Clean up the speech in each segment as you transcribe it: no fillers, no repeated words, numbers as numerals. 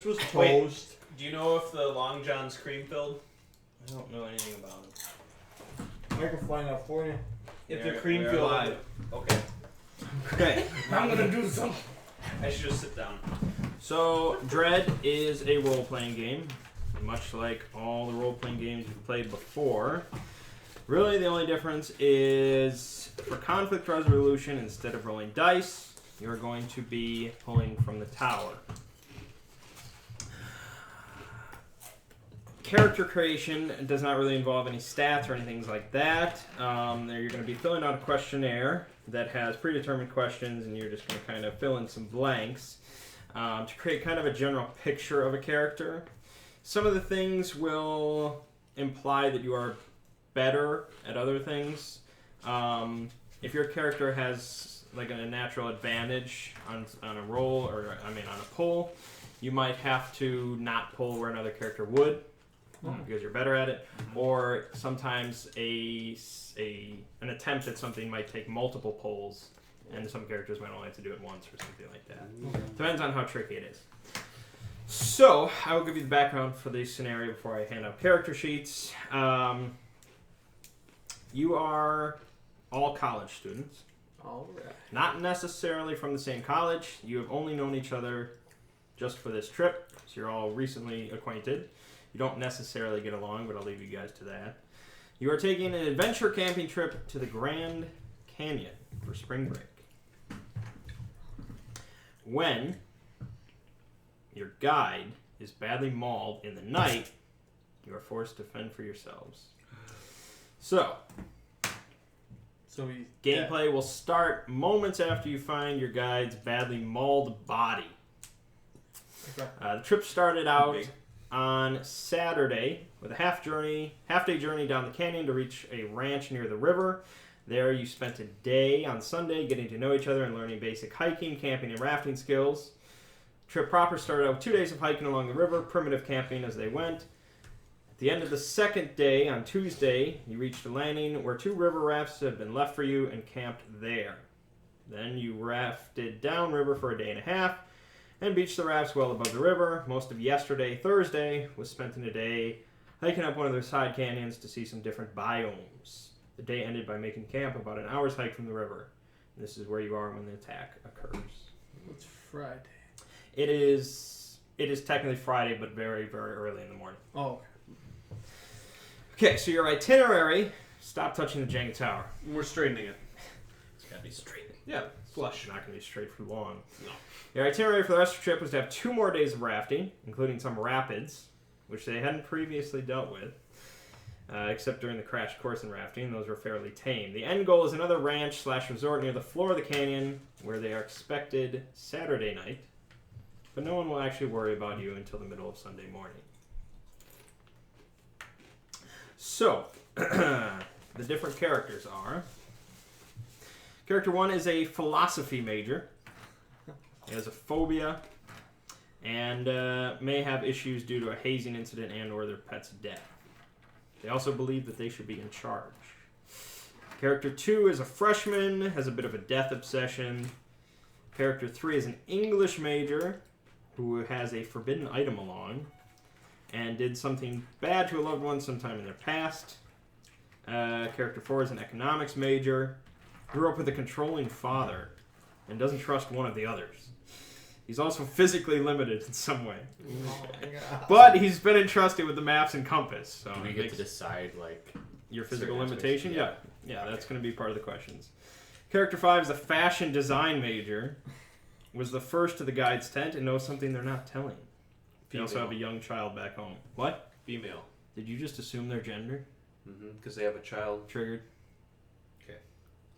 This was toast. Do you know if the Long John's cream filled? I don't know anything about it. I can find out for you. If they're cream filled. Okay. Okay. I'm gonna do something. I should just sit down. So, Dread is a role-playing game, much like all the role-playing games you've played before. Really, the only difference is for conflict resolution, instead of rolling dice, you're going to be pulling from the tower. Character creation does not really involve any stats or anything like that. There you're going to be filling out a questionnaire that has predetermined questions, and you're just going to kind of fill in some blanks to create kind of a general picture of a character. Some of the things will imply that you are better at other things. If your character has like a natural advantage on a roll, or on a pull, you might have to not pull where another character would. Because you're better at it, or sometimes an attempt at something might take multiple pulls, and some characters might only have to do it once or something like that. Depends on how tricky it is. So, I will give you the background for the scenario before I hand out character sheets. You are all college students. All right. Not necessarily from the same college. You have only known each other just for this trip, so you're all recently acquainted. You don't necessarily get along, but I'll leave you guys to that. You are taking an adventure camping trip to the Grand Canyon for spring break. When your guide is badly mauled in the night, you are forced to fend for yourselves. So, gameplay will start moments after you find your guide's badly mauled body. Okay. The trip started out on Saturday with a half-day journey down the canyon to reach a ranch near the river. There you spent a day on Sunday getting to know each other and learning basic hiking, camping, and rafting skills. Trip proper started out with 2 days of hiking along the river, primitive camping as they went. At the end of the second day, on Tuesday, you reached a landing where 2 river rafts had been left for you and camped there. Then you rafted downriver for a day and a half and beached the rafts well above the river. Most of yesterday, Thursday, was spent in a day hiking up one of their side canyons to see some different biomes. The day ended by making camp about an hour's hike from the river. And this is where you are when the attack occurs. It's Friday. It is technically Friday, but very, very early in the morning. Oh. Okay, so your itinerary, stop touching the Jenga tower. We're straightening it. It's got to be straight. Yeah, flush. It's not going to be straight for long. No. Your itinerary for the rest of the trip was to have 2 more days of rafting, including some rapids, which they hadn't previously dealt with, except during the crash course in rafting. Those were fairly tame. The end goal is another ranch/resort near the floor of the canyon, where they are expected Saturday night, but no one will actually worry about you until the middle of Sunday morning. So, the different characters are... Character 1 is a philosophy major. He has a phobia and may have issues due to a hazing incident and or their pet's death. They also believe that they should be in charge. Character 2 is a freshman, has a bit of a death obsession. Character 3 is an English major who has a forbidden item along and did something bad to a loved one sometime in their past. Character 4 is an economics major, grew up with a controlling father, and doesn't trust one of the others. He's also physically limited in some way. Oh my God. But he's been entrusted with the maps and compass. So Do we get to decide, like... your physical certain limitation? aspects? Yeah, Okay. That's going to be part of the questions. Character 5 is a fashion design major. Was the first to the guide's tent and knows something they're not telling. They also have a young child back home. What? Female. Did you just assume their gender? Because they have a child. Triggered.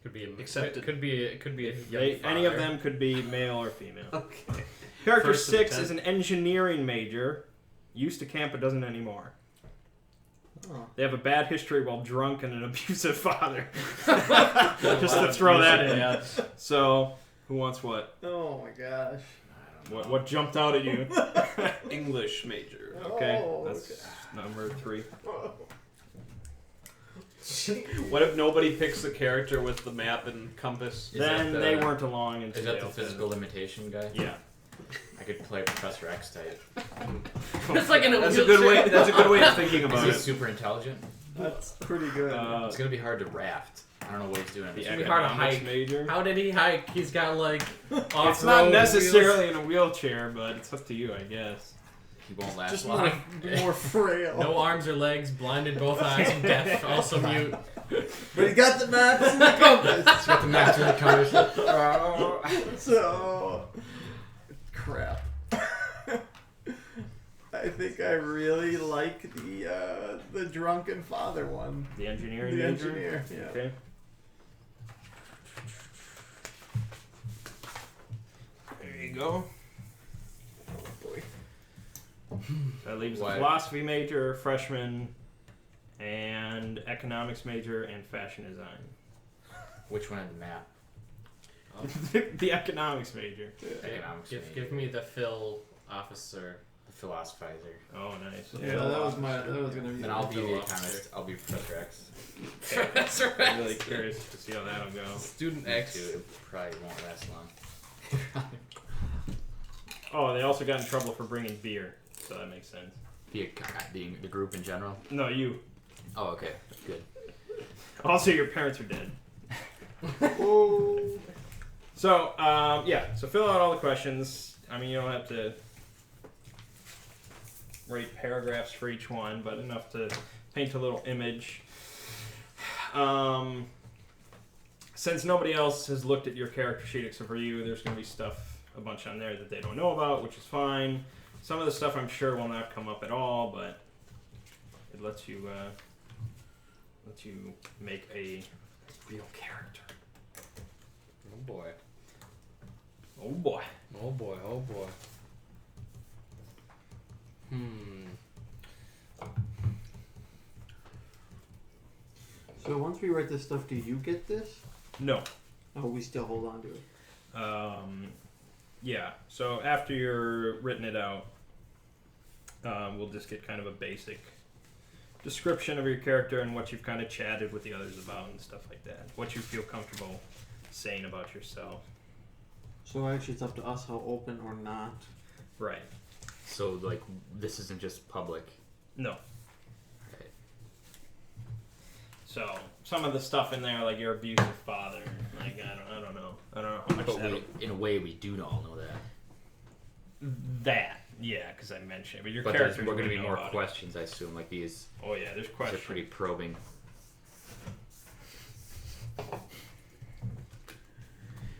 Could be a Accepted. Could be a young Any of father. them could be male or female. Okay. Character First to the 6 tent. is an engineering major. Used to camp but doesn't anymore. Oh. They have a bad history while drunk and an abusive father. Just to throw that in. Yeah. So, who wants what? Oh my gosh. What jumped out at you? English major. Okay, Oh, that's number 3. What if nobody picks the character with the map and compass? Is Then that they weren't along Is until that the physical limitation guy? Yeah. I could play Professor X type. It's like in a That's a good way. That's a good way of thinking Is about he it. super intelligent? That's pretty good. It's gonna be hard to raft. I don't know what he's doing. The gonna be hard to economics hike. major. How did he hike? He's got like It's off-road not necessarily in a wheelchair, but it's up to you, I guess. He won't last Just long. more frail. wheels. No arms or legs, blinded both eyes, and deaf, also mute. But he got the maps and the compass. He's got the maps and the colors. So, crap. I think I really like the drunken father one. The engineering The major? engineer, yeah. Okay. There you go. Oh boy. That leaves Why? a philosophy major, freshman, and economics major, and fashion design. Which one had the map? The economics major. Economics. Give me the Phil officer. The philosophizer. Oh, nice. Yeah, that was gonna be. Then I'll be the Phil economist. I'll be Professor X. That's right. I'm really curious to see how that'll go. Student Me X. too. It probably won't last long. Oh, they also got in trouble for bringing beer, so that makes sense. The group in general. No, you. Oh, okay. Good. Also, your parents are dead. Oh. So, yeah. So fill out all the questions. I mean, you don't have to write paragraphs for each one, but enough to paint a little image. Since nobody else has looked at your character sheet except for you, there's going to be stuff, a bunch on there that they don't know about, which is fine. Some of the stuff I'm sure will not come up at all, but it lets you make a real character. Oh boy. Oh boy. Oh boy. Oh boy. So once we write this stuff, do you get this? No. Oh, we still hold on to it. Yeah. So after you're written it out, we'll just get kind of a basic description of your character and what you've kind of chatted with the others about and stuff like that. What you feel comfortable saying about yourself. So actually, it's up to us how open or not. Right. So, like, this isn't just public. No. Right. So some of the stuff in there, like your abusive father, like I don't know how much But that. in a way, we do all know that. That, yeah, because I mentioned it. But your But characters there's going to wouldn't be know more about it. questions, I assume. Like these Oh yeah, there's are questions. pretty probing.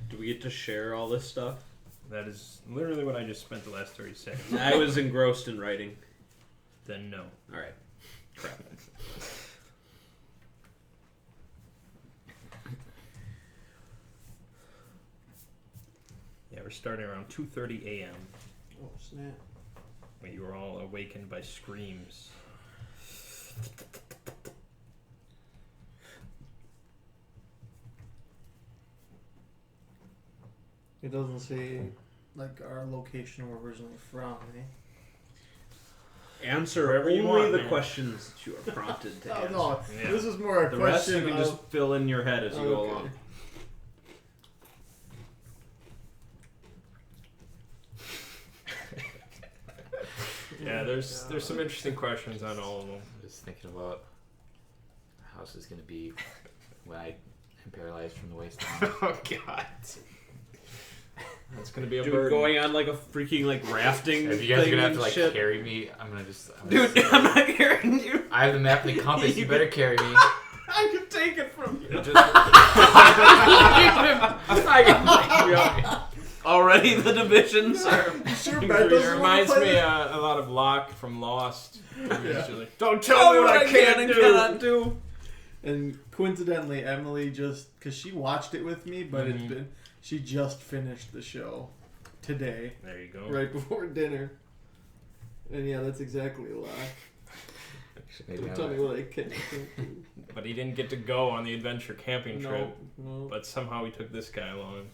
Do we get to share all this stuff? That is literally what I just spent the last 30 seconds. I was engrossed in writing. Then no. All right. Crap. Yeah, we're starting around 2:30 a.m. Oh snap! when you were all awakened by screams. It doesn't say like our location where we're originally from, eh? Answer Wherever you only want, the man. questions that you are prompted to Oh, answer. no, Yeah. this is more a The rest question you can of... just fill in your head as you go Okay. along. Yeah, there's some interesting questions on all of them. I was thinking about how this is going to be when I am paralyzed from the waist down. Oh God, that's gonna be a Dude, burden. going on like a freaking like rafting If you guys are thing going to have and to like shit. carry me, I'm going to just... Dude, I'm not carrying you. I have the map and the compass, you better carry me. I can take it from you. I can take you up. Already the divisions are Sure, It Matt doesn't wanna reminds play me this. a lot of Locke from Lost. Yeah. Don't tell me what I can and cannot do. And coincidentally, Emily just... Because she watched it with me, but it's Mhm. been... She just finished the show today, There you go. right before dinner. And yeah, that's exactly a lie. Maybe Don't I'm tell a- me what I can and can't do. But he didn't get to go on the adventure camping trip. No. But somehow he took this guy along.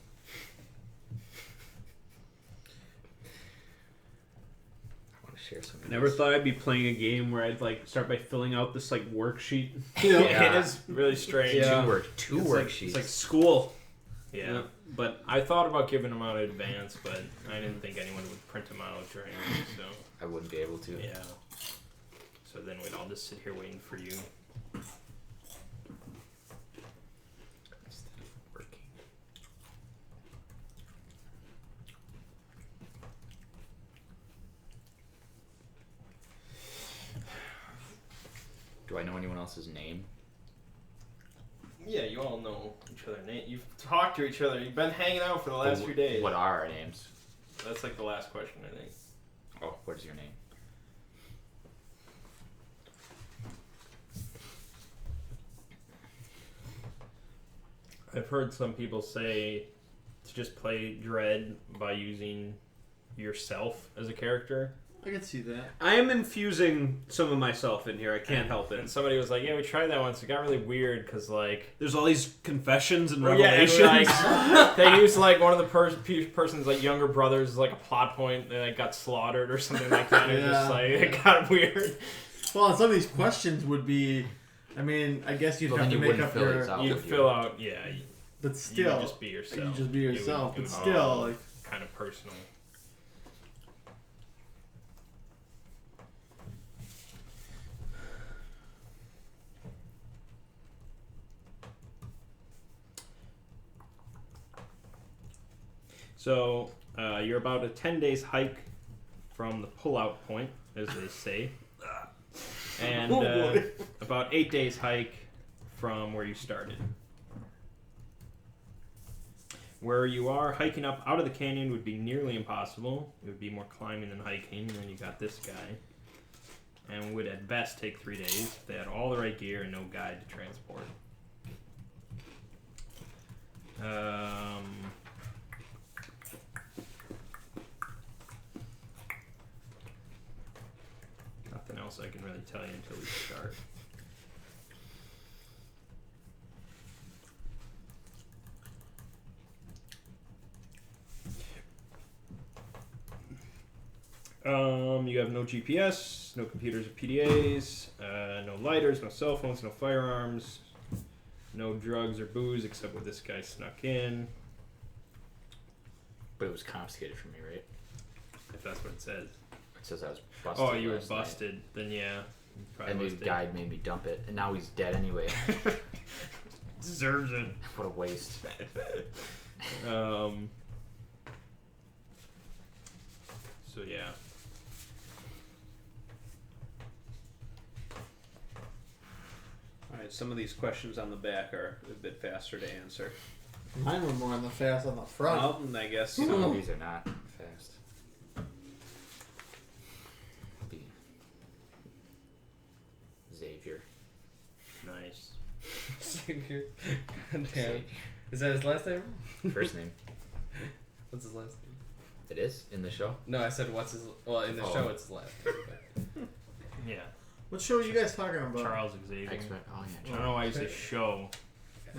I want to share some of Never these. thought I'd be playing a game where I'd like start by filling out this like worksheet. Yeah. It is really strange. Yeah. Two It's like- worksheets. It's like school. Yeah. But I thought about giving them out in advance, but I didn't think anyone would print them out or anything, so I wouldn't be able to. yeah. So then we'd all just sit here waiting for you. Instead of working. Do I know anyone else's name? Yeah, you all know each other's name. You've talked to each other. You've been hanging out for the last few days. What are our names? That's like the last question, I think. Oh, what is your name? I've heard some people say to just play Dread by using yourself as a character. I can see that. I am infusing some of myself in here. I can't help And it. somebody was like, "Yeah, we tried that once. It got really weird because like." There's all these confessions and Well, yeah, and, revelations. like, they used like one of the person's like younger brothers as like a plot point. They like got slaughtered or something like that. And it just like it got weird. Well, and some of these questions would be, I mean, I guess you'd Well, have then to you make wouldn't up fill your, these out. You'd fill out, yeah. but You still, would just be yourself. you just be yourself, It but would still, like, kind of personal. So you're about a 10 days hike from the pull-out point, as they say, and about 8 days hike from where you started. Where you are hiking up out of the canyon would be nearly impossible. It would be more climbing than hiking, and then you got this guy, and would at best take 3 days if they had all the right gear and no guide to transport. Nothing else I can really tell you until we start. You have no GPS, no computers or PDAs, no lighters, no cell phones, no firearms, no drugs or booze except what this guy snuck in, But it was confiscated from me, right? if that's what it says. It says I was busted. Oh, you were last night. busted. Then yeah. you probably And the was dead. guide made me dump it, and now he's dead anyway. Deserves it. What a waste. So yeah. Alright, some of these questions on the back are a bit faster to answer. mine were more on the fast on the front. Well, I guess. Some of these are not fast. Be Xavier. Nice. God damn. Is that his last name? First name. What's his last name? It is in the show. No, I said what's his. Well, in the Oh. show it's his last name. But Yeah. What show are you guys talking about? Charles Xavier. X-Men. Oh I yeah. don't know why you say show.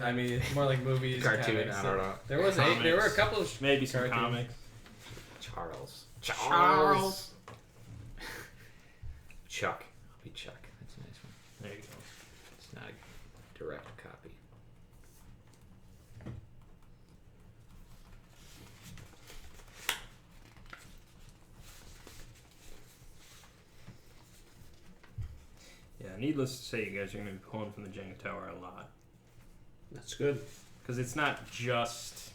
I mean, it's more like movies, Cartoon. comics, I don't know. There was Comics. there were a couple of Maybe some cartoons. comics. Charles. Charles. Chuck. I'll be Chuck. That's a nice one. There you go. It's not a direct copy. Yeah, needless to say, you guys are going to be pulling from the Jenga tower a lot. That's good. Because it's not just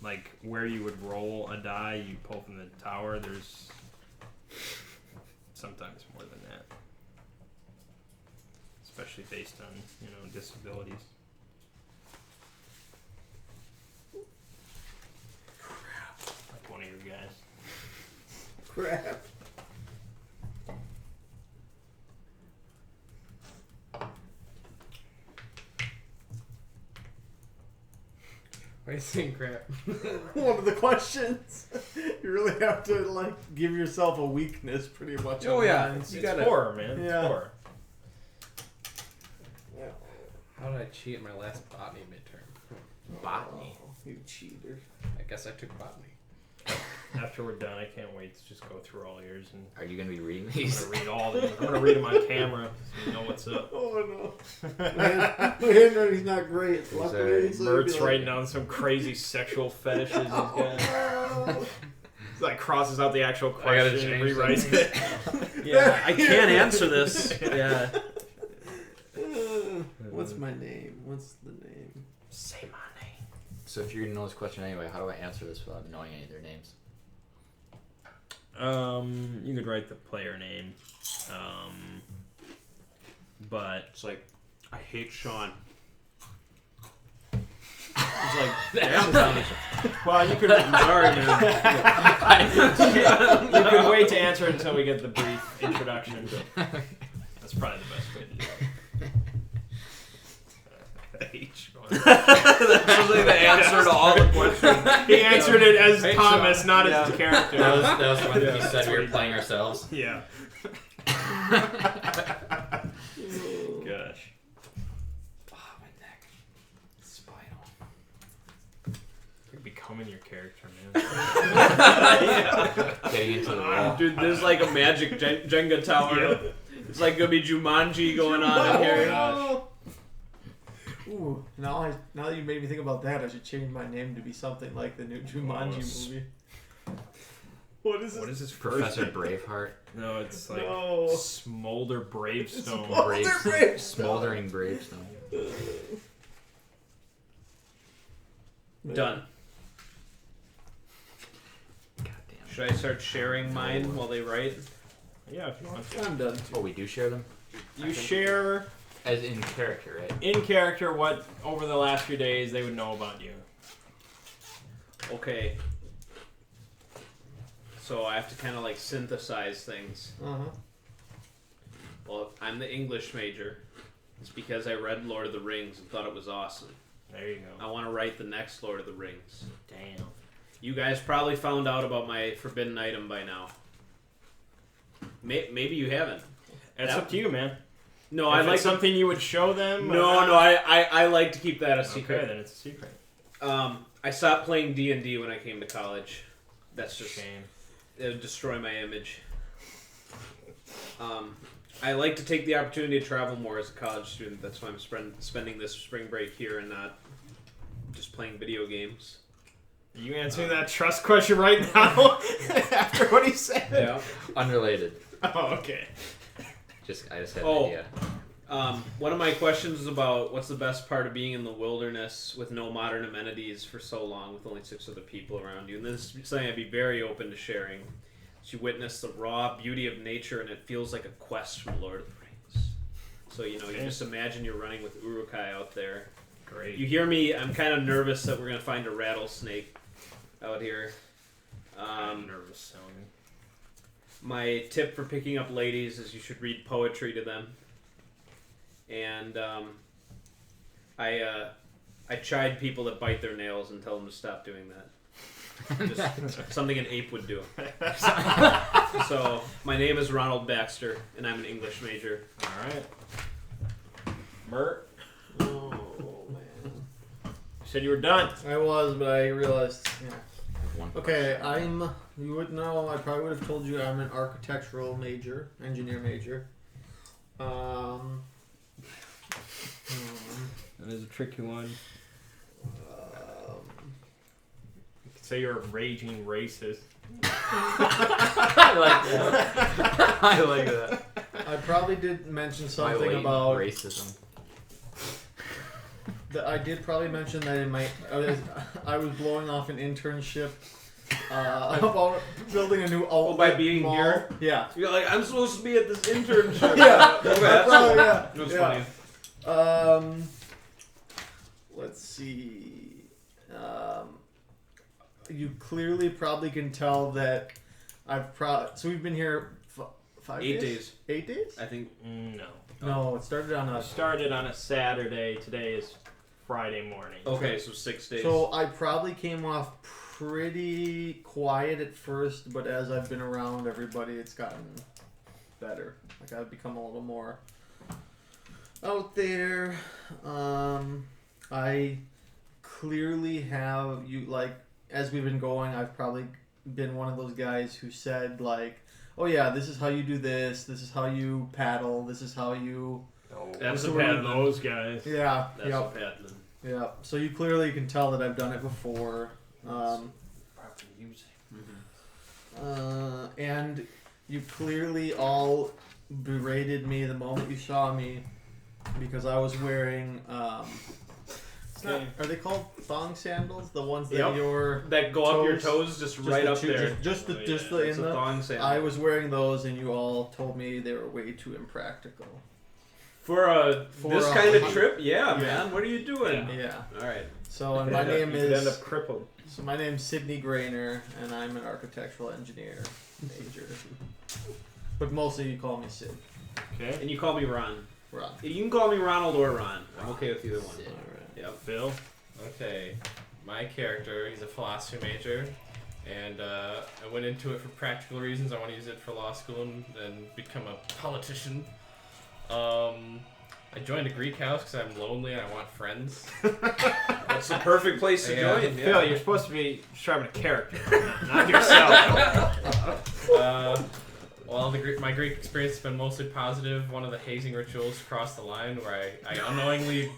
like where you would roll a die, you pull from the tower. There's sometimes more than that. Especially based on, disabilities. Like one of your guys. Crap. Why are you saying crap? One of the questions. You really have to give yourself a weakness, pretty much. Oh, on yeah. mine. It's gotta- horror, man. Yeah. It's horror. How did I cheat in my last botany midterm? Botany. You cheater. I guess I took botany. After we're done, I can't wait to just go through all yours and Are you gonna be reading I'm these? gonna read all these. I'm gonna read them on camera so you know what's up. Oh no. My handwriting's not great. Luckily, so Bert's it'd be writing down some crazy sexual fetishes he's got. Oh. He like crosses out the actual I gotta question and change rewrites it. Yeah, I can't answer this. Yeah. What's my name? What's the name? Say my name. So if you're gonna know this question anyway, how do I answer this without knowing any of their names? You could write the player name. But It's like, I hate Sean. it's like well, you could. Sorry, man. You could wait to answer until we get the brief introduction. That's probably the best way to do it. That's really the answer to all the questions. He answered it as Hey, Thomas, Sean. not Yeah. as his character. That was when Yeah. you said we were playing ourselves. Yeah. Gosh. Oh, my neck. Spinal. You're becoming your character, man. Getting into the wall. Dude, there's like a magic Jenga tower. Yeah. It's like gonna be Jumanji going on in here. Oh, ooh, now that you made me think about that, I should change my name to be something like the new Jumanji movie. What is What this? is his first Professor name? Braveheart. No, it's like No. Smolder Bravestone. Bravestone. Smoldering Bravestone. Done. God damn. Should I start sharing mine while they write? Yeah, if you want to. I'm done. Oh, we do share them? You share As in character, right? in character what over the last few days they would know about you. Okay. So I have to kind of like synthesize things. Uh-huh. Well, if I'm the English major. It's because I read Lord of the Rings and thought it was awesome. There you go. I want to write the next Lord of the Rings. Damn. You guys probably found out about my forbidden item by now. Maybe you haven't. It's That- up to you, man. No, If I it's like something you would show them. No, I like to keep that a secret. Okay, then it's a secret. I stopped playing D&D when I came to college. That's just Shame. it would destroy my image. I like to take the opportunity to travel more as a college student. That's why I'm spending this spring break here and not just playing video games. Are you answering that trust question right now? After what he said? Yeah. Unrelated. Oh, okay. I just had an Oh. idea. One of my questions is about what's the best part of being in the wilderness with no modern amenities for so long with only 6 other people around you. And this is something I'd be very open to sharing. You witness the raw beauty of nature and it feels like a quest from Lord of the Rings. So, you just imagine you're running with Uruk-hai out there. Great. You hear me, I'm kind of nervous that we're going to find a rattlesnake out here. I'm nervous sounding. My tip for picking up ladies is you should read poetry to them. And I chide people that bite their nails and tell them to stop doing that. Just something an ape would do. So, my name is Ronald Baxter, and I'm an English major. Alright. Mert, Oh, man. you said you were done. I was, but I realized, yeah. One Okay, you would know, I probably would have told you I'm an architectural major, engineer major. That is a tricky one. You could say you're a raging racist. I like that. I like that. I probably did mention My something latent about racism. I did probably mention that in my I was blowing off an internship about building a new outlet by being mall. here? Yeah. You're like, I'm supposed to be at this internship. Yeah. Okay, that's Oh, cool. yeah. It was Yeah. funny. Let's see. You clearly probably can tell that so we've been here 5 days? 8 days. 8 days? I think. No. No, it started on I a. started on a Saturday. Today is Friday morning. Okay, so 6 days. So I probably came off pretty quiet at first, but as I've been around everybody, it's gotten better. Like I've become a little more out there. I clearly have as we've been going, I've probably been one of those guys who said like, "Oh yeah, this is how you do this. This is how you paddle. This is how you." That's the a word. paddling. Those guys. Yeah. That's Yep. a paddling. Yeah. So you clearly can tell that I've done it before. And you clearly all berated me the moment you saw me because I was wearing are they called thong sandals? The ones that Yep. your That go up your toes, just right the up two- there. Just the It's in a the. thong sandal. I was wearing those, and you all told me they were way too impractical. For this a kind of hunt. trip, yeah, Yeah. man. What are you doing? Yeah. All right. So and my name You could end is up crippled. my name's Sydney Grainer, and I'm an architectural engineer major. But mostly you call me Sid. Okay. And you call me Ron. Ron. You can call me Ronald or Ron. I'm okay with either one. Sid. Alright. Yep. Phil. Okay, my character, he's a philosophy major, and I went into it for practical reasons. I want to use it for law school and become a politician. I joined a Greek house because I'm lonely and I want friends. That's the perfect place to Yeah. join. Phil, you're supposed to be describing a character, not yourself. Well, my Greek experience has been mostly positive. One of the hazing rituals crossed the line where I unknowingly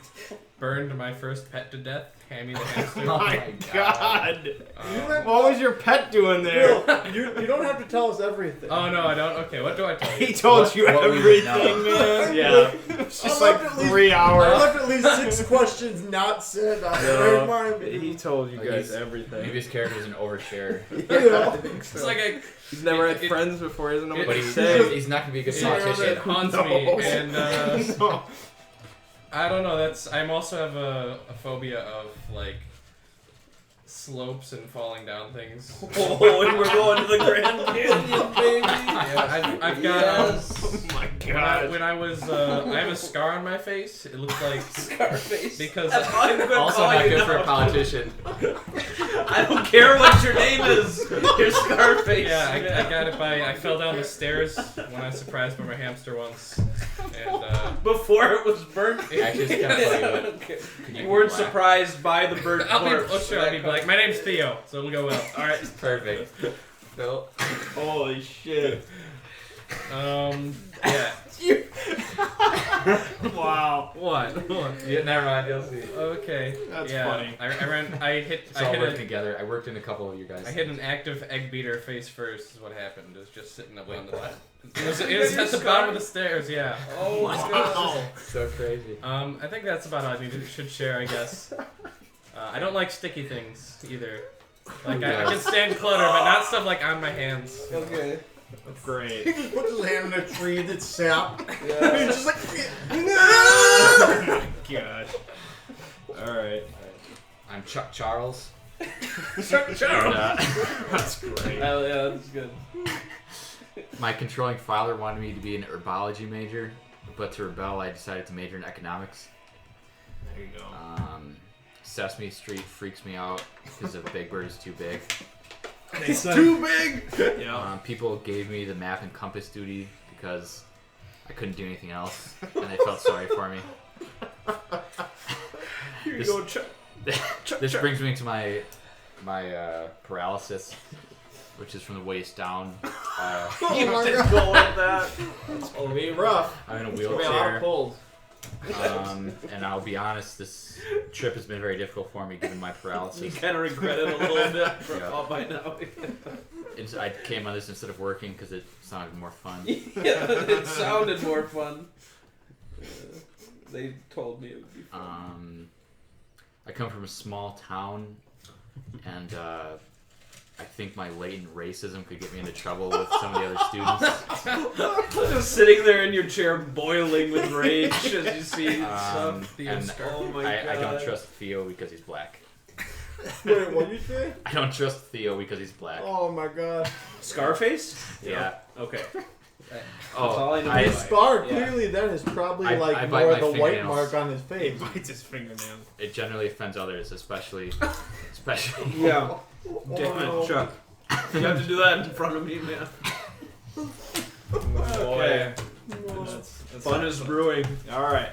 burned my first pet to death, Hammy the hamster. Oh my God. Um, What was your pet doing there? Bill, you don't have to tell us everything. oh no, I don't. Okay, what do I tell you? He told you what we would everything, know. man. Yeah. It's just like left at least- 3 I hours. left at least 6 questions not said. No. Mine. He told you Like guys Maybe everything. his character's an overshare. Yeah. It's like He's never had it- friends before. He doesn't know what it- to But say. he's not going to be a good it politician. haunts No. me, and No. I don't know. I also have a phobia of like slopes and falling down things. Oh, and we're going to the Grand Canyon, baby. Yeah, I've got. Yes. Oh my God. When I was, I have a scar on my face. It looks like Scarface. because That's all I'm gonna Also call not you good now. for a politician. I don't care what your name is. You're Scarface. yeah, I got it by I fell down the stairs when I was surprised by my hamster once, and Before it was burnt. Actually, it's kind of funny, but Okay. could You weren't laugh? surprised by the burnt corpse. I'll be like, my name's Theo, so it'll go well. All right. Perfect. Phil? Holy shit. Yeah. Wow. What? Yeah, never mind. You'll see. Okay. That's yeah. funny. I hit It's all working a, together. I worked in a couple of you guys. I hit an active egg beater face first. Is what happened. It was just sitting up on the. what? It was at the bottom of the stairs. Yeah. Oh my god. So crazy. I think that's about all I should share, I guess. I don't like sticky things either. Like I can stand clutter, but not stuff like on my hands. Okay. Great. He just puts his hand in a tree that's sap. Yeah. He's just like, Oh my God. Alright. I'm Chuck Charles. Charles. That's great. Oh yeah, that's good. My controlling father wanted me to be an herbology major, but to rebel, I decided to major in economics. There you go. Sesame Street freaks me out because the Big Bird is too big. It's too big! Yeah. People gave me the map and compass duty because I couldn't do anything else, and they felt sorry for me. Here you This- go, Chuck. This brings me to my paralysis, which is from the waist down. You just go with that. It's gonna be rough. I'm in a It's gonna be a lot of wheelchair, pulls. and I'll be honest, this trip has been very difficult for me given my You paralysis. kind of regret it a little bit Yeah. by now. I came on this instead of working because it sounded more fun. Yeah, it sounded more fun. They told me it would be fun. I come from a small town, and I think my latent racism could get me into trouble with some of the other students. Just sitting there in your chair, boiling with rage as you see stuff. And Oh my I don't God. trust Theo because he's black. wait, what you say? I don't trust Theo because he's black. Oh my god. Scarface? Yeah. Okay. Oh, all I know. His scar, Yeah. clearly that is probably I like bite more my the white fingernails. mark on his He face. bites his fingernails. it generally offends others, especially. Yeah. Damn it, Chuck. You have to do that in front of me, man. Okay. Well, Fun is brewing. Alright.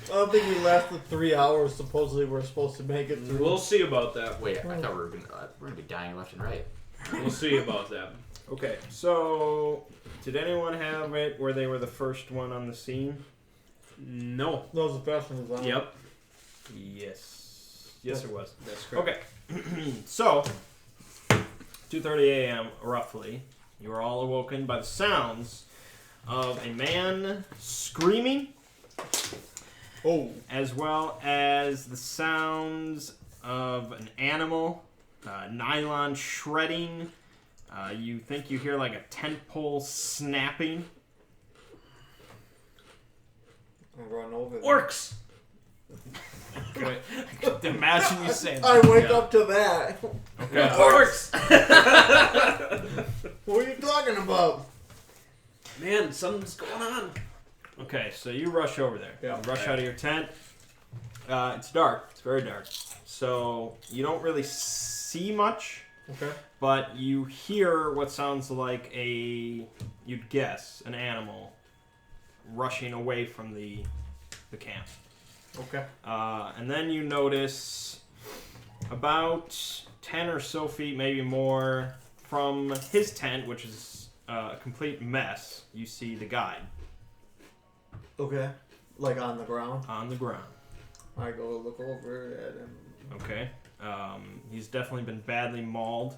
I don't think we lasted 3 hours. Supposedly we're supposed to make it through. We'll see about that. Wait, I thought we were gonna be dying left and right. We'll see about that. Okay, so did anyone have it where they were the first one on the scene? No. That was the first one. Was on. Yep. Yes. Yes, it was. That's correct. Okay, so 2:30 a.m. roughly, you are all awoken by the sounds of a man screaming, as well as the sounds of an animal, nylon shredding. You think you hear like a tent pole snapping. I'll run over there. Orcs! I could imagine you saying I that. wake up to that. Okay. Orcs! What are you talking about? Man, something's going on. Okay, so you rush over there. Yeah. You rush out of your tent. It's dark. It's very dark. So you don't really see much, Okay. but you hear what sounds like you'd guess, an animal rushing away from the camp. Okay. And then you notice about 10 or so feet, maybe more, from his tent, which is a complete mess, you see the guide Okay. Like on the ground. on the ground. I go look over at him. Okay. He's definitely been badly mauled.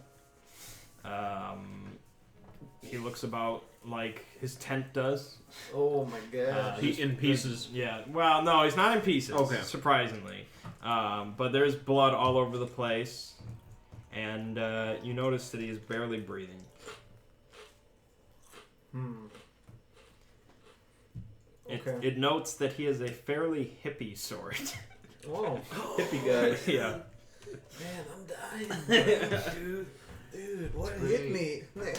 He looks about like his tent does. Oh my god. In pieces. Yeah. Well, no, he's not in pieces. Okay. Surprisingly. But there's blood all over the place. And you notice that he is barely breathing. Okay. It notes that he has a fairly hippie sword. Oh, hippie guy. Yeah. Man, I'm dying. Dude, what hit me, man?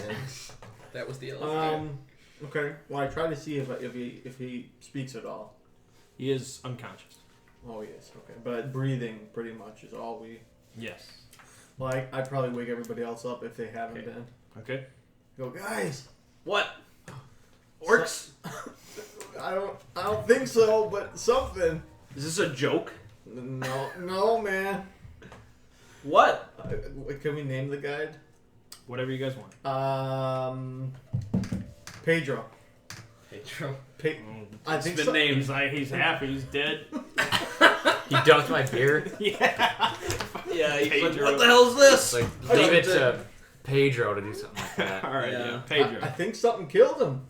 That was the elephant. Okay. Well, I try to see if he speaks at all. He is unconscious. Oh yes. Okay. But breathing pretty much is all we. Yes. Well, I'd probably wake everybody else up if they haven't Okay. been. Okay. Go, guys. What? Orcs? I don't think so, but something. Is this a joke? No, man. What? Can we name the guide? Whatever you guys want. Pedro. Pedro. I It's think been so. named. He's happy. He's dead. He dunked my beer. Yeah. Yeah, he's like, Pedro. what the hell is this? Like, leave it to Pedro to do something like that. All right. Yeah. Yeah. Pedro. I think something killed him.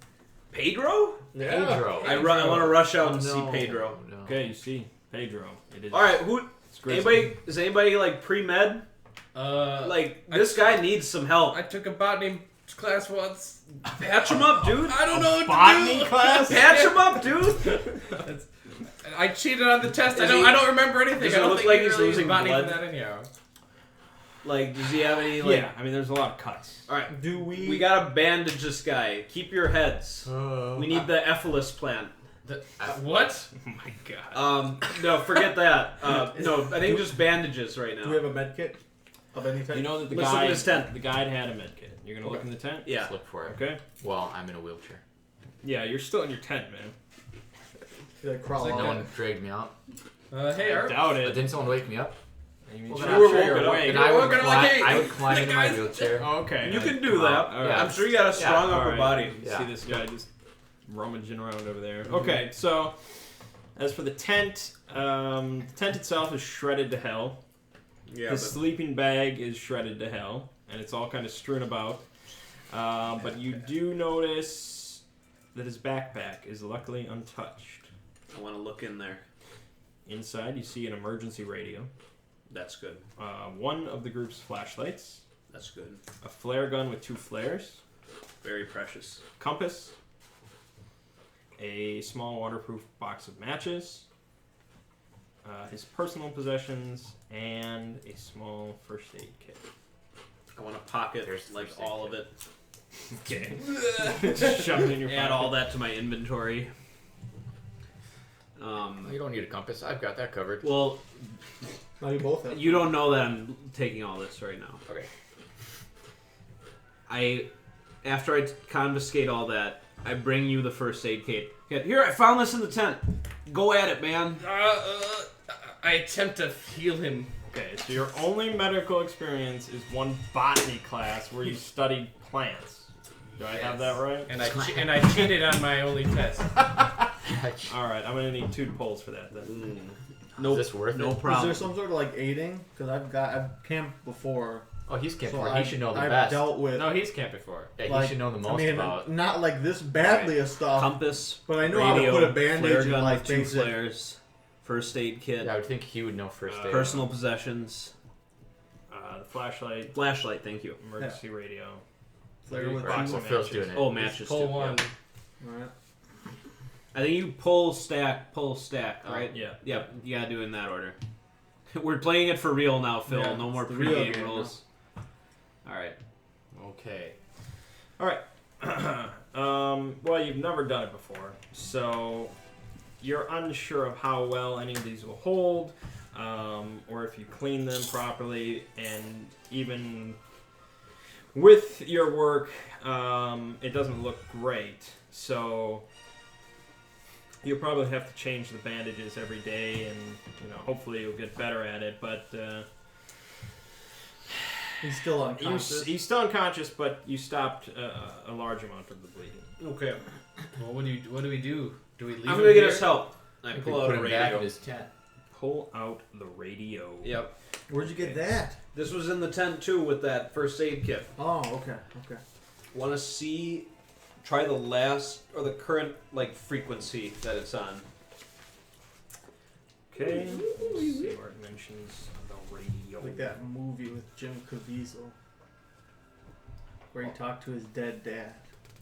Pedro? Yeah. Pedro. I want to rush out and see no. Pedro. No. Okay. You see Pedro. It is. All right, who? It's grizzly. Anybody? Is anybody like pre-med? Like this guy needs some help. I took a botany class once. Patch him up, dude. I don't know what Botany to do. class? Patch him up, dude. I cheated on the test. Is I he- don't remember anything. does I it don't look think like he he's really losing botany blood? from that anyhow. Like, does he have any? Like, Yeah. I mean, there's a lot of cuts. All right, Do we? we gotta bandage this guy. Keep your heads. We need the Ephelis plant. What? Oh my god. No, forget that. No, I think just bandages right Do we have now. a med kit of any type? You know that the Let's look at guide. his tent. The guide had a med kit. You're gonna look in the tent. Yeah. Let's look for it. Okay. Well, I'm in a wheelchair. Yeah. You're still in your tent, man. Should I crawl It's like out? No one dragged me out. Hey, I Art. doubt But it. didn't someone wake me up? I mean, Well, sure, then I'm I'm sure sure you're you're awake. And I would, We're gonna like, hey, I would climb into my guys- wheelchair. Oh, okay. You can do Come on. that. All right. I'm sure you got a strong All upper right. body. You Yeah. see this guy just rummaging around over there. Okay, so as for the tent itself is shredded to hell. Yeah, His sleeping bag is shredded to hell, and it's all kind of strewn about. But you do notice that his backpack is luckily untouched. I want to look in there. Inside, you see an emergency radio, That's good. one of the group's flashlights, That's good. a flare gun with 2 flares, Very precious. compass, a small waterproof box of matches, his personal possessions, and a small first aid kit. I want to pocket There's the like first aid all of kit. it. Okay. Just shove it in your Add pocket. all that to my inventory. You don't need a compass. I've got that covered. Well, No, you both have. you don't know that I'm taking all this right now. Okay. After I confiscate all that, I bring you the first aid kit. Here, I found this in the tent. Go at it, man. I attempt to heal him Okay, so your only medical experience is one botany class where you studied plants. Do I have that right? And I cheated on my only test. All right, I'm gonna need 2 polls for that then. Is this worth No it? Is problem. there some sort of like aiding? Because I've camped before. Oh, he's camped So for. He should know the I've best. dealt with. No, he's camped before. Yeah, like, he should know the most I mean, about. not like this badly of stuff, Compass, but I know radio, how to put a bandage flare in gun like with 2 basic. flares, first aid kit, Yeah, I would think he would know first aid. personal possessions, The flashlight, flashlight. Thank you. emergency radio. Flare with Box two. of Phil's matches. doing it. Oh, matches Pull too. one. Alright. I think you pull, stack, right? Yeah. Yep. You gotta do it in that order. We're playing it for real now, Phil. Yeah, no more it's the real pre-game game rules. All right. Okay. All right. Well, you've never done it before, so you're unsure of how well any of these will hold, or if you clean them properly, and even with your work, it doesn't look great. So you'll probably have to change the bandages every day, and hopefully you'll get better at it. But He's still unconscious. he's still unconscious, but you stopped a large amount of the bleeding. Okay. Well, what do we do? Do we leave I'm him gonna get here? us help. I I pull out put a him back radio. in his tent. Pull out the radio. Yep. Where'd you get that? This was in the tent too with that first aid kit. Oh, okay, okay. Want to see? Try the last or the current frequency that it's on. Okay. Let's see where it mentions the radio. Like that movie with Jim Caviezel, where he talked to his dead dad.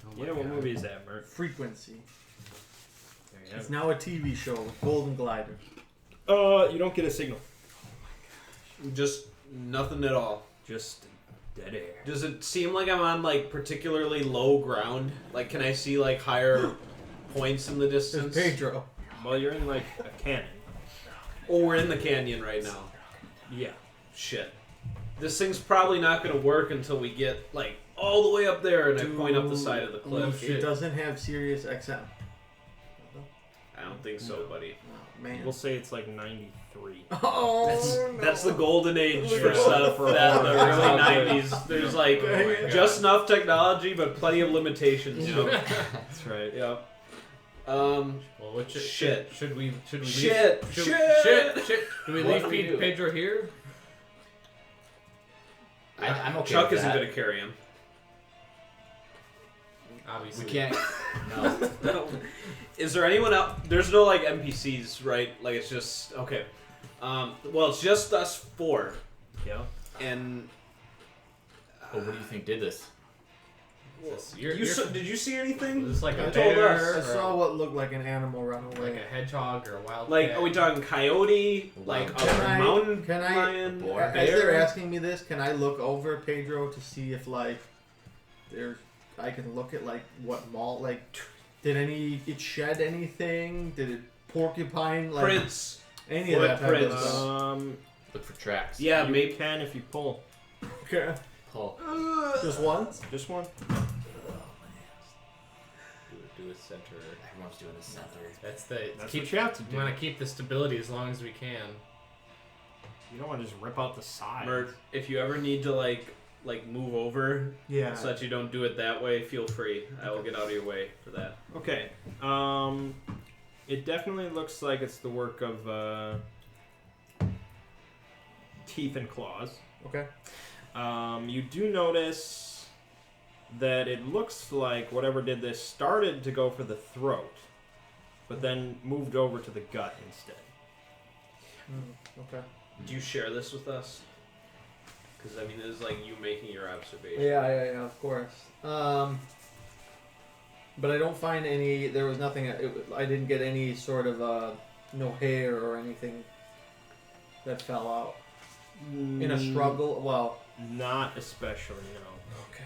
Oh my Yeah, what God. movie is that, Mert? Frequency. There you It's have now a TV show with Golden Glider. it. You don't get a signal. Just nothing at all. Just dead air. Does it seem like I'm on particularly low ground? Like, can I see higher points in the There's distance? Pedro. Well, you're in a cannon. Oh, we're in the canyon right now. Yeah. Shit. This thing's probably not gonna work until we get all the way up there and I point up the side of the Oh, cliff. shit. It doesn't have Sirius XM. I don't think so, buddy. Oh, man. We'll say it's 93. Oh, That's the golden age Look for at stuff that. that in the That's early not good. 90s. There's my just enough technology, but plenty of limitations. That's right. Yep. Well, what Shit. Should we leave? Shit. Should, Shit. shit. Do we What leave do we do? Pedro here? I'm okay Chuck with isn't that. gonna carry him. Obviously. We can't. No. Is there anyone else? There's no NPCs, right? It's just okay. Well, it's just us 4, Yeah. and Well, what do you think did this? did you see anything? Is this like You a told bear? us. I or saw what looked like an animal run like away. a hedgehog or a wild Are we talking coyote? Lion. A Can I- mountain can I- lion? Boar. As they're asking me this, can I look over Pedro to see if there's I can look at what mall did it shed anything? Did it porcupine Prints. any of that type of Footprints. stuff? Look for tracks. Yeah, you maybe. can if you pull. Okay. Pull. Just once? Just one. Do a center. Everyone's doing the center. That's the. That's keep, what you have to we do. want to keep the stability as long as we can. You don't want to just rip out the side. Mert, if you ever need to move over Yeah. so that you don't do it that way, feel free. I will get out of your way for that. Okay. It definitely looks like it's the work of teeth and claws. Okay. You do notice that it looks like whatever did this started to go for the throat, but then moved over to the gut instead. Okay. Do you share this with us? Because this is you making your observation. Yeah, of course. But I don't find any. There was nothing. I didn't get any sort of no hair or anything that fell out in a struggle. Well, Not especially, no. okay.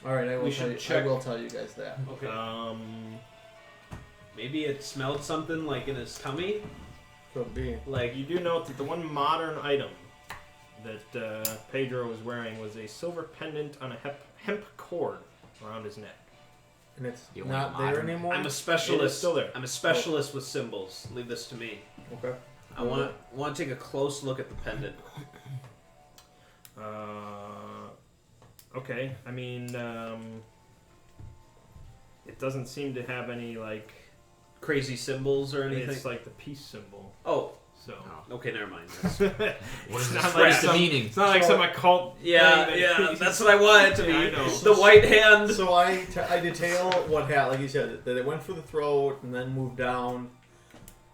All right, I will We tell should you. check- I will tell you guys that. Okay. Maybe it smelled something in his tummy. Could be. You do note that the one modern item that Pedro was wearing was a silver pendant on a hemp cord around his neck. And it's You want not there modern? anymore. I'm a It is specialist. still there. I'm a specialist with symbols. Leave this to me. Okay. I want to take a close look at the pendant. Okay. I mean, it doesn't seem to have any like Crazy symbols or anything. It's like the peace symbol. Oh, So. okay, never mind. What is It's this? not What's like the some- meaning? It's not like some occult. Yeah, thing yeah, that's what I want it to be. Yeah, I know. The white hand. So I detail what happened, like you said, that it went for the throat and then moved down.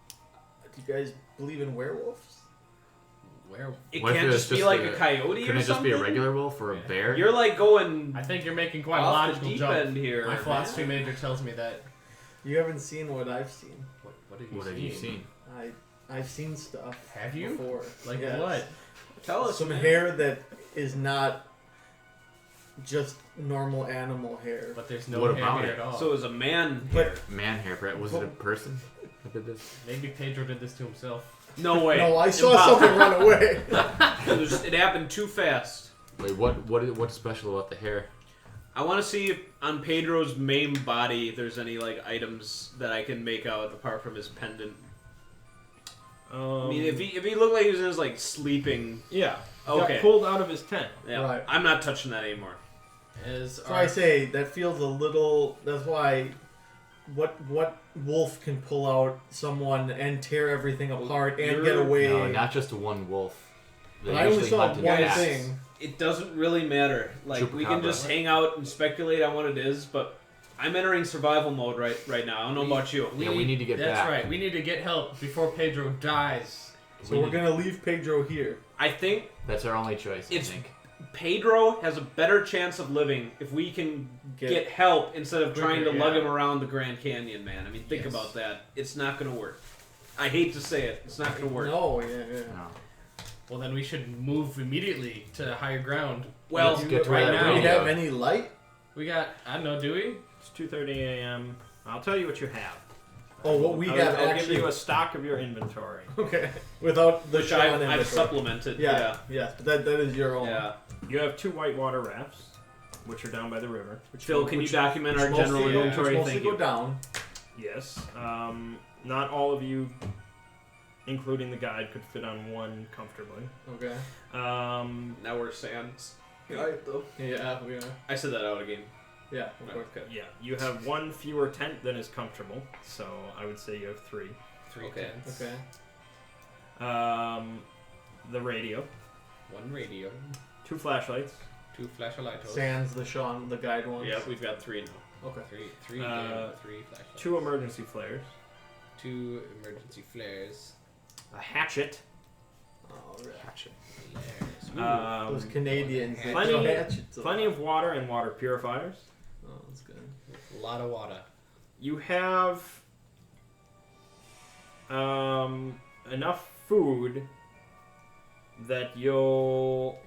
Do you guys believe in werewolves? Where? It What if can't it was just be just like a- a coyote Couldn't or it just something. be a regular wolf or a Yeah. bear? You're like going I think you're making quite a off the logical deep jump. end here. My man. philosophy major tells me that. You haven't seen what I've seen. What have you seen? I've seen stuff. Have you? Before. Like Yes. what? Tell us, Some man. hair that is not just normal animal hair. But there's no What hair about here it? at all. So it was a man But- hair. Man hair, Brett. Was it a person that did this? Maybe Pedro did this to himself. No way. No, I saw Impossible. something run away. It happened too fast. Wait, what's special about the hair? I want to see if on Pedro's main body there's any like items that I can make out apart from his pendant. I mean, if he looked like he was in his like sleeping. Yeah. Okay. Got pulled out of his tent. Yeah. Right. I'm not touching that anymore. So I say that feels a little. That's why. What wolf can pull out someone and tear everything apart and get away? No, not just one wolf. They But I only usually saw hunt in one packs. thing. It doesn't really matter. Like we can Chupacabra. just hang out and speculate on what it is, but I'm entering survival mode right now. I don't know about you. Yeah, we need to get That's back. right. We need to get help before Pedro dies. So we're gonna leave Pedro here. I think That's our only choice, I It's- think. Pedro has a better chance of living if we can get help instead of trying to Quicker, lug yeah. him around the Grand Canyon, man. I mean, think Yes. about that. It's not going to work. I hate to say it. It's not going to work. No, yeah. No. Well, then we should move immediately to higher ground. Well, Let's get to right that now- Do we radio. have any light? We got, I don't know, do we? It's 2:30 a.m. I'll tell you what you have. Oh, what we I'll, have I'll actually. give you a stock of your inventory. Okay. Without the which Sean I've inventory. supplemented. Yeah. Yes, but that is your own. Yeah. You have 2 whitewater rafts, which are down by the river. Phil, can you document our Which general mostly- inventory? which mostly Thank go you. down. Yes. Not all of you, including the guide, could fit on one comfortably. Okay. Now we're sans. Right, though. Yeah, we are. I said that out again. Yeah, of course. Okay. Yeah, you have 1 fewer tent than is comfortable, so I would say you have 3. Three Okay. tents. Okay. The radio, 1 radio. 2 flashlights, 2 flashlights. Sans the Sean, the guide ones. Yeah, we've got 3 now. Okay. 3 flashlights. 2 emergency flares, 2 emergency flares. a hatchet, Alright. Flares. Those Canadians. they plenty- throw hatchets a plenty lot. of water and water purifiers. Oh, that's good. A lot of water. You have enough food that you'll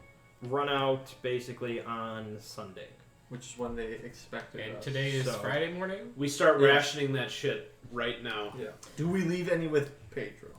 run out basically on Sunday. Which is when they expected And us. today is So- Friday morning? We start Yeah. rationing that shit right now. Yeah. Do we leave any with Pedro?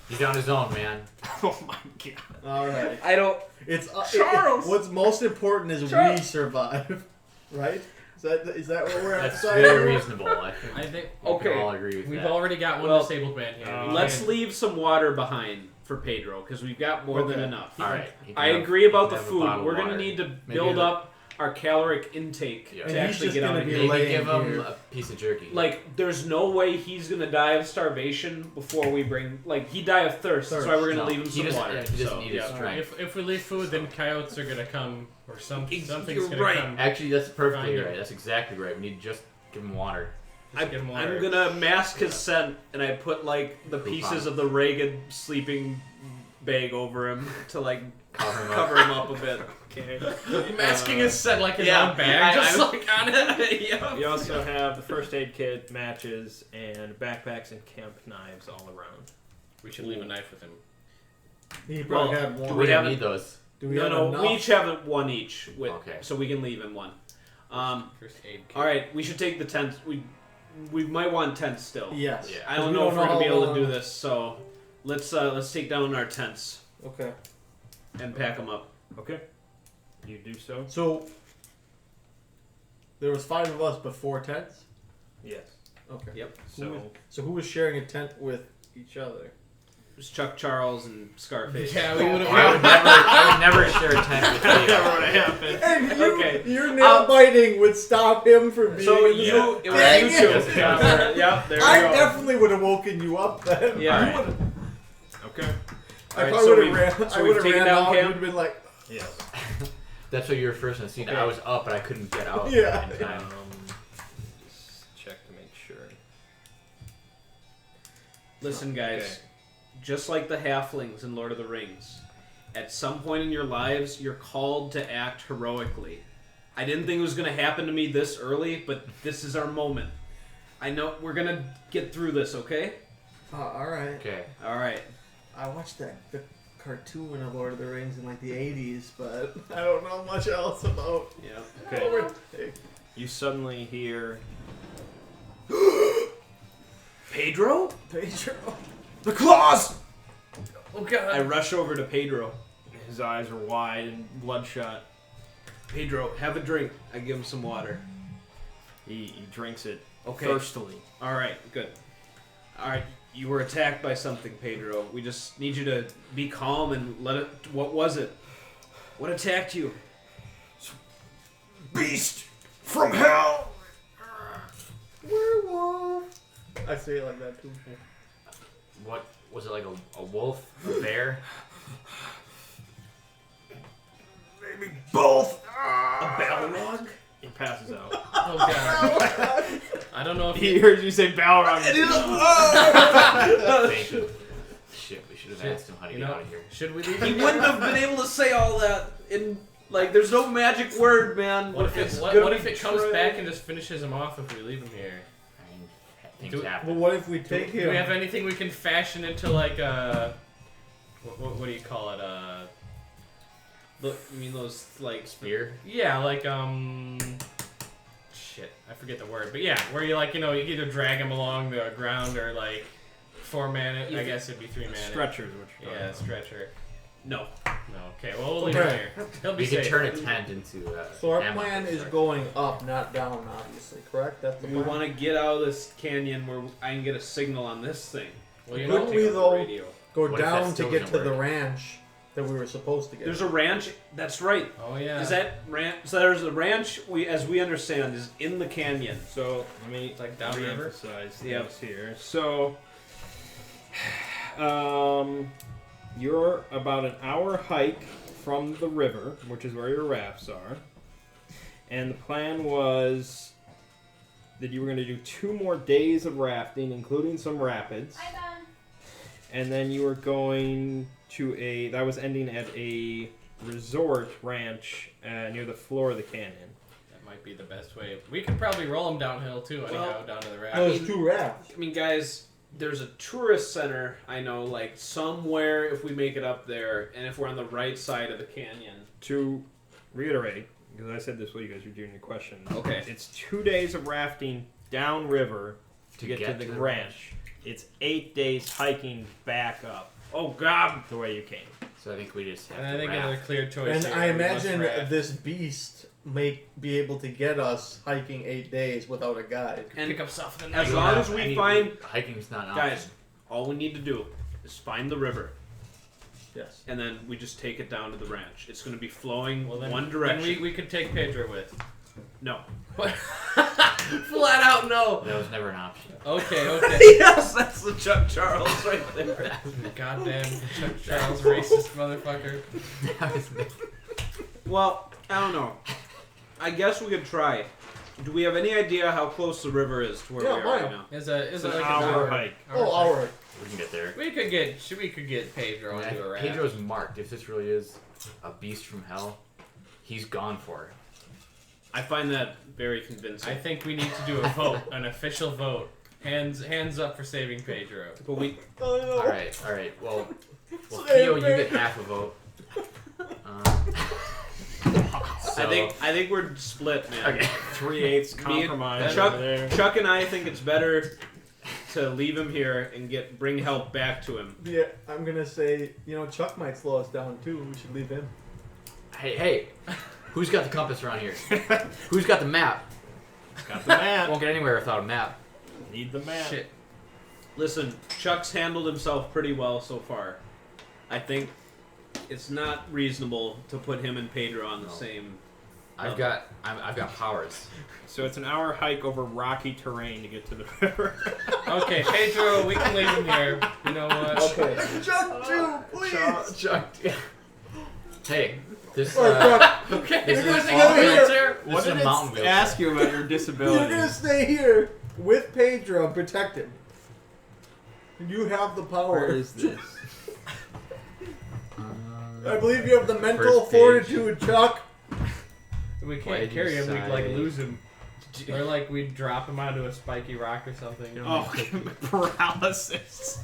He's on his own, man. Oh my god. Alright. I don't. It's Charles! what's most important is we Charles! survive, right? Is that what we're That's emphasizing? very reasonable. I think I think we Okay. can all agree with we've that. already got one Well, disabled man here. We Let's can- leave some water behind for Pedro because we've got more than Okay. enough. All right. I agree about he the can have a food. bottle We're of going to water. need to Maybe build a- up our caloric intake Yeah. And to he's actually just get out gonna of be here. Maybe laying give him here. a piece of jerky. Like, there's no way he's going to die of starvation before we bring. Like, he'd die of thirst. That's why we're going to No, leave him he some doesn't- water. yeah, he doesn't So, need yeah. his strength. If we leave food, then coyotes are gonna come, or something's You're gonna right. come. Actually, that's perfectly Find it. right. That's exactly right. We need to just give him water. Just give 'em water. I'm going to mask his scent, and I put, like, the Poop pieces on of the ragged sleeping bag over him to, like, Cover him up. cover him up a bit. Okay. Masking his scent like his yeah, own bag, just I- like on it. yeah. You also have the first aid kit, matches, and backpacks and camp knives all around. We should leave a knife with him. He probably Well, had do one. we We have don't need those. Do we No, have no, enough? we each have one each, with, Okay. so we can leave in one. First aid kit. All right, we should take the tents. We might want tents still. Yes. Yeah. I don't We know if we're gonna be how able to long- do this, so let's take down our tents Okay. and pack them up. Okay. You do so? So there was 5 of us before tents. Yes. Okay. Yep. So So who was sharing a tent with each other. It was Chuck Charles and Scarface. Yeah, we would have. I would never share a tent with That you. never would have happened. And you, Okay. your nail biting would stop him from being So in the you, it was Dang you it. two. Yep, there we I go. definitely would have woken you up then. Yeah. You would've- Okay. I Alright, probably so would we've- have ran. so I we've would have taken ran down out. camp? You'd been like, Yes. That's what you were first in the scene. Okay. I was up, but I couldn't get out. Yeah. In time. Just check to make sure. Listen, guys. Okay. Just like the halflings in Lord of the Rings, at some point in your lives, you're called to act heroically. I didn't think it was going to happen to me this early, but this is our moment. I know we're going to get through this, okay? all right. Okay. All right. I watched the cartoon of Lord of the Rings in like the 80s, but I don't know much else about. Yeah. Okay. You suddenly hear Pedro? Pedro. the claws. Oh god. I rush over to Pedro. His eyes are wide and bloodshot. Pedro, have a drink. I give him some water. He drinks it Okay. thirstily. All right, good. All right, you were attacked by something, Pedro. We just need you to be calm and let it. What was it? What attacked you? Beast from hell. Werewolf. I say it like that too. What was it, like a wolf, a bear? Maybe both. A Balrog? He passes out. Oh god. I don't know if He heard you say Balrog. Thank you. Shit, we should have asked him how to you get know, out of here. should we leave He him wouldn't here? have been able to say all that in like. There's no magic word, man. What if It's it, gonna what be if it comes true. back and just finishes him off if we leave him here? I mean, things Do- happen. But what if we take Do him? we have anything we can fashion into like a what do you call it? Look, you mean those like Spear? Yeah, like shit, I forget the word, but yeah, where you like you either drag him along the ground or like 4-man. I guess it'd be 3-man. Stretchers, which you're Yeah, stretcher. no? No, okay, well we'll leave him Okay. here. He'll be We could safe. turn a tent into. So our ammo. plan is Sorry. going up, not down, obviously. Correct? That's the We plan. want to get out of this canyon where I can get a signal on this thing. Well, you Wouldn't know, we Take out the though radio. go What if that down to still get to doesn't the work? ranch that we were supposed to get? There's a ranch. That's right. oh yeah. Is that ranch? So there's a ranch. As we understand, is in the canyon. So let me Like downriver? re-emphasize Yep. this here. So, you're about an hour hike from the river, which is where your rafts are, and the plan was that you were going to do 2 more days of rafting, including some rapids, and then you were going to that was ending at a resort ranch near the floor of the canyon. That might be the best way. We could probably roll him downhill too. Anyhow, Well, down to the raft. There's 2 rafts. I mean, guys, there's a tourist center. I know, like somewhere if we make it up there, and if we're on the right side of the canyon. To reiterate, because I said this while you guys were doing your question. Okay. It's 2 days of rafting downriver to get to the ranch. It's 8 days hiking back up. Oh God, the way you came. So I think we just have And I to think raft. another clear choice. And here, I we must imagine raft. this beast may be able to get us hiking 8 days without a guide. And pick up stuff in the as night. long as we find, hiking's not an guys, option. all we need to do is find the river, Yes. and then we just take it down to the ranch. It's going to be flowing Well, then, one direction. Then we could take Pedro with. No. Flat out no. That was never an option. Okay, okay. Yes, that's the Chuck Charles right there. Goddamn Chuck Charles racist motherfucker. That was Well, I don't know. I guess we could try. Do we have any idea how close the river is to where Yeah, we are mine. right now? Is It's it an like hour hike. Oh, our. we can get there. We could get Pedro I mean, into a raft. Pedro's marked. If this really is a beast from hell, he's gone for it. I find that very convincing. I think we need to do a vote, an official vote. Hands up for saving Pedro. but we Oh, no. All right. Well, Same Theo, you thing. get half a vote. I think we're split, man. Okay. 3/8 Me and compromise Chuck, over there. Chuck and I think it's better to leave him here and bring help back to him. Yeah, I'm gonna say, Chuck might slow us down too. We should leave him. Hey, who's got the compass around here? Who's got the map? Got the map. Won't get anywhere without a map. Need the map. Shit. Listen, Chuck's handled himself pretty well so far. I think it's not reasonable to put him and Pedro on the same. I've got powers. So it's an hour hike over rocky terrain to get to the river. Okay, Pedro, we can leave him here. You know what? Okay. Chuck, please. Chuck. Hey, this. Okay, This you're is going all- to wheelchair? This What is a did mountain it wheelchair. ask you about your You're disability? gonna stay here with Pedro and protect him. You have the power. Where is this? I believe you have the mental First page. fortitude, Chuck. We Why can't do carry you him, we'd like say- lose him. Or like we'd drop him onto a spiky rock or something. Oh, paralysis.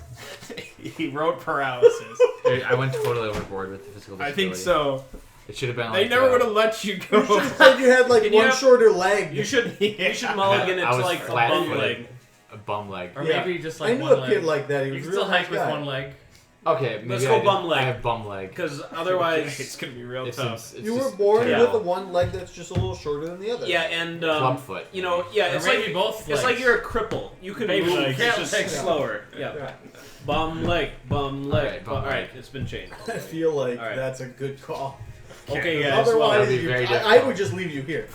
He wrote paralysis. I went totally overboard with the physical I disability. think so. It should have been They like. never would have let you go. You should have said you had like Can you one have- shorter leg. You should mulligan it I to was like a flat-footed. bum leg. A bum leg. Or Yeah. maybe just I like knew one a leg. kid like that. He You was can a still real nice hike with guy. one leg. Okay, maybe Let's I go didn't- bum leg. I have bum leg. Because otherwise, It's gonna be real It's, tough. it's You were just born terrible. with the one leg that's just a little shorter than the other. yeah, and Clubfoot. you know, yeah, Or it's maybe like both it's legs. like you're a cripple. You can Maybe move, legs. it's just Yeah. slower. Yeah. Yeah. Bum leg, bum leg. Alright, bum All right, leg. it's been changed. I feel like All right. that's a good call. Okay, guys. Otherwise, that'd be very I difficult. would just leave you here.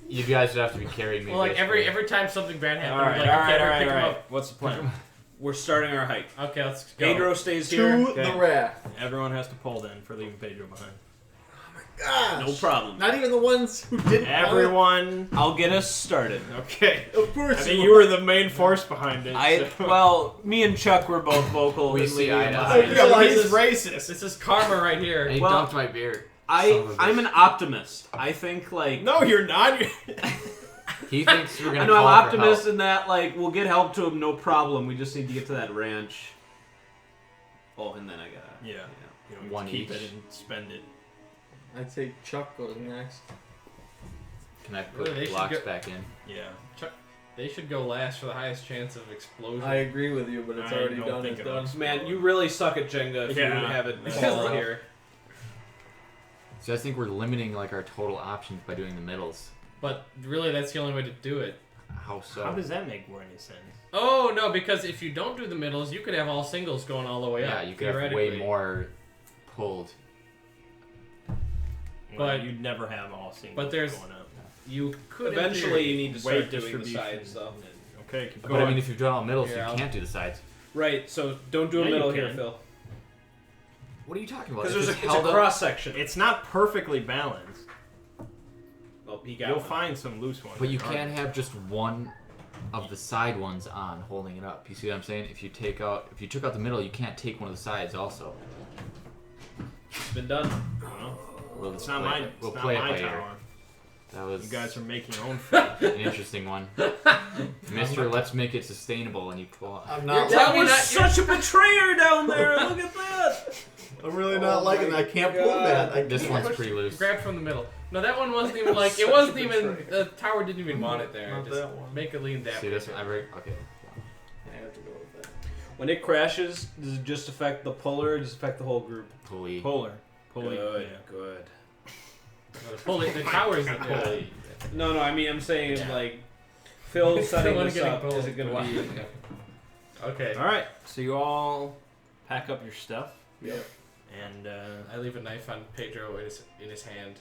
You guys would have to be carrying me. Well, like basically. every time something bad All happens, right, like, all okay, right, all pick right, him all right. up. What's the plan? We're starting our hike. Okay, let's go. Pedro stays here. To Okay. the raft. Everyone has to pull then for leaving Pedro behind. Gosh. No problem. Not even the ones who didn't. Everyone. I'll get us started. Okay. Of course. I think you were the main force behind it. so- Well, me and Chuck were both vocal. We in see leaving eye him to behind. eye. Yeah, like he's this- racist. This is karma right here. And he Well, dumped my beer. Son of a I'm bitch. an optimist. I think like No, you're not. He thinks we're gonna. I know call I'm for optimist help. in that like we'll get help to him, no problem. We just need to get to that ranch. Oh, and then I gotta. Yeah. You know, One keep each. it and spend it. I'd say Chuck goes next. Can I put Really, they should blocks go- back in? Yeah. They should go last for the highest chance of explosion. I agree with you, but it's I already don't done. think It's it done. looks- Man, you really suck at Jenga if Yeah. you have it fall here. So I think we're limiting like our total options by doing the middles. But really, that's the only way to do it. How so? How does that make more any sense? Oh no, because if you don't do the middles, you could have all singles going all the way yeah, up. you could have way theoretically. more pulled. Well, But- you'd never have all singles but there's- going up. You could in Eventually, theory. you need to Weight start doing the distribution. sides though. Okay, keep But going. I mean, if you've done all middles, Here, you I'll- can't do the sides. Right. So don't do a Yeah, you middle here, can. Phil, What are you talking about? because It's there's just it's a held up- cross section. It's not perfectly balanced. Oh, he got You'll one. find some loose ones. But you that aren't. can't have just one of the side ones on holding it up. You see what I'm saying? If you took out the middle, you can't take one of the sides also. It's been done. Well, We'll it's not play my. it- It's we'll not play it my by ear. tower. That was You guys are making your own fate. an interesting one. Mister, let's make it sustainable, and you pull out. I'm not. Tell That me was that- such a betrayer down there. Look at that. I'm really not liking that. I can't pull God. that. I This can't. one's pretty loose. Grab from the middle. No, that one wasn't even like it wasn't even the tower didn't even want it there. Not Just that one. make it lean that See way. this one? Okay. I have to go with that. When it crashes, does it just affect the puller or does it affect the whole group? Pulley. Puller. Pulley. Good, Yeah. good. The pulley, the tower's the pulley. No, I mean, I'm saying, like, Phil setting Someone this getting up, is it going to be... Okay. All right. So you all pack up your stuff, Yep. and I leave a knife on Pedro in his hand.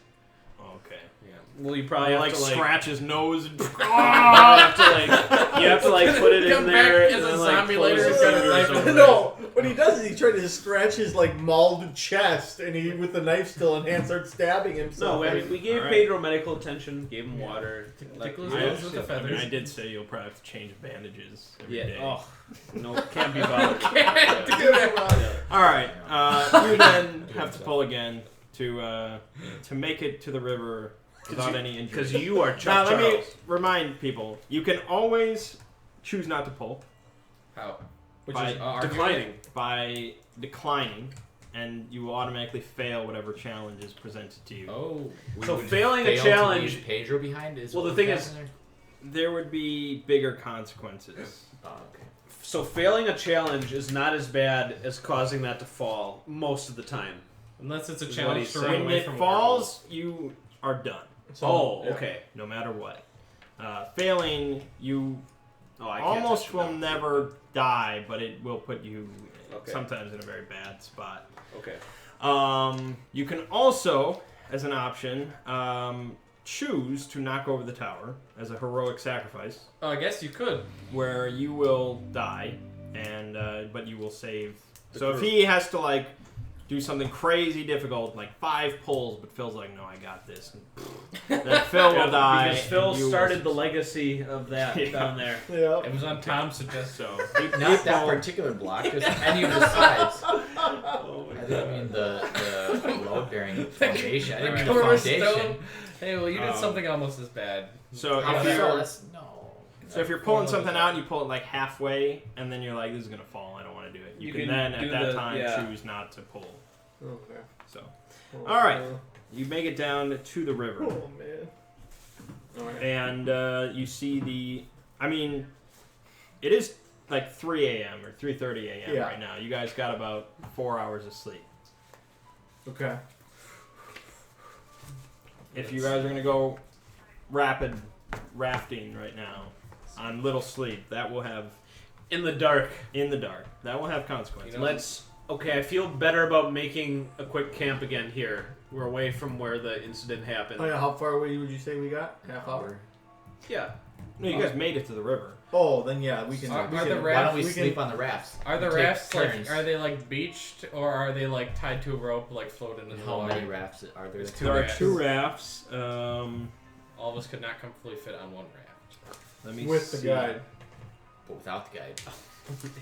okay. Yeah. Well, you I probably have like to, like... scratch his nose. And you have to, like, put it in Come there back and as a then, like, zombie close later, his got a fingers knife in over his it. No, what he does is he tries to scratch his like mauled chest, and he, with the knife still in hand, starts stabbing himself. No, I mean, we gave Alright. Pedro medical attention, gave him water. Tickle his I, nose with the I mean, feathers. I did say you'll probably have to change bandages every Yeah, day. oh, no, can't be bothered. Can't do that. All right. You then have to pull again to make it to the river without any injury. Because you are Now, Chuck let me Charles. remind people: you can always choose not to pull How? Which By is argument? Declining. by declining, and you will automatically fail whatever challenge is presented to you. Oh. We So would failing a fail to challenge- leave Pedro behind is. Well, what the thing would is- happen There would be bigger consequences. there? Oh, okay. So failing a challenge is not as bad as causing that to fall most of the time. Unless it's a Is what challenge he's to saying. run When away it from falls, you are done, So, Oh, yeah. okay. no matter what. Failing, you Oh, I can't almost touch it will now. never die, but it will put you Okay. sometimes in a very bad spot. Okay. You can also, as an option, choose to knock over the tower as a heroic sacrifice, Oh, I guess you could. where you will die, and but you will save. The So if crew. he has to like do something crazy difficult, like 5 pulls, but Phil's like, no, I got this. Then Phil will die. Because Phil and you will started the succeed. legacy of that Yeah. down there. Yeah. It was on Tom's suggestion. So Not that particular block, just any of the sides. Oh my I didn't mean the load-bearing foundation. I didn't mean the Cover foundation. stone. Hey, well, you did something almost as bad. So How if far? you're That's no. So if you're pulling something out and you pull it like halfway, and then you're like, this is going to fall, I don't want to do it. You, You can can then, at do that the- time, yeah. choose not to pull. Okay. So, all right. You make it down to the river. Oh man. All right. And you see the... I mean, it is like 3 a.m. or 3:30 a.m. Yeah. right now. You guys got about 4 hours of sleep. Okay. If you guys are going to go rapid rafting right now on little sleep, that will have... In the dark. In the dark. That will have consequences. You know- Let's. Okay, I feel better about making a quick camp again here. We're away from where the incident happened. Oh yeah. How far away would you say we got? Half hour. Yeah. No, you guys made it to the river. Oh, then yeah, we can. Are we the can rafts- Why don't we we sleep can- on the rafts? Are the We take rafts like? turns. Are they like beached or are they like tied to a rope, like floating in the How water? many rafts are there? There's two There are rafts. 2 rafts. All of us could not comfortably fit on one raft. Let me with see. the guide. But without the guide.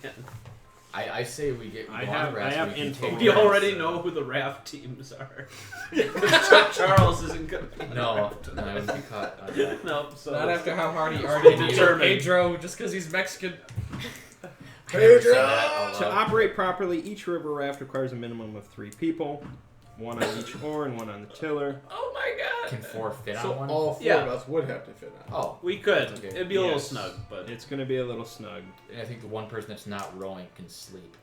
Man. I say we get. I go on have- the rafts I have we can info. take We Oh, already so- know who the raft teams are. Because Chuck Charles isn't going to be No, I wouldn't be caught on that. No, so. Not after how hard he already beat Determined. Pedro just because he's Mexican. I never said that out To loud. operate properly, each river raft requires a minimum of 3 people. 1 on each oar and 1 on the tiller. Oh my god! Can 4 fit So on one? all 4 Yeah. of us would have to fit on. Oh, We could. Okay. It'd be a little Yes. snug, but It's going to be a little snug. and I think the one person that's not rowing can sleep.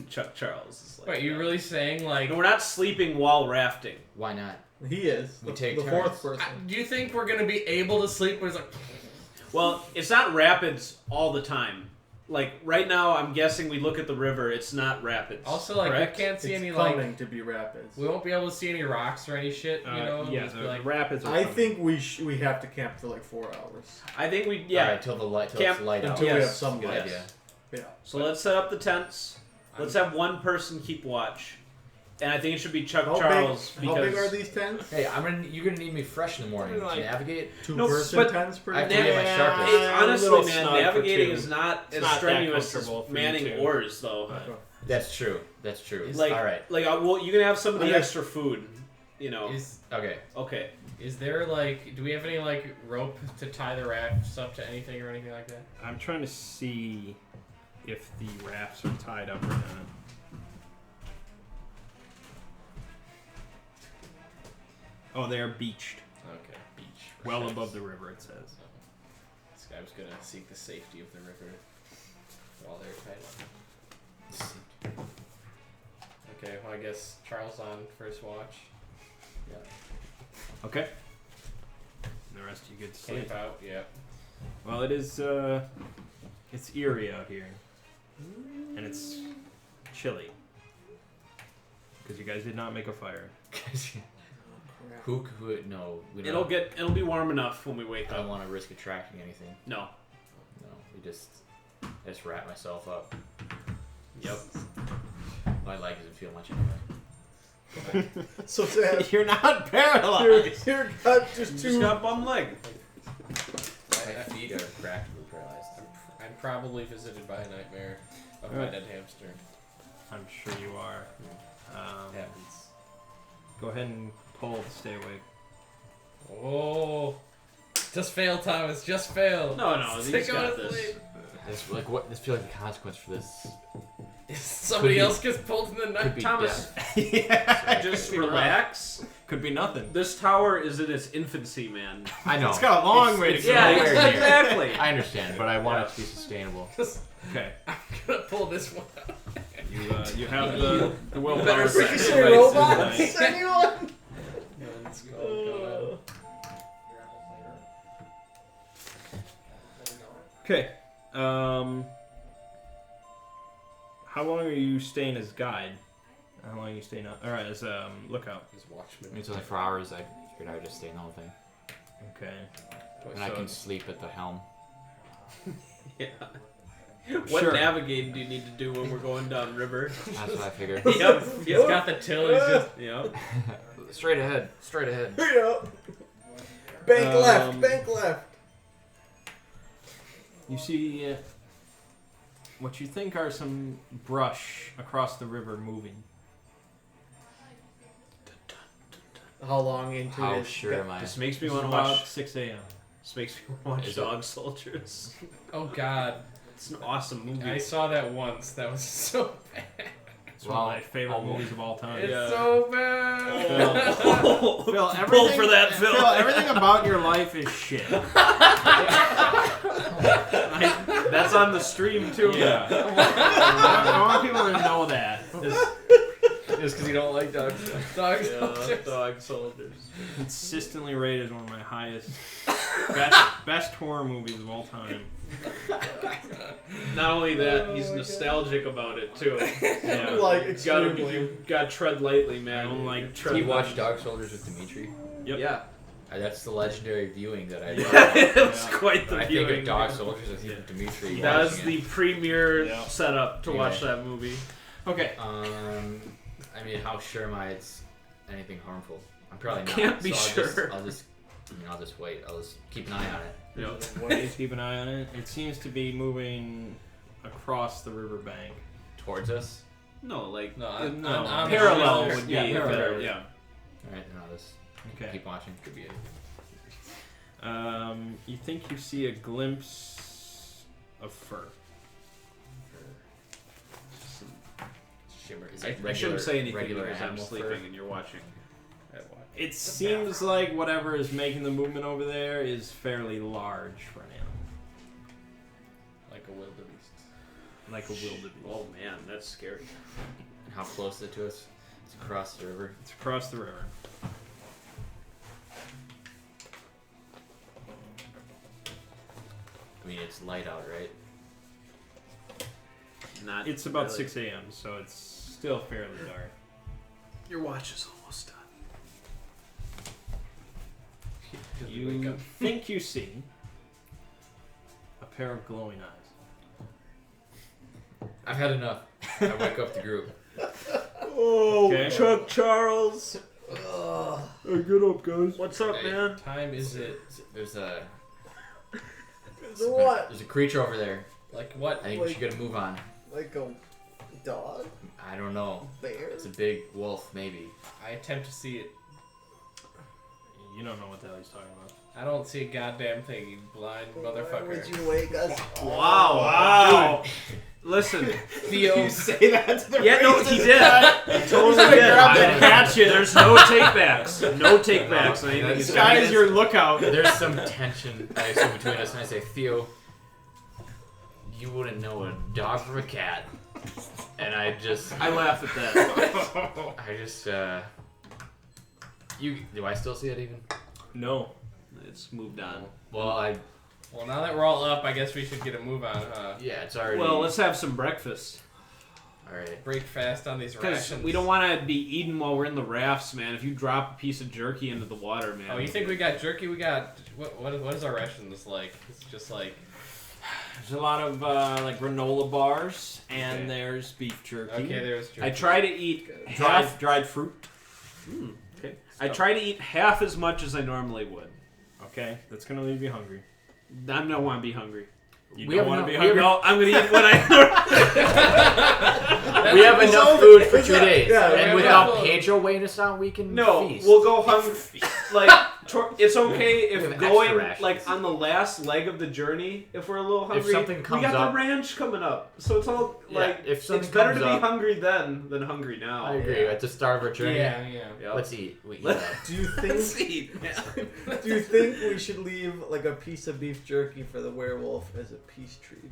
Chuck Charles is like. Wait, you really saying like? No, we're not sleeping while rafting. Why not? He is. We the, take the turns. 4th person. Do you think we're gonna be able to sleep? Where it's like, Well, it's not rapids all the time. Like right now, I'm guessing we look at the river. It's not rapids. also like correct? we can't see It's any coming like. to be rapids. We won't be able to see any rocks or any shit. You know? Yeah, Just the be like, rapids are I coming. think we have to camp for like 4 hours I think we. Yeah. Alright, till the light, till Camp- it's light out. until we Yes. have some Good light. idea. Yeah. So let's set up the tents. Let's have one person keep watch, and I think it should be Chuck How Charles big? How big are because these tents? Hey, you're gonna need me fresh in the morning Like- to navigate. 2 No, person but tents per I day? have to get my sharpest. It's a honestly, little man, snug for navigating 2. is not It's as not that strenuous as comfortable for you manning two. oars, though. Okay. That's true. That's true. Like, All right. like, well, you can have some of the Okay. extra food, you know. Okay. Okay. is there like? Do we have any like rope to tie the rafts up to anything or anything like that? I'm trying to see if the rafts are tied up or not. Oh, they are beached. Okay, beach. Well above the river, it says. This guy was gonna seek the safety of the river while they're tied up. Okay, well I guess Charles on first watch. Okay. And the rest of you get to sleep. Camp out. Yeah. Well, it is, it's eerie out here. And it's chilly. Because you guys did not make a fire. Who? No, we It'll don't. it'll be warm enough when we wake I don't up. want to risk attracting anything. No. No, I just wrap myself up. Yep. My leg doesn't feel much anyway. So sad. You're not paralyzed! You're got just Just 2. got bum leg. My feet are practically paralyzed. I'm probably visited by a nightmare of my Alright. dead hamster. I'm sure you are. Happens. Go ahead and pull to stay awake. Oh, just fail, Thomas. Just fail. No, Stick he's got on this. sleep. This like what? This feels like a consequence for this. Somebody Could be- else gets pulled in the night. Could be Thomas, yeah. just relax. Could be nothing. This tower is in its infancy, man. I know. It's got a long way to it's go. Yeah, nowhere near. exactly. I understand, but I want it to be sustainable. Just, Okay. I'm gonna pull this one out. You have the willpower. better to ricochet sacrifice robots. tonight. Anyone? Let's go. Okay. How long are you staying as guide? How long are you staying out? All right, as lookout. He's watchman. It's only 4 hours. I figured I would just stay in the whole thing. Okay. And I can sleep at the helm. Yeah. What Sure. navigating do you need to do when we're going down river? That's what I figured. Yep. He's got the till. He's just. Yep. Straight ahead. Straight ahead. Yep. Bank left. Bank left. You see what you think are some brush across the river moving. How long into How it? sure am I? This makes me It's want to about watch. 6 a.m. This makes me want to watch Is it? Dog Soldiers. Oh God, It's an awesome movie. I saw that once. That was so bad. It's one of my favorite almost. movies of all time. It's Yeah. so bad. Phil, Pull everything, for that, Phil. everything about your life is shit. That's on the stream too. Yeah. I want people to know that. Just because you don't like dogs. Dogs. Dog Soldiers. Consistently rated as one of my highest, best horror movies of all time. Not only that, he's nostalgic about it too. Yeah. Like You gotta tread lightly, I man. don't like tread You watch lightly. Dog Soldiers with Dimitri? Yep. Yeah. That's the legendary viewing that I It was Yeah. quite the When I think viewing. of Dog Soldiers, I think of Dimitri. That was watching the premier Yeah. setup to Yeah. watch that movie. Okay. it. I mean, how sure am I it's anything harmful? I'm probably not. Can't be so sure. I'll just wait. I'll just keep an eye on it. Yep. What do you keep an eye on it? It seems to be moving across the riverbank. Towards us? No, like No, No. parallel I'm would be Yeah, a parallel. better. Yeah. Alright, then I'll just Okay. keep watching. Could be it. You think you see a glimpse of fur. Shimmer. Is I it shouldn't say anything regular because I'm animal sleeping fur? and you're watching. It seems like whatever is making the movement over there is fairly large for an animal, like a wildebeest? like a wildebeest. Oh man, that's scary. And how close is it to us? It's across the river. It's across the river. I mean, it's light out, right? Not. It's about really. 6 a.m., so it's still fairly dark. Your watch is almost done. You think you see a pair of glowing eyes. I've had enough. I wake up the group. Oh, Okay. Chuck Charles. Hey, get up, guys. What's up, Hey. man? Time is it? There's a What? there's a creature over there. Like what? I think we should get a move on. Like a dog? I don't know. Bear? It's a big wolf, maybe. I attempt to see it. You don't know what the hell he's talking about. I don't see a goddamn thing, you blind Why would motherfucker. you wake us? Wow. Dude, listen. Theo. Say that to the Yeah, no, he did. He totally gonna did. grab the hatchet. There's no takebacks. No takebacks. No, Anything. that's- It's Guys, gonna- your lookout. There's some tension, I assume, between us, and I say, Theo, you wouldn't know a dog from a cat. And I laugh at that. do I still see it even? No. It's moved on. Well, Well, now that we're all up, I guess we should get a move on, huh? yeah, it's already. Well, let's have some breakfast. Alright. Break fast on these Because rations. we don't want to be eating while we're in the rafts, man. If you drop a piece of jerky into the water, man. Oh, you think we got jerky? We got what is our rations like? It's just like There's a lot of like granola bars, and Okay. there's beef jerky. okay, there's jerky. I try to eat dried fruit. Okay. I try to eat half as much as I normally would. Okay, that's gonna leave you hungry. I don't want to be hungry. You We don't have want to enough- be hungry. No, I'm gonna eat what I. We have It's enough only- food for it's 2 not- days. yeah, and we without have- Pedro weighing us out, we can No, feast. we'll go hungry. Like it's okay We if have extra going rations. like on the last leg of the journey, if we're a little hungry, something comes we got up- the ranch coming up, so it's all Yeah, like if something it's better to comes be up- hungry then than hungry now. I agree. At the start of our journey, Yeah. Yep. let's eat. We eat Let- up. Do you think? eat, man. Do you think we should leave like a piece of beef jerky for the werewolf as a peace treaty?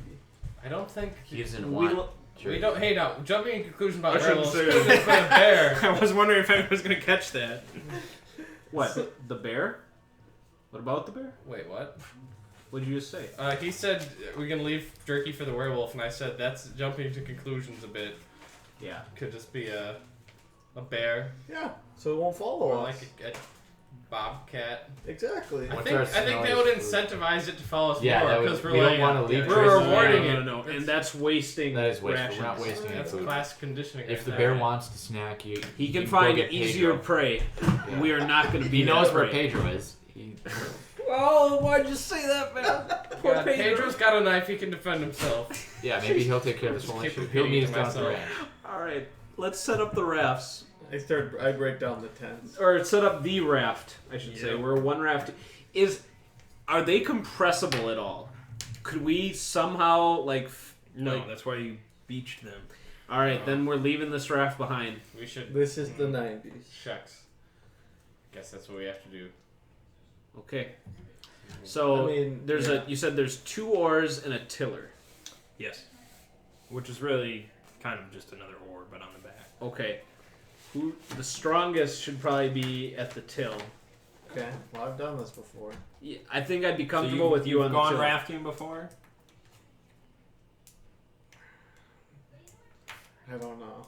I don't think He doesn't We want. lo- we don't. Hey, now jumping in conclusion about I shouldn't werewolves. say because it's for the bear. I was wondering if anyone was gonna catch that. What? The bear? What about the bear? Wait, what? What did you just say? He said we can leave Jerky for the werewolf, and I said that's jumping to conclusions a bit. Yeah. Could just be a bear Yeah, so it won't follow or us. like a bobcat. Exactly. I What's think our they would smell is incentivize it to follow us Yeah, more that because would- we're we like don't wanna leave we're traces. rewarding it. No, and that's wasting. That is wasteful. rations. We're not wasting any That's food. class conditioning. If right the there. bear wants to snack you, He can go find get easier Pedro. prey. Yeah. We are not going to be. He knows that where prey. Pedro is. He, Well, why'd you say that, man? Poor God, Pedro's got a knife. He can defend himself. yeah, maybe he'll take care of this Just one keep issue. repeating He'll meet to us down at the myself. ranch. All right, let's set up the rafts, I break down the tents. or set up the raft. I should say. Yeah. We're one raft. Are they compressible at all? Could we somehow No, that's why you beached them. All right, then we're leaving this raft behind. We should. This is the 90s. Shucks. Guess that's what we have to do. Okay. So I mean, you said there's 2 oars and a tiller. Yes. Which is really kind of just another oar, but on the back. Okay. The strongest should probably be at the till. Okay, well, I've done this before. Yeah, I think I'd be comfortable with you on the gone till. rafting before? I don't know.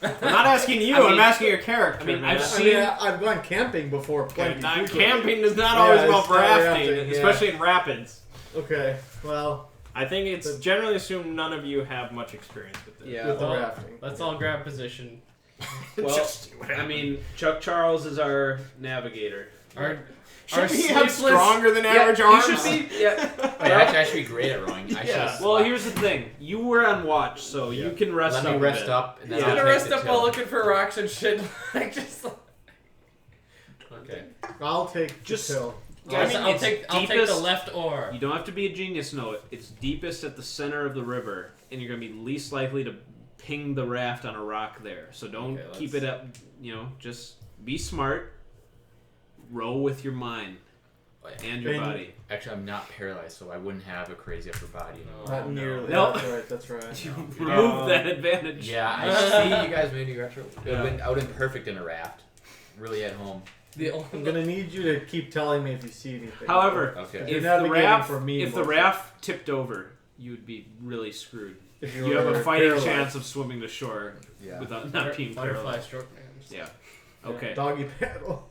I'm not asking you. I mean- I'm asking your character. I mean, man. I've I seen- mean, I've gone camping before. Okay, plenty not frequently. camping is not Yeah, always it's about not rafting, rafting, yeah. especially in rapids. Okay, well, I think it's generally assumed none of you have much experience with this. Yeah. with the well, rafting. let's all grab position. Well, Just do it. I mean, Chuck Charles is our navigator. Our Should he sleepless- have stronger than average arms? He should be. Yeah. Wait, actually, I should be great at rowing. I should Yeah. have Well, slept. here's the thing. You were on watch, so you can rest Let up me a rest bit. up, and then Yeah. I'll Gonna take rest the up till. while looking for rocks and shit. Like just. Okay. I'll take Just- the till. I mean, I'll it's take the deepest- left oar. You don't have to be a genius, know it. It's deepest at the center of the river, and you're going to be least likely to ping the raft on a rock there. So don't Okay, keep let's- it up, just be smart. Row with your mind and your And- body. Actually, I'm not paralyzed, so I wouldn't have a crazy upper body. Not nearly. No. That's right. That's right. You remove that advantage. Yeah, I see you guys made me retro. I would have been perfect in a raft. Really at home. I'm gonna need you to keep telling me if you see anything. However, Okay. You're if the navigating raft for me if the most- raft tipped over, you would be really screwed. if You have a were fighting paralyzed. chance of swimming to shore Yeah. without not being Butterfly paralyzed. stroke man. Yeah. Yeah, Okay. Doggy paddle.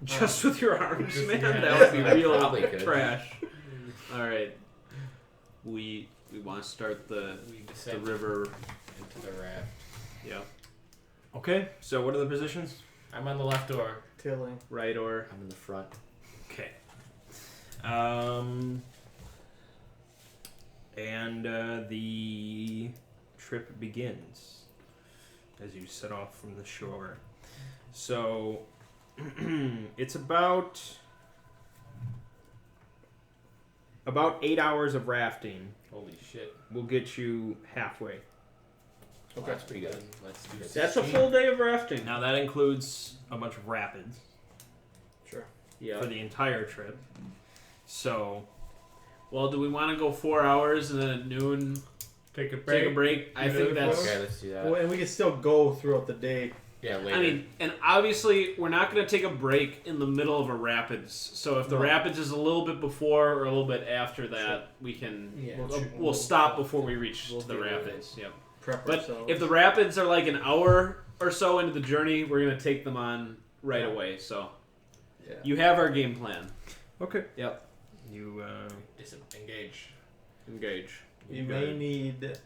Just with your arms, Just- man. yeah. That would be I real probably could. trash. All right. We want to start the We the descend river. into the raft. Yeah. Okay, so what are the positions? I'm on the left oar. Tilling. Right or I'm in the front. okay. And the trip begins as you set off from the shore. So it's about 8 hours of rafting Holy shit. will get you halfway. Okay, that's pretty good. Then let's do That's a full day of rafting. Now that includes a bunch of rapids Sure. for the entire trip. So, well, do we want to go 4 hours and then at noon Take a take a break? I Do think the that's. Okay, let's do that. Well, and we can still go throughout the day. Yeah, later. I mean, and obviously we're not going to take a break in the middle of a rapids. So if the No. rapids is a little bit before or a little bit after that, we can Yeah. we'll stop before we reach we'll to the deal with rapids. Yep. Prep But ourselves. if the rapids are like an hour or so into the journey, we're going to take them on right Yeah. away. So yeah. you have our game plan. Okay. Yep. You Disengage. Engage. You may need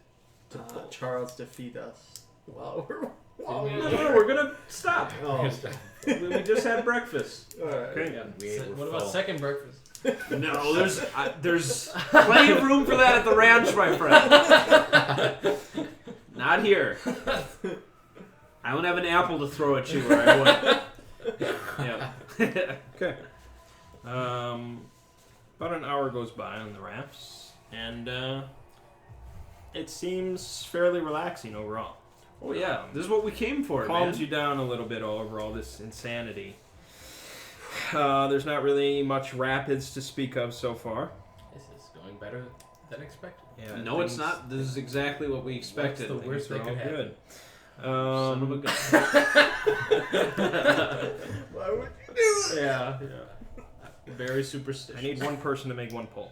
Charles to feed us while we're. While Did we- we're No, we're gonna stop. Oh, We just had breakfast. all right. okay? Yeah. we ate, we're What about full. second breakfast? No, there's plenty of room for that at the ranch, my friend. Not here. I don't have an apple to throw at you where I would. Yeah. Okay. About an hour goes by on the rafts, and it seems fairly relaxing overall. Oh yeah, this is what we came for, Calms man. you down a little bit over all this insanity. There's not really much rapids to speak of so far. This is going better than expected. Yeah, No, it's things- not. This is exactly what we expected. What's the worst things that are could all happen? good. Son of a gun. Why would you do that? Yeah. Very superstitious. I need one person to make one pull.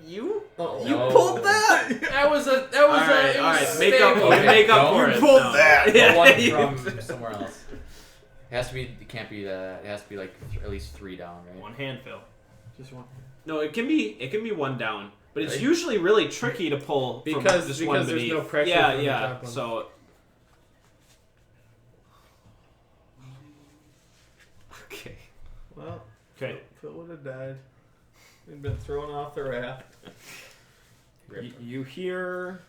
You? Oh, You No. pulled that! That was a. All right. Make up, stable. make up for You it. pulled No. that. Yeah, Pull one you- from somewhere else. It has to be. It can't be that. It has to be like at least 3 down, right? One hand, Phil. Just one. No, it can be one down, but it's Right. usually really tricky to pull from Because just one there's beneath. no pressure Yeah, from the yeah. top one. So okay. Well, Okay. Phil would have died. He'd been thrown off the raft. You hear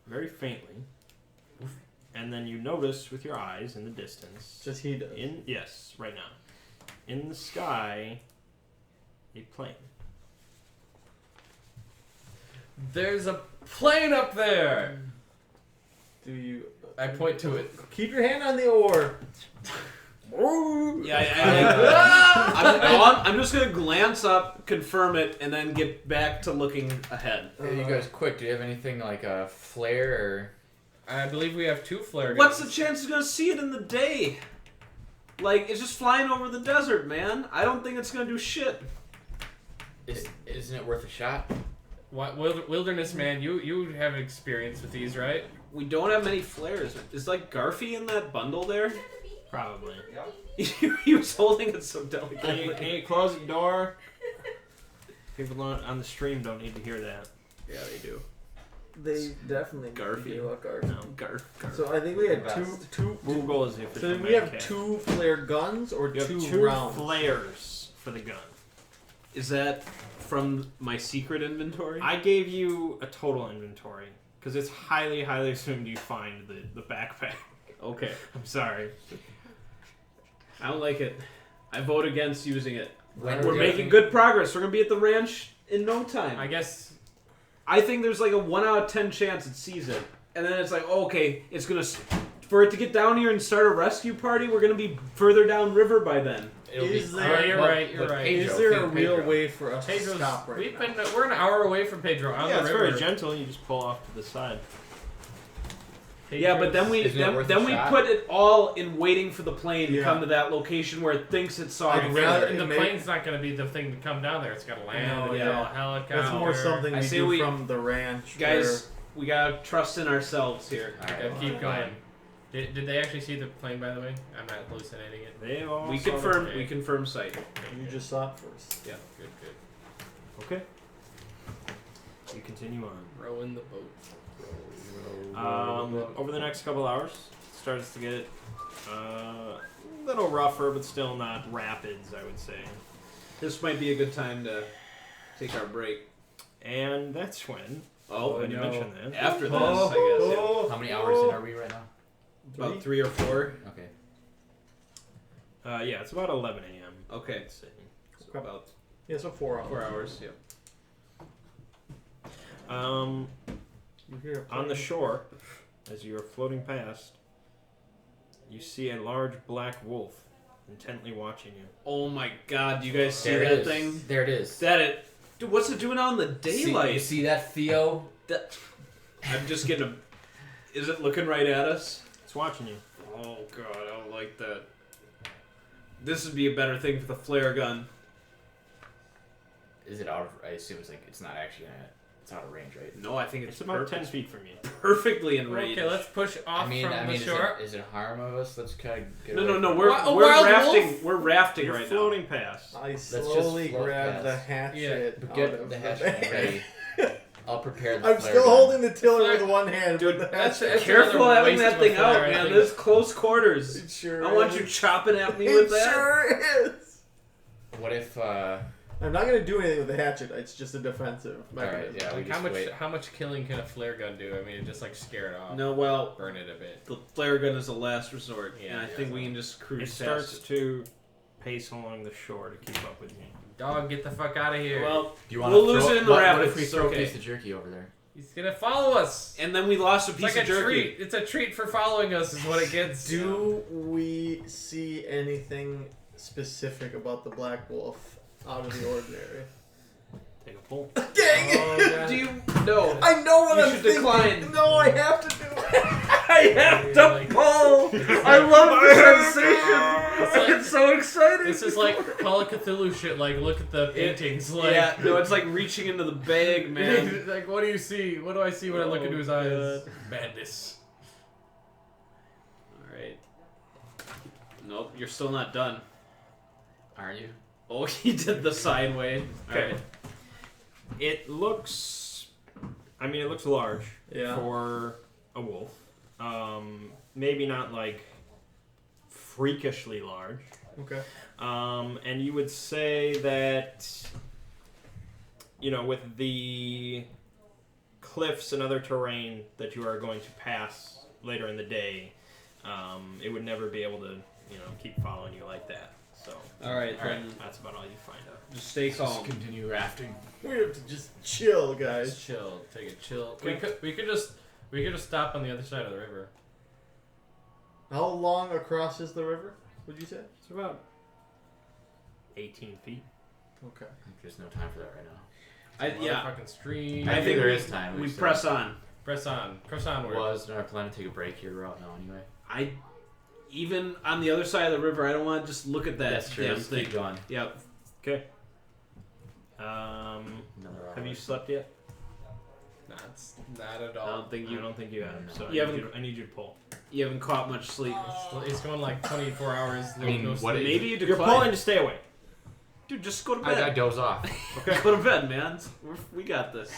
very faintly, and then you notice with your eyes in the distance. Just he does. Yes, right now. In the sky, a plane. There's a plane up there. Do you I point to it. keep your hand on the oar? I'm just gonna glance up, confirm it, and then get back to looking ahead. Hey, you guys, quick! Do you have anything like a flare I believe we have 2 flare guns. What's the chance you're gonna see it in the day? Like, it's just flying over the desert, man. I don't think it's gonna do shit. or isn't it worth a shot? What wilderness man? You have experience with these, right? We don't have many flares. Is like Garfy in that bundle there? Probably. He was holding it so Can delicately. you close the door? People on the stream don't need to hear that. Yeah, they do. They definitely Garfy. Garfy. No. Garf. So I think we had Best. two. Google is the So official did we have Medicare. 2 flare guns or You have 2 two rounds? flares for the gun. Is that from my secret inventory? I gave you a total inventory because it's highly, highly assumed you find the backpack. Okay. I'm sorry. I don't like it. I vote against using it. When We're do you making think- good progress. We're gonna be at the ranch in no time. I guess. I think there's like a 1 out of 10 chance it sees it, and then it's like, oh, okay, it's gonna for it to get down here and start a rescue party. We're gonna be further downriver by then. It'll Is be there- Oh, you're Well, right. You're but right. Pedro, Is there a think real Pedro. way for us to Pedro's. stop right We've now? been. We're an hour away from Pedro on Yeah, the it's river. very gentle. You just pull off to the side. Yeah, but then we Isn't it worth then a we shot? put it all in waiting for the plane to Yeah. come to that location where it thinks it saw I'd it. rather- And the Maybe- plane's not going to be the thing to come down there. It's got to land. No, It's yeah. got a helicopter. That's more something I we say do we- from the ranch. Guys, we gotta trust in ourselves here. I gotta keep going. Did they actually see the plane, by the way? I'm not hallucinating it. They all We saw confirm. okay. We confirm sight. where you just saw it first. Yeah. Good, good. Okay. You continue on. Rowing the boat. Over the next couple hours, it starts to get a little rougher, but still not rapids, I would say. This might be a good time to take our break. And that's when. Oh, when you no. mention that. after this, I guess. Yeah. How many hours in are we right now? About 3 or 4. Okay. Yeah, it's about 11 a.m. Okay. I'd say. So about Yeah, so 4 hours. 4 hours. Yeah. You hear a On the plane? shore, as you are floating past, you see a large black wolf intently watching you. Oh my God! Do you guys see There it that is. thing? There it is. That it. Dude, what's it doing out in the See, daylight? you see that, Theo? That, I'm just getting a. Is it looking right at us? It's watching you. Oh God, I don't like that. This would be a better thing for the flare gun. Is it out of? I assume it's like it's not actually. It's out of range, right? No, I think It's about 10 feet from you. perfectly in range. Okay, let's push off from the shore. Is it harm of us? Let's kind of get No, away no, no. from We're What, a we're wild rafting. wolf? We're rafting You're right floating past. I just slowly float grab past. the hatchet. Yeah, But out get of the the hatchet bag. ready. I'll prepare the I'm flare still gun. holding the tiller with one hand. Dude, but the that's- hatchet- Careful another having waste that of a thing flare, out, I man. think. This is close quarters. It sure I want is. you chopping at me It with that. sure is. What if? I'm not gonna do anything with the hatchet. It's just a defensive mechanism. yeah. we Like just wait. how much killing can a flare gun do? I mean, it just like scare it off. No, well, Burn it a bit. the flare gun is a last resort, Yeah, and I yeah, think we so- can just cruise It past starts it. to pace along the shore to keep up with you. Dog, get the fuck out of here. Well, Do you want we'll to lose throw, it in the what rapids. if we throw okay. a piece of jerky over there? he's gonna follow us. And then we lost a It's piece like of a jerky. treat. It's a treat for following us, is what it gets. Do we see anything specific about the black wolf out of the ordinary? Take a pull. Dang it! Oh, God. Do you? No. I know what You I'm should thinking. decline. No, I have to do it. I have to pull. I love the sensation. It's so exciting. This is like Call of Cthulhu shit. Like, look at the paintings. Like, Yeah, no, it's like reaching into the bag, man. like, what do you see? What do I see when I look into his eyes? God. Madness. All right. Nope, you're still not done. Aren't you? Oh, he did the sideways. Okay. All right. It looks. I mean, it looks large Yeah. for a wolf. Maybe not like freakishly large. Okay. And you would say that, you know, with the cliffs and other terrain that you are going to pass later in the day, it would never be able to, you know, keep following you like that. So, All right, then that's about all you find out. just stay Just calm. continue rafting. We have to just chill, guys. Just chill. Take a chill. We could just stop on the other side of the river. How long across is the river, would you say? It's about 18 feet. Okay. There's no time for that right now. It's a motherfucking stream. I I think think there we- is time. We still- press on. Press on. Press onward. Was our plan to take a break here? We're out now anyway. Even on the other side of the river, I don't want to just look at that That's true. damn Let's thing. keep going. Yep. Okay. Another Have you hour. slept yet? Not at I all. don't think I don't think you have. So You I need you to pull. you haven't caught much sleep. It's going like 24 hours. I mean, no what sleep. Maybe you You're decline. pulling to stay away. Dude, just go to I bed. doze off. Go to bed, man. We got this.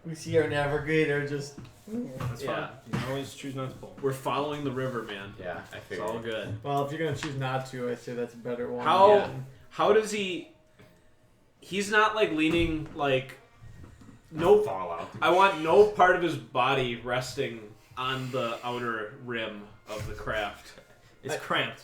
We see our navigator just. That's Yeah. fine. You can always choose not to pull. We're following the river, man. Yeah, I It's figured. all good. Well, if you're gonna choose not to, I say that's a better one. How Yeah. how does he? He's not like leaning like. Nope. Fallout. I want no part of his body resting on the outer rim of the craft. It's cramped.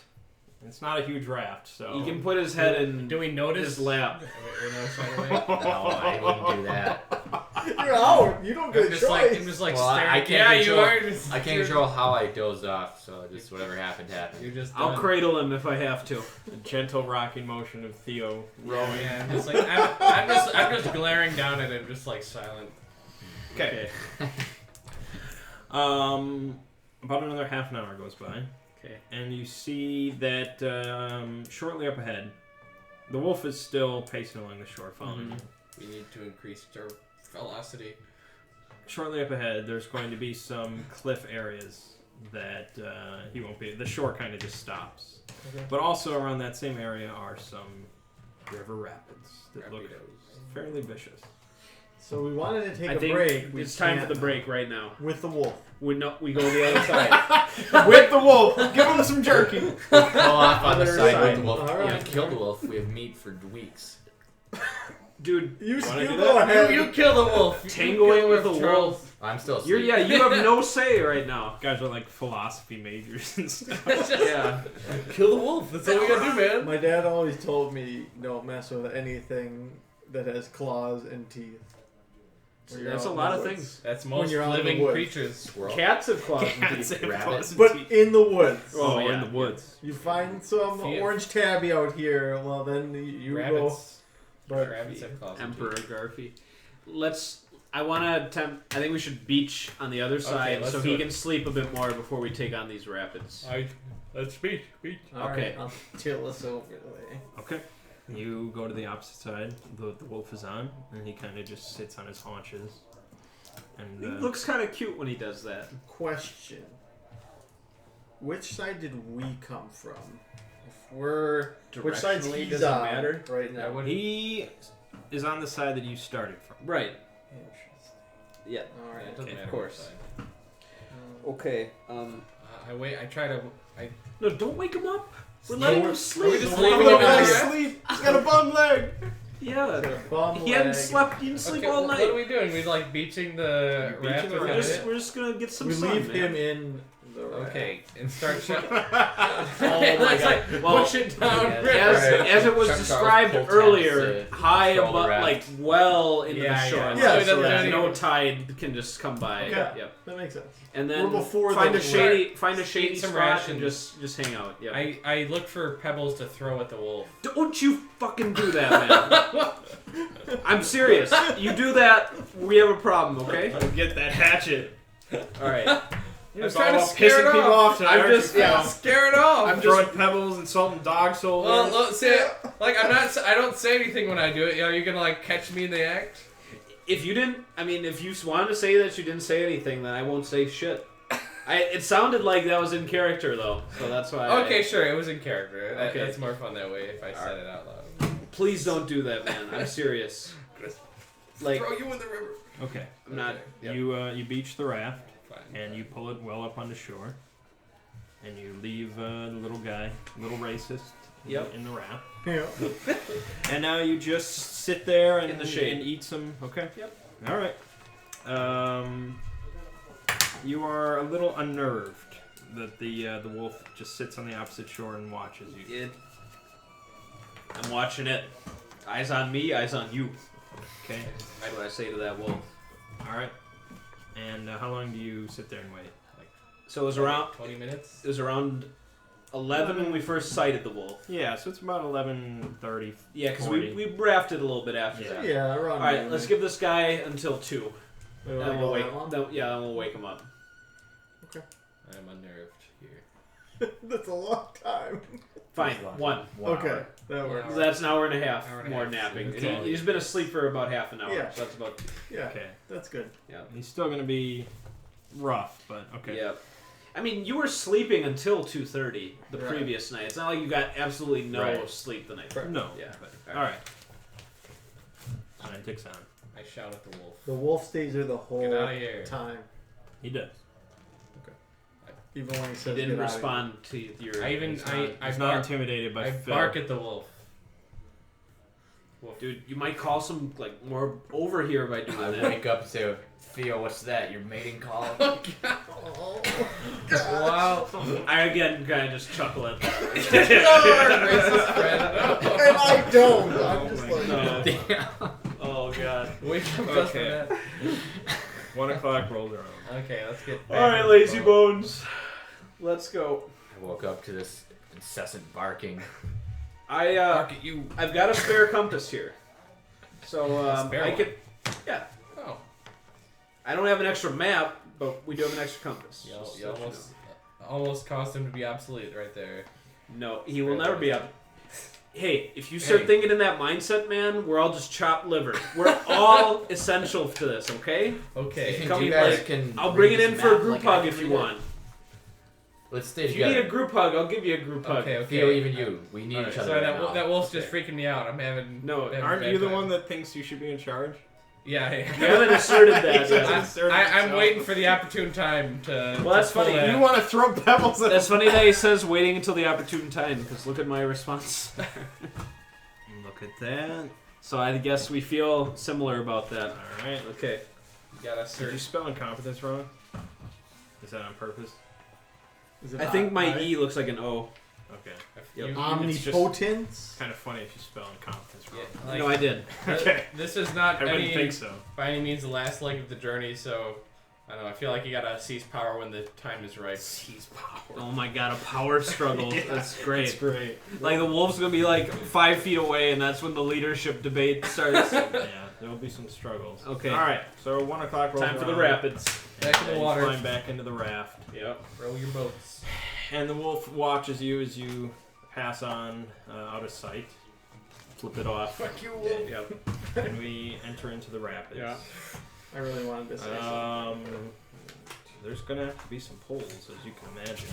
It's not a huge raft, so He can put his head in Do we notice? his lap. We're noticing right away? No, I wouldn't do that. You're out. You don't get I'm a just choice. like, I'm just like Well, I staring. can't Yeah, you control- are. I can't control how I doze off, so just whatever happened happened. You're just. I'll done. cradle him if I have to. the gentle rocking motion of Theo rowing. Yeah, I'm just like I'm just glaring down at him, just like silent. Okay. About another half an hour goes by, Okay. and you see that shortly up ahead, the wolf is still pacing along the shore, following you. We need to increase our velocity. Shortly up ahead, there's going to be some cliff areas that he won't be. The shore kind of just stops. Okay. But also around that same area are some river rapids that look fairly vicious. So we wanted to take I a think break. We it's time for can't the break right now. with the wolf. We go to the other side. With the wolf! Give him some jerky! Pull off on the Other side side. with the wolf. All right. We've killed the wolf. We have meat for weeks. Dude, You Wanna do go that? ahead. You kill the wolf. You Tangling kill with the a Charles. wolf. I'm still asleep. you have no say right now. Guys are like philosophy majors and stuff. Yeah. Kill the wolf. That's all we gotta do, man. My dad always told me don't mess with anything that has claws and teeth. When you're That's a out in lot the of woods. things. That's When most you're out in the living woods. creatures. Squirrel. Cats have claws and Cats teeth. have Rabbits. claws and But teeth. in the woods. Oh, yeah. in the woods. You find some Fear. orange tabby out here, well then you go. Rabbits. But Rabbits have claws. and Emperor teeth. Garfy. I want to attempt. I think we should beach on the other side let's so do he it. can sleep a bit more before we take on these rapids. Let's beach. Okay. I'll chill us over the way. Okay. You go to the opposite side. The wolf is on, and he kind of just sits on his haunches. And He looks kind of cute when he does that. Question. Which side did we come from? If we're which side's Directionally, he's does it on matter? right now? he is on the side that you started from. Right. Interesting. Yeah. All right. It doesn't Okay, of matter course. which side. Okay. I wait. I try to. No, don't wake him up. We're No, letting him we're- sleep. we just We're leaving gonna him let on him the sleep. He's got a bum leg. Yeah. Bum He hadn't leg. slept. He didn't sleep Okay, all what night. are we doing? We like beaching the Beaching raft the with raft. it? We're just gonna get some We sun, leave man. him in the raft. Okay, and start. Oh my god. Well, push it down. Yeah, river. as it was Chuck Charles described pulled earlier, tabs to high control the above, raft. like well into Yeah, the shore. yeah. Yeah, so so that that's- no tide can just come by. Okay. Yep. That makes sense. And then We're before find the a shady Eat some spot and rations. just hang out. Yep. I look for pebbles to throw at the wolf. Don't you fucking do that, man. I'm serious. You do that, we have a problem, okay? Get that hatchet. Alright. was all trying to about scare pissing it people off. off tonight, I'm aren't just you, Phil? scare it off. I'm throwing pebbles, insulting dog soldiers. Well, see, like I don't say anything when I do it. Are you gonna like catch me in the act? If you didn't, I mean, if you wanted to say that you didn't say anything, then I won't say shit. It sounded like that was in character though, so that's why. Okay, sure, it was in character. Okay. That's more fun that way if I said it out loud. Please don't do that, man. I'm serious. Like, Throw you in the river. Okay. I'm not. Yep. You beach the raft Fine. and you pull it well up onto shore, and you leave the little guy, little racist, Yep. in the raft. Yeah. And now you just sit there and In the shade. and eat some. Okay. Yep. All right. You are a little unnerved that the wolf just sits on the opposite shore and watches you. I'm watching it. Eyes on me, eyes on you. Okay. That's what I say to that wolf. All right. And how long do you sit there and wait? So it was around. 20 minutes. It was around 11 when we first sighted the wolf. Yeah, so it's about 11:30. Yeah, because 40. we rafted a little bit after Yeah. that. Yeah, around. All right, let's give this guy until 2. Then Then we'll wake. Then we'll wake him up. I'm unnerved here. That's a long time. Fine, 1. Okay, hour. that works. So that's an hour and a half Hour and a more half. napping. Okay. And he's been asleep for about half an hour. Yeah. So that's about. Yeah, Okay. that's good. Yeah. He's still gonna be rough, but okay. Yeah. I mean, you were sleeping until 2:30 the Right. previous night. It's not like you got absolutely no Right. sleep the night before. No. Yeah. But, all right. Time ticks on. I shout at the wolf. The wolf stays there the Get whole out of here. time, He does. even when he He says didn't get out of respond to your. I even He's not, I he's not bark, intimidated by I Phil. bark at the wolf. Dude, you might call some like more over here by doing I that. wake up and say, Theo, what's that? Your mating call? Oh, Wow. I again kind of just chuckle at that. Racist friend. and I don't. I'm Oh just my like, God. Oh god. Wake up just for Okay. that. 1 o'clock rolled around. Okay, let's get. All right, lazy bones. Let's go. I woke up to this incessant barking. Bark at you. I've got a spare compass here, so Spare I one? could. Yeah, Oh, I don't have an extra map, but we do have an extra compass. you Just so you almost caused him to be obsolete right there. know. No, he will never be up. Hey, if you start thinking in that mindset, man, we're all just chopped liver. We're all essential to this, okay? Okay. Come you in, guys like, can I'll bring it read in this for a map group like I hug can if you read it. want. Let's stay If you together. need a group hug, I'll give you a group hug. Okay. Theo, even you. We need Alright, each other sorry, right now. that wolf's just freaking me out. I'm having. No, having Aren't bad you the time. one that thinks you should be in charge? Yeah. You haven't asserted that He's yet. just asserted I'm himself. waiting for the opportune time to. Well, that's to pull funny. that. You want to throw pebbles at That's funny that he says waiting until the opportune time, because look at my response. Look at that. So I guess we feel similar about that. All right. Okay. You gotta Did search. you spell incompetence wrong? Is that on purpose? is it I think my I- E looks like an O. Okay. Yep. Omnipotence. Kind of funny if you spell incompetence wrong. Yeah, like, No, I did. Okay. This is not I wouldn't any, think so. by any means the last leg of the journey, so I don't know. I feel like you gotta seize power when the time is right. Seize power. Oh my god, a power struggle. Yeah, That's great. It's great. Like the wolf's gonna be like 5 feet away, and that's when the leadership debate starts. Yeah, there will be some struggles. Okay. All right. So 1 o'clock rolls Time for the around, rapids. Back in the and water. You climb back into the raft, Yep. Row your boats. and the wolf watches you as you pass on out of sight. Flip it off. Fuck you, wolf. Yep. And we enter into the rapids. Yeah. I really wanted to say something. There's gonna have to be some pulls, as you can imagine.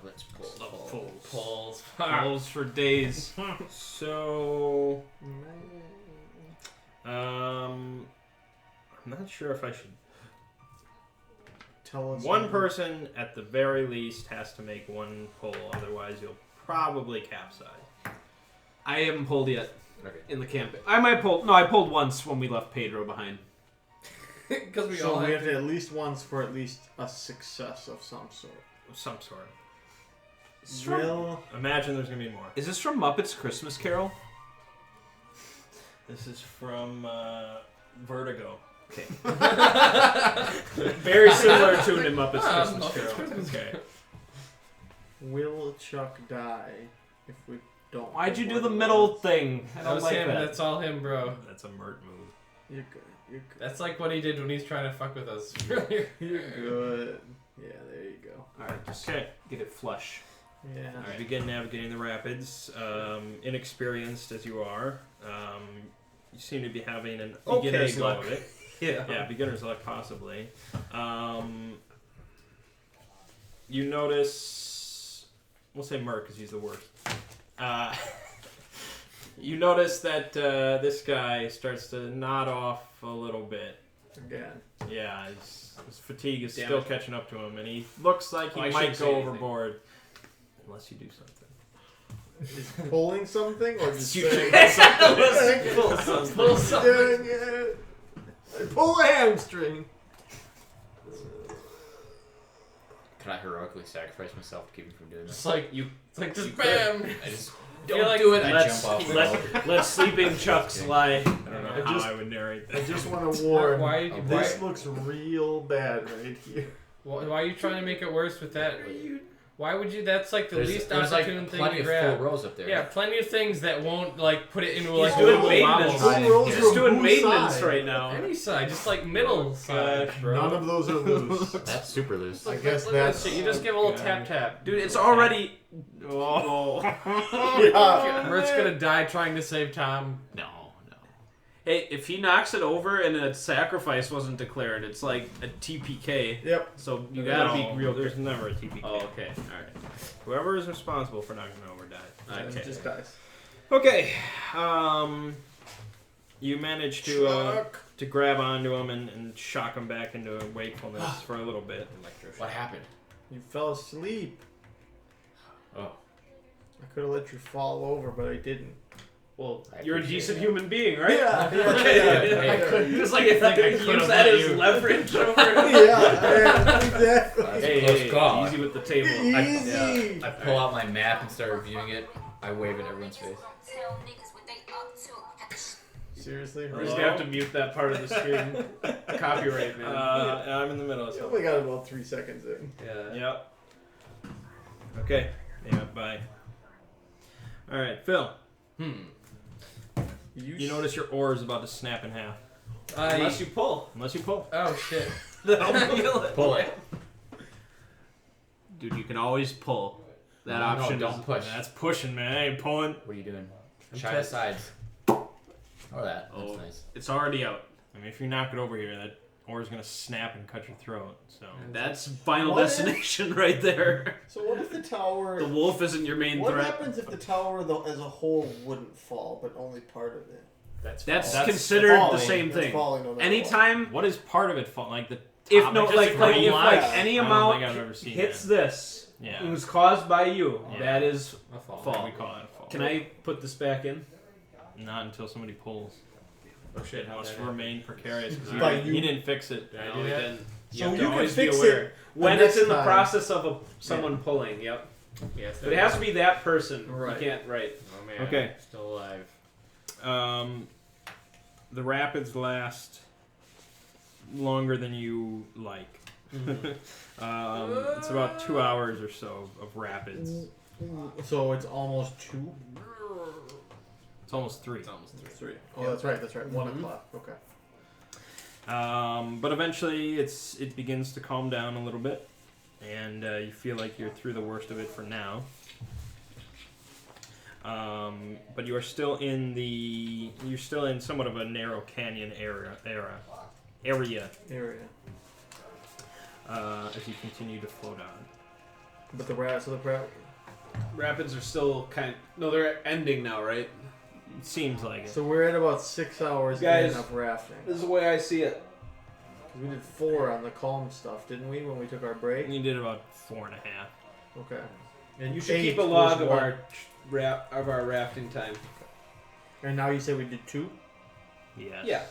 Let's pull. Pulls. Pulls for days. So, I'm not sure if I should. Tell us. One person, at the very least, has to make 1 pull. Otherwise, you'll probably capsize. I haven't pulled yet Okay. in the camp. I might pull. No, I pulled once when we left Pedro behind. Because we So all we have have to at least once for at least a success of some sort. Of some sort. Will Imagine there's gonna be more. Is this from Muppets Christmas Carol? This is from Vertigo. Okay. Very similar tune in Muppets Ah, Christmas Muppets Carol. Okay. Will Chuck die if we don't? Why'd you put do the more middle words? thing? I That don't was like him. that. That's all him, bro. That's a Mert move. You're good. You're good. That's like what he did when he's trying to fuck with us. You're good. Yeah, there you go. Alright, just Okay. get it flush. Yeah. You begin navigating the rapids. Inexperienced as you are, you seem to be having an okay Beginner's go luck. of it. Yeah. Yeah, beginner's luck possibly. You notice, we'll say Merc because he's the worst. You notice that this guy starts to nod off a little bit. Again. Yeah, his fatigue is Damn still it. catching up to him, and he looks like he Oh, I might shouldn't say go anything. overboard. Unless you do something. Is pulling something or just You saying Pull something. Pull something. Doing it. Pull a hamstring. Can I heroically sacrifice myself to keep him from doing It's that? like you. It's like just You bam. I just You're don't like, do it. I Let's, jump off the boat. let sleeping Chuck slide. I don't know I how just- I would narrate I that. just want to warn. Why? This looks real bad right here. Why are you trying to make it worse with that? Why would you? That's like the least there's like opportune thing plenty to of grab. full rows up there. Yeah, plenty of things that won't like put it into He's like doing a maintenance. wobble. He's just doing Whose maintenance side? right now. Any side, just like middle side. None of those are loose. That's super loose. I guess Look at that's. this shit. You just give a little God. tap tap. Dude, it's already. Oh. Yeah. Mert's gonna die trying to save Tom. No. Hey, if he knocks it over and a sacrifice wasn't declared, it's like a TPK. Yep. So you gotta No, be real. There's never a TPK. Oh, okay. Alright. Whoever is responsible for knocking him over died. Okay. Just dies. Okay. You manage to grab onto him and shock him back into wakefulness for a little bit. What happened? You fell asleep. Oh. I could have let you fall over, but I didn't. Well, I you're a appreciate decent that. human being, right? Yeah. Okay. I couldn't- Just like I think I use could've that let as you- leverage over. Yeah, exactly. That's Hey, a close hey, call. easy with the table. Easy. I pull out my map and start reviewing it. I wave in everyone's face. Seriously? We're just gonna have to mute that part of the stream. Copyright, man. I'm in the middle of You something. only got about 3 seconds in. Yeah. Yep. Okay. Yeah, bye. Alright, Phil. You notice your oar is about to snap in half. Unless you pull. Unless you pull. Oh shit. Don't feel it. Pull it. Dude, you can always pull. That No, option don't is... push. That's pushing, man. I ain't pulling. What are you doing? I'm Try the test- sides. Or that. That's Oh. nice. It's already out. I mean, if you knock it over here, that oar's gonna snap and cut your throat. So. That's final What if- destination right there. So what if the tower... The wolf isn't your main What threat. happens if the tower as a whole wouldn't fall, but only part of it? That's That's considered falling. the same That's thing. falling no matter Anytime, What is part of it fall? Like the if top? no, Just like a if green like line? any I don't amount think I've ever seen hits that. this, Yeah. it was caused by you. Yeah. That is A fall. fall. We call it a fall. Can I put this back in? Not until somebody pulls. Oh shit! It How must that remain precarious because By he you. didn't fix it. Did I No, do we that? didn't. So You have you to can always fix be aware it when next it's in the time. process of someone pulling. Yep. Yes. But it has to be that person. Right. You can't. Right. Oh man. Okay. Still alive. The rapids last longer than you like. It's about 2 hours or so of rapids. So it's almost 2? It's almost 3. It's almost 3. 3. Oh, that's right. That's right. 1 o'clock. Okay. But eventually it begins to calm down a little bit, and you feel like you're through the worst of it for now. But you are still you're still in somewhat of a narrow canyon area as you continue to float on. But the Rapids are still no, they're ending now, right? It seems like it. So we're at about 6 hours Guys, in of rafting. This is the way I see it. We did 4 on the calm stuff, didn't we, when we took our break? You did about 4.5. Okay. And You should 8 keep a was log of one. our rafting time. And now you say we did 2? Yes. Yeah.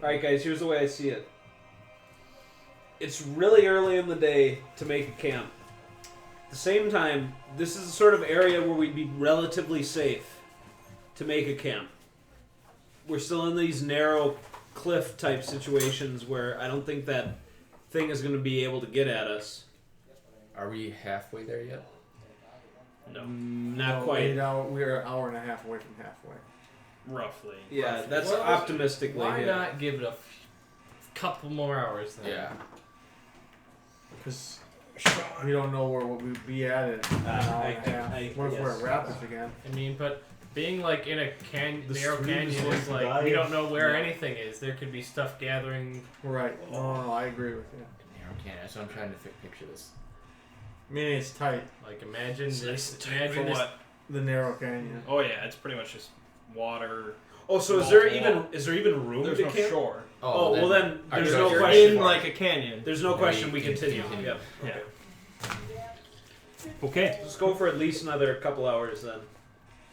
All right, guys. Here's the way I see it. It's really early in the day to make a camp. At the same time, this is the sort of area where we'd be relatively safe to make a camp. We're still in these narrow cliff type situations where I don't think that thing is going to be able to get at us. Are we halfway there yet? No, not No, quite. We're an hour and a half away from halfway. roughly. Yeah, roughly. that's Well, optimistically. Why yeah. not give it a couple more hours then? Yeah. Because we don't know where we'll be at it. What if we're yes. at rapids again? I mean, but being like in a The narrow stream is canyon like is like dying. we don't know where Yeah. anything is. There could be stuff gathering. Right. No, I agree with you. Narrow canyon. That's what I'm trying to picture this. Meaning it's tight. Like imagine It's this. for Imagine this. what? The narrow canyon. Oh yeah, it's pretty much just water. Oh, so is Wall there to even wall. is there even room There's to no camp? shore. Oh, well then there's so no you're question. In like a canyon. There's no Maybe question. We can continue. continue. Yep. Yeah. Okay. Let's go for at least another couple hours then.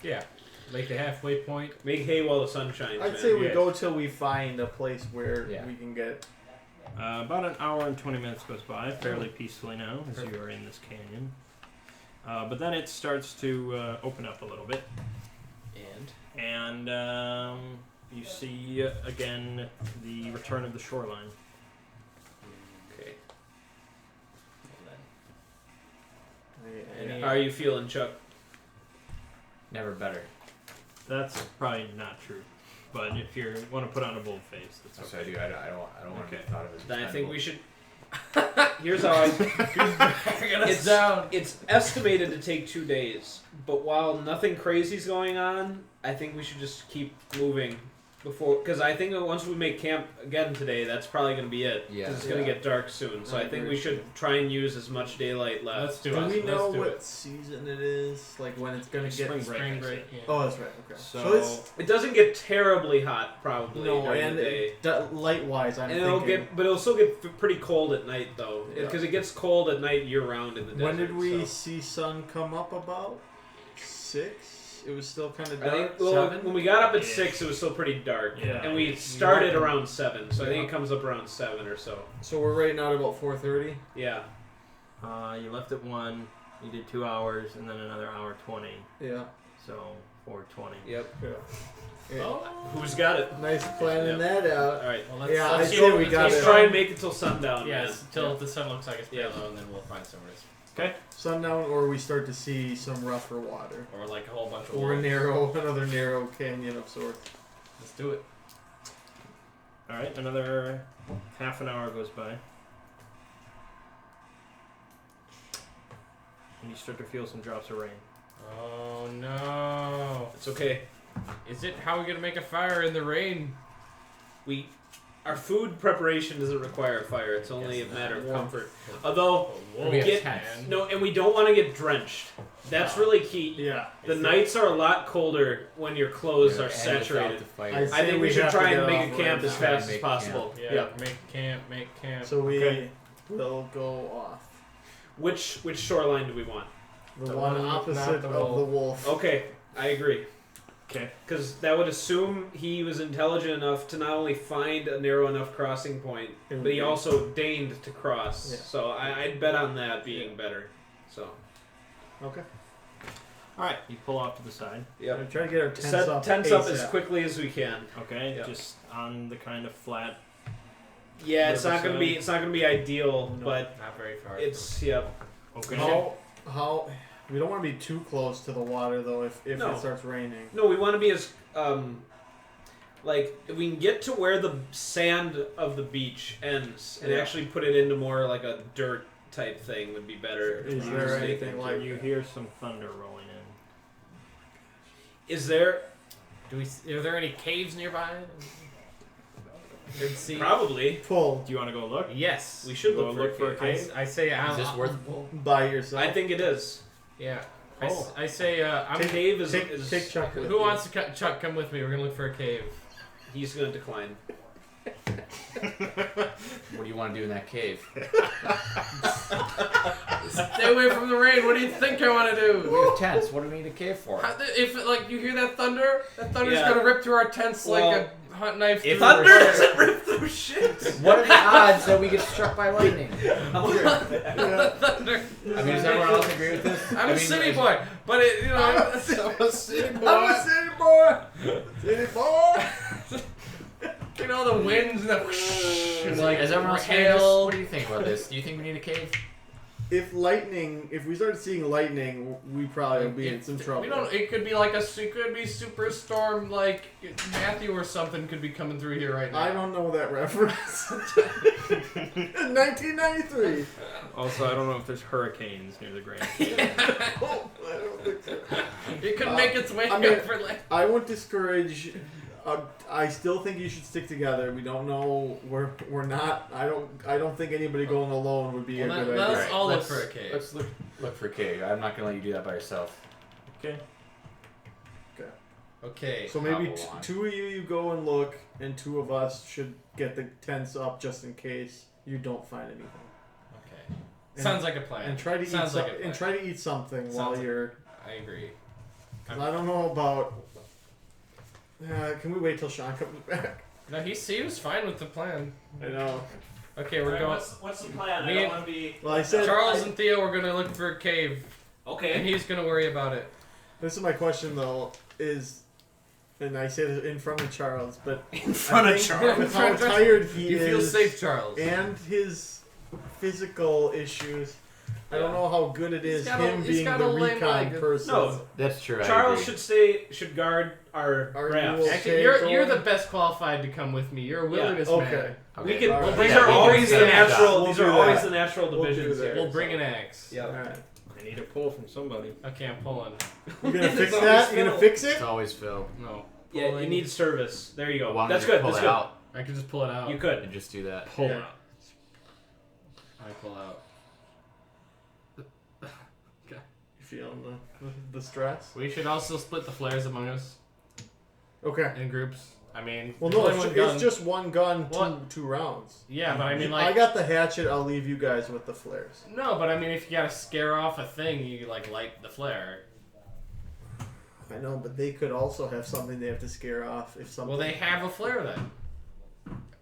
Yeah, like the halfway point. Make hay while the sun shines. I'd man. say we Yeah. go till we find a place where Yeah. we can get. About an hour and 20 minutes goes by, fairly peacefully now, as you are in this canyon. But then it starts to open up a little bit, And and you see again the return of the shoreline. Okay. Any- How are you feeling, Chuck? Never better. That's probably not true, but if you want to put on a bold face, that's That's okay. what I do. I don't want to Okay. be thought of as. Then I think we should. expendable. Here's how I. it's down. It's estimated to take 2 days, but while nothing crazy's going on, I think we should just keep moving before, because I think that once we make camp again today, that's probably going to be it. Yeah. Because it's going to Yeah. get dark soon. So I I think agree. we should try and use as much daylight left. Let's do Do it. we know Let's do what it. season it is? Like when it's gonna get. Spring break. Spring I break. said. Yeah. Oh, that's right. Okay. So, it's It doesn't get terribly hot, probably no, during and the day. light wise, I'm And it'll thinking. get, but it'll still get pretty cold at night though, Yeah. because it gets cold at night year round in the desert. When did we so. see sun come up? About 6. It was still kind of I dark. think well, 7. when we got up at Yeah. 6, it was still pretty dark, Yeah. and we started Yeah. around 7, so I think it comes up around 7 or so. So we're right now at about 4:30. Yeah. you left at 1, you did 2 hours, and then another hour 20, Yeah. so 4:20. Yep. Yeah. Oh. Who's got it? Nice planning that out. All right. Well, let's, Yeah, let's I'd see say what we got Let's it. try and make it till sundown. Yes, man. till the sun looks like it's pretty Yeah. low, and then we'll find somewhere. Sundown, or we start to see some rougher water, Or like a whole bunch of or wolves. another narrow canyon of sorts. Let's do it. All right, another half an hour goes by, and you start to feel some drops of rain. Oh no. It's okay. Is it how are we gonna make a fire in the rain? Our food preparation doesn't require a fire. It's only Yes, a matter of warm. comfort. Although Wolf We have get tents. no, and we don't want to get drenched. That's really key. Yeah. The nights are a lot colder when your clothes are And saturated. without the fire. I I think we we should have to try get and make off a right camp now. as fast as Make possible. Yeah. Yeah. Make camp. So we Okay. will go off. Which shoreline do we want? The The one one not opposite the of the wolf. wolf. Okay, I agree. Okay. Because that would assume he was intelligent enough to not only find a narrow enough crossing point, but he also deigned to cross. Yeah. So I'd bet on that being better. So Okay. All right, you pull off to the side. yep. Try to get our tents Set up. tents up as ASAP. quickly as we can. Okay, Yeah. just on the kind of flat. Yeah, it's not gonna be Riverside. ideal, No. but Not very far. it's yep. Okay. How we don't want to be too close to the water though. If No. it starts raining. No, we want to be as like if we can get to where the sand of the beach ends and Yeah. actually put it into more like a dirt type thing would be better. Is to there sneak anything into. like- You hear some thunder rolling in. Is there Are there any caves nearby? Let's see. probably? Pull Do you want to go look? Yes. We should Go look for a cave. I say Is this worth? by yourself. I think it is. Yeah. Oh. I say I'm. Take- Cave is, Take Chuck with Who you. wants to Chuck? Come with me. We're gonna look for a cave. He's gonna decline. What do you want to do in that cave? Stay away from the rain. What do you think I want to We do? have tents. What do we need a cave for? If like you hear that thunder's Yeah. gonna rip through our tents Well, like a hot knife. if through Thunder our- doesn't rip through shit. What are the odds that we get struck by lightning? Thunder. I mean, does everyone else agree with this? I'm I a mean, city is- boy, but it, you know. I'm a city boy. City boy. You know the winds and the whoosh, and like As everyone else hail. What do you think about this? Do you think we need a cave? if we started seeing lightning, we probably would be in some trouble. We don't. It could be like it could be superstorm, like Matthew or something could be coming through here right now. I don't know that reference. 1993. Also, I don't know if there's hurricanes near the Grand. Oh, I don't think so. It could make its way I mean, up for like. I won't discourage. I still think you should stick together. We don't know. We're not. I don't think anybody going alone would be a good idea. Let's all look Let's- for a cave. Let's look for a cave. I'm not gonna let you do that by yourself. Okay. Okay. So maybe Probably won't. two of you go and look, and two of us should get the tents up just in case you don't find anything. Okay. And- Sounds like a plan. And try to Sounds eat like a plan. and try to eat something Sounds while like- you're. I agree. 'Cause I don't know about. Can we wait till Sean comes back? No, he was fine with the plan. I know. Okay, we're going. What's the plan? Me I don't and- want to be. Well, I said Charles and Theo are gonna look for a cave, and Okay. he's gonna worry about it. This is my question though. And I said it in front of Charles, but In front I of think Charles. with how tired he You is, feel safe, Charles. and his physical issues, I don't know how good it is He's got a- him he's being got the a lame recon leg. person. No, That's true. I Charles agree. should guard our Are rafts. you Actually, okay, you're Thor? the best qualified to come with me. You're a wilderness Okay. man. We Okay. can. Alright. These Yeah, are we always can the do that. natural. We'll These do are always that. the natural We'll do divisions that. here. We'll bring an axe. Yeah. Alright. I need a pull from somebody. Okay, I'm pulling. You gonna It's fix always that? You gonna Phil. fix it? It's always Phil. No. Yeah, you Pulling. need service. There you go. Why don't That's you good. pull That's it good. out I can just pull it out. You could. and just do that? Pull Yeah. out. I pull out. You feeling the stress? We should also split the flares among us Okay. in groups. I mean, Well, there's no, only one gun. it's just one gun, What? two rounds. Yeah, but I mean, I like, got the hatchet. I'll leave you guys with the flares. no, but I mean, if you gotta scare off a thing, you like light the flare. I know, but they could also have something they have to scare off if something. Well, they have a flare then.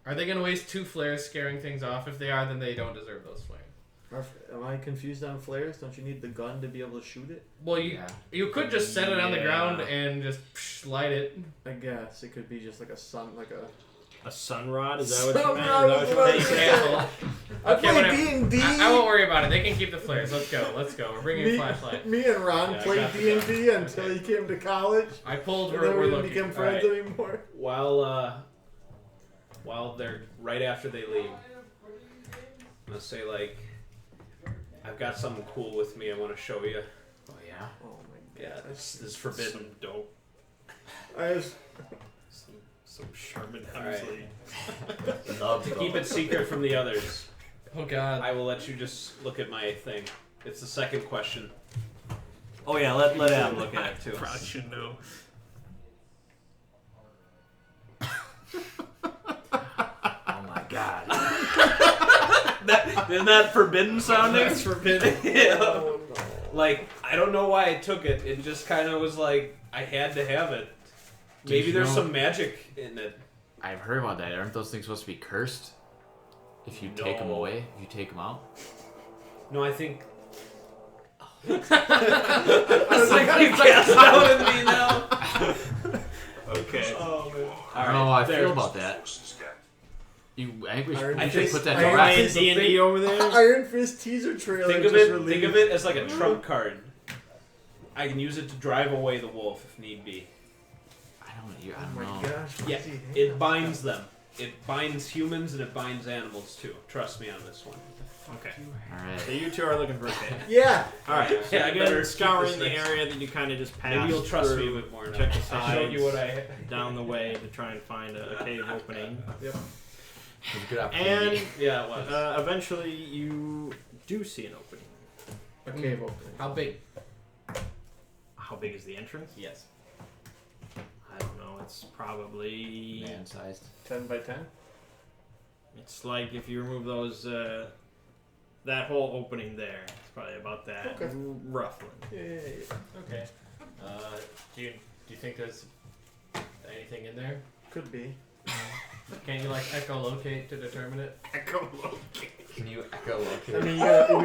Are they gonna waste 2 flares scaring things off? If they are, then they don't deserve those flares. Am I confused on flares? Don't you need the gun to be able to shoot it? Well, you could just set it on the Yeah. ground and just light it. I guess it could be just like a sun, like a. A sun rod? Is that what you Sun meant? rod Is is that what what you I meant? Careful. I Okay, play whatever. D&D. I won't worry about it. They can keep the flares. Let's go. Let's go. We're bringing a Me, flashlight. me and Ron Yeah, I played got the D&D gun. until Okay. he came to college. I pulled. And We're, then we're we didn't looking. become friends Alright. anymore. While they're right after they leave, I'm gonna say like, I've got something cool with me. I want to show you. Oh yeah. Oh my Yeah, this is forbidden. Some dope. I was. Some Sherman Alright. Hemsley. Love To keep it secret from the others, Oh God. I will let you just look at my thing. It's the second question. Oh yeah, let Adam look at it too. Probably should know. Oh my god. Isn't that forbidden sounding? That's forbidden. Yeah. Oh, no. Like, I don't know why I took it. It just kind of was like, I had to have it. Did Maybe you there's know- some magic in it. I've heard about that. Aren't those things supposed to be cursed? If you take them No. away, if you take them out. No, I think. It's like you cast out at me now. Okay. Oh, man. I don't know how I there. feel about that. I think we should, Iron we should Fist- put that Iron to rest. Fist- Playing D&D over there? Iron Fist teaser trailer. Think of just it. released. Think of it as like a trump card. I can use it to drive away the wolf if need be. I don't Oh my know. gosh. what Yeah, does he have? it binds them. It binds humans and it binds animals too. Trust me on this one. Okay. Alright. So you two are looking for a cave. Yeah. Alright, so Yeah, I better again, keep scouring this the next- area that you kind of just passed Maybe you'll trust me a through, bit more now. check the I showed you sides. what I. down the way to try and find a cave opening. Yep. It was a good opportunity. And Yeah, it was. eventually you do see an opening. A cave opening. How big? How big is the entrance? Yes. I don't know. It's probably... Man-sized. 10 by 10. It's like if you remove those... that whole opening there. It's probably about that. Okay. Roughly. Yeah. Okay. Do you think there's anything in there? Could be. Can you like echolocate to determine it? Can you echolocate? I mean,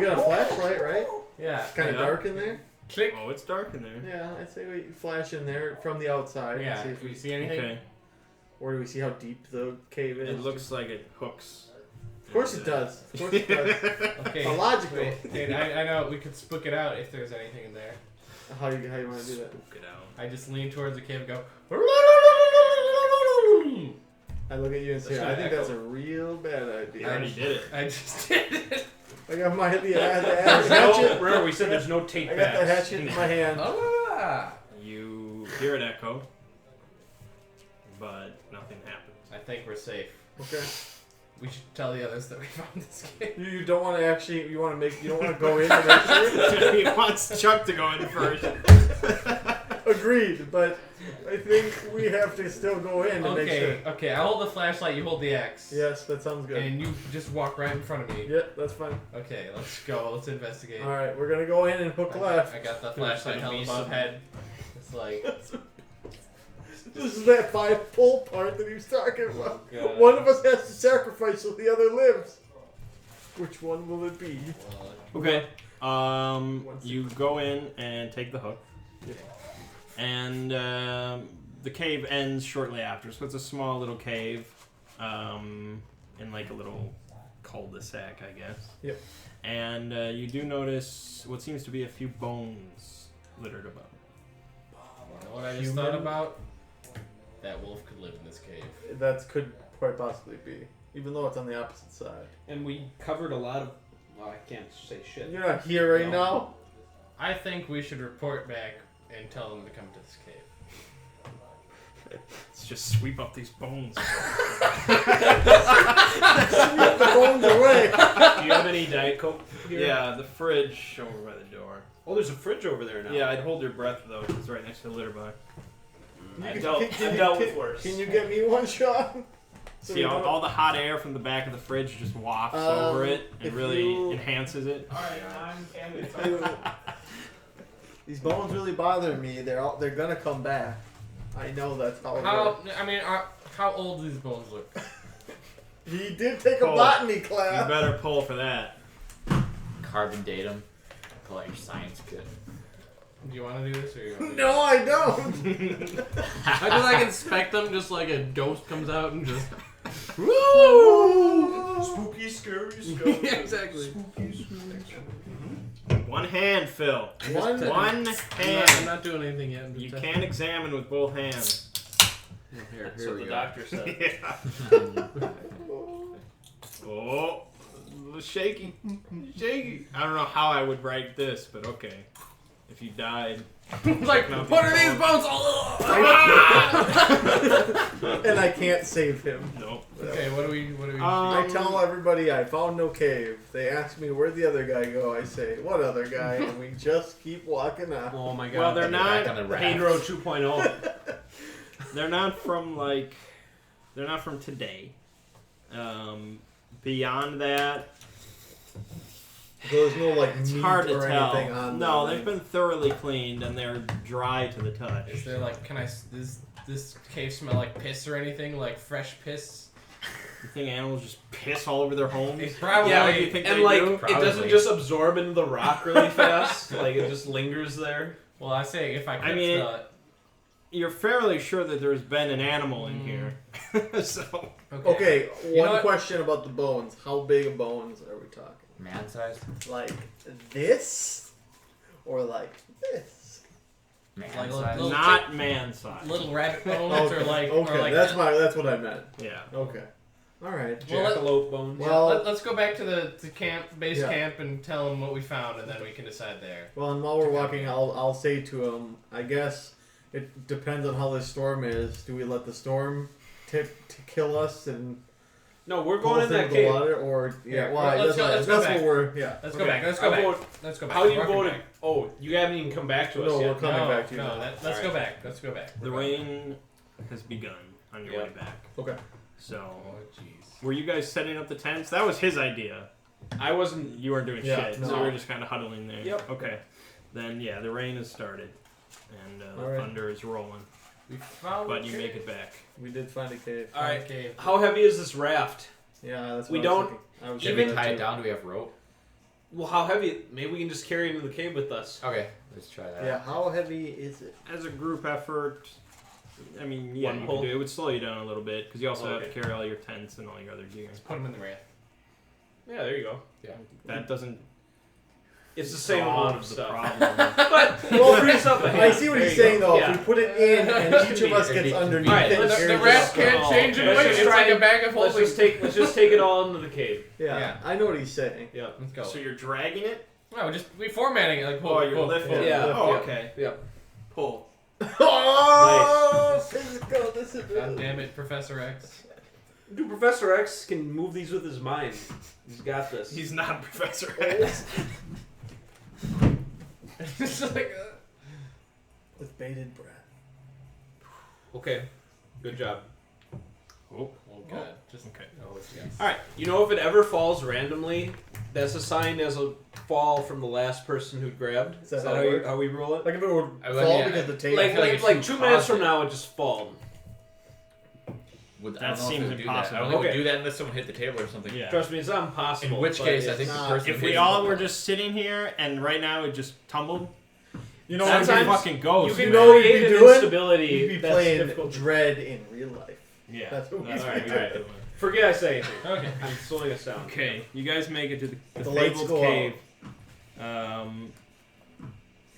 you got a flashlight, right? Yeah. It's kind of Yeah. dark in there. Click. Oh, it's dark in there. Yeah, I'd say we flash in there from the outside. Yeah. And see if Do we you see anything? Okay. Or do we see how deep the cave is? It looks like it hooks course it does. Of course it does. Okay. Logical. Wait, I know we could spook it out if there's anything in there. How you want to do that? Get out. I just lean towards the cave and go. I look at you and say, That's I think gonna that's a real bad idea. I already did it. I just did it. I got my the There's hatchet. no, remember, we said there's no take I got the backs. hatchet in my hand. Ah. You hear an echo, but nothing happens. I think we're safe. Okay. We should tell the others that we found this cave. You don't want to actually. You want to go in and make sure. He wants Chuck to go in first. Agreed, but I think we have to still go in and make sure. Okay. I hold the flashlight. You hold the axe. Yes, that sounds good. And you just walk right in front of me. Yeah, that's fine. Okay, let's go. Let's investigate. All right, we're gonna go in and hook left. I got the flashlight held above head. It's like. This is that 5-pull part that he was talking about. God. One of us has to sacrifice so the other lives. Which one will it be? Okay. You go in and take the hook. And the cave ends shortly after. So it's a small little cave in like a little cul-de-sac, I guess. Yep. And you do notice what seems to be a few bones littered about. You know what I just thought about? That wolf could live in this cave. That could quite possibly be. Even though it's on the opposite side. And we covered a lot of. Well, I can't say shit. You're not here right now? I think we should report back and tell them to come to this cave. Let's just sweep up these bones. Sweep the bones away. Do you have any Diet Coke here? Yeah, the fridge over by the door. Oh, there's a fridge over there now. Yeah, I'd hold your breath though, 'cause it's right next to the litter box. I've dealt with worse. Can you get me one shot? So See, we all, don't- all the hot air from the back of the fridge just wafts Um, over it and if really you- enhances it. Alright, I'm family. These bones really bother me. They're gonna come back. I know that's how it works. How old do these bones look? He did take a Pull. botany You class. better pull for that. Carbon datum. Pull out your science kit. Do you want to do this or you want to No, I don't. I just like inspect them just like a ghost comes out and just. Spooky, scary, Yeah, exactly. One hand, Phil. One. One I'm hand. not doing anything yet. I'm You just can't examine with both hands. Here That's what we the go. doctor said. Yeah. Oh, a little shaky. Shaky. I don't know how I would write this, but okay. If you died. Like, No, what are these bones. bones? And I can't save him. Nope. Okay, what do we? I tell everybody I found no cave. They ask me where'd the other guy go. I say, what other guy? And we just keep walking on. Oh my god. Well, they're Back on not. the raft. Pedro 2.0. They're not from like. They're not from today. Beyond that, There's no like it's meat hard to or tell. anything on No, them. they've been thoroughly cleaned and they're dry to the touch. Is there like, does this cave smell like piss or anything? Like fresh piss? You think animals just piss all over their homes? It's probably. Yeah, what do you think and they like do? it doesn't Probably. just absorb into the rock really fast. Like it just lingers there. Well, I say if I could mean, smell it. You're fairly sure that there's been an animal in here. So Okay, You know one what? question about the bones. How big of bones are we talking? Man sized? Like this? Or like this? Man Like sized? little- not man-sized. Little rabbit bones or like. okay, or like that's what I meant. Yeah. Okay. Alright. Well, Jackalope bones. Well- let's go back to the base Yeah. camp and tell them what we found, and then we can decide there. Well, and while we're walking, I'll say to him, I guess it depends on how the storm is. Do we let the storm tip to kill us and No, we're pull going us in that into the cave. water, or Yeah, why? let's go- let's go that's back. what we're Let's Okay. go back. Let's go I back. vote- Let's go back. How do you Walking vote? back. Oh, you haven't even come back to us No, yet. we're coming back to you. No, now. let's Alright. go back. Let's go back. The rain has begun on your Yeah. way back. Okay. So, Oh jeez. were you guys setting up the tents? That was his idea. I wasn't. You weren't doing Yeah, shit, no. so we were just kind of huddling there. Yep. Okay. Then, yeah, the rain has started. And the Alright. thunder is rolling. We found. But you make it back. We did find a cave. All right. Cave. How heavy is this raft? Yeah, that's what We I was don't- thinking. I was Can thinking we that tie it too. down? Do we have rope? Well, how heavy? Maybe we can just carry it into the cave with us. Okay, let's try that. Yeah, how heavy is it? As a group effort, I mean, yeah, One you pull? could do it. It would slow you down a little bit because you also have Okay. to carry all your tents and all your other gear. Put them in the raft. Yeah, there you go. That doesn't. It's the same amount of solve the stuff. problem. But we'll free us up a hand. I see what There he's you saying go. though. Yeah. If we put it in and each of us gets underneath Right, it, and the carries The it rats up. can't change it. Let's Wait, just it's like try- a bag of Let's holding. just take it all into the cave. Yeah, I know what he's saying. Yeah. Let's go. So you're dragging it? No, we formatting it like pull. Oh, you're pull, lifting pull. it. Yeah. Oh, Yeah. okay. Yeah. Pull. Oh, physical disability. God damn it, Professor X. Dude, Professor X can move these with his mind. He's got this. He's not Professor X. It's like, With bated breath. Okay. Good job. oh god, just Okay. oh it's yes. All right. You know, if it ever falls randomly, that's assigned as a fall from the last person who grabbed. Is that Is how that it works? how we rule it? Like if it would I fall mean, because the tape. Like, feel like like, it's too 2 minutes from constant. now, it just falls. I That don't know if seems it would do impossible. that. I don't think it Okay. would do that unless someone hit the table or something. Yeah. Trust me, it's not impossible. In which but case, I it's think the not- person If who we hit all were just sitting here and right now it just tumbled, You know Sometimes what it we'd fucking goes. You can know what create we'd be an doing? instability. You'd be that's playing difficult. Dread in real life. Yeah. That's what That's we'd right. be All right. doing. Forget I say anything. Okay. I'm slowing us down. Okay, you guys make it to the The lights fabled go cave.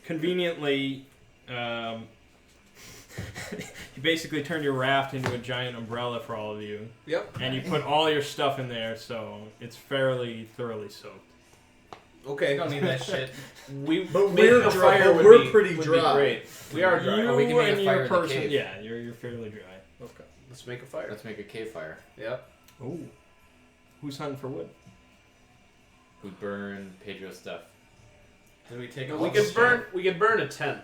Conveniently, you basically turn your raft into a giant umbrella for all of you, Yep. and you put all your stuff in there, so it's fairly thoroughly soaked. Okay. You don't need that shit. But making we're a dry- fire but would we're be- pretty would be dry. great. We are dry. You Or we can make a and fire your in the person, cave. yeah, you're fairly dry. Okay. Let's make a fire. Let's make a cave fire. Yep. Oh, who's hunting for wood? We burn Pedro's stuff. Then we take We can burn. We can burn a tent.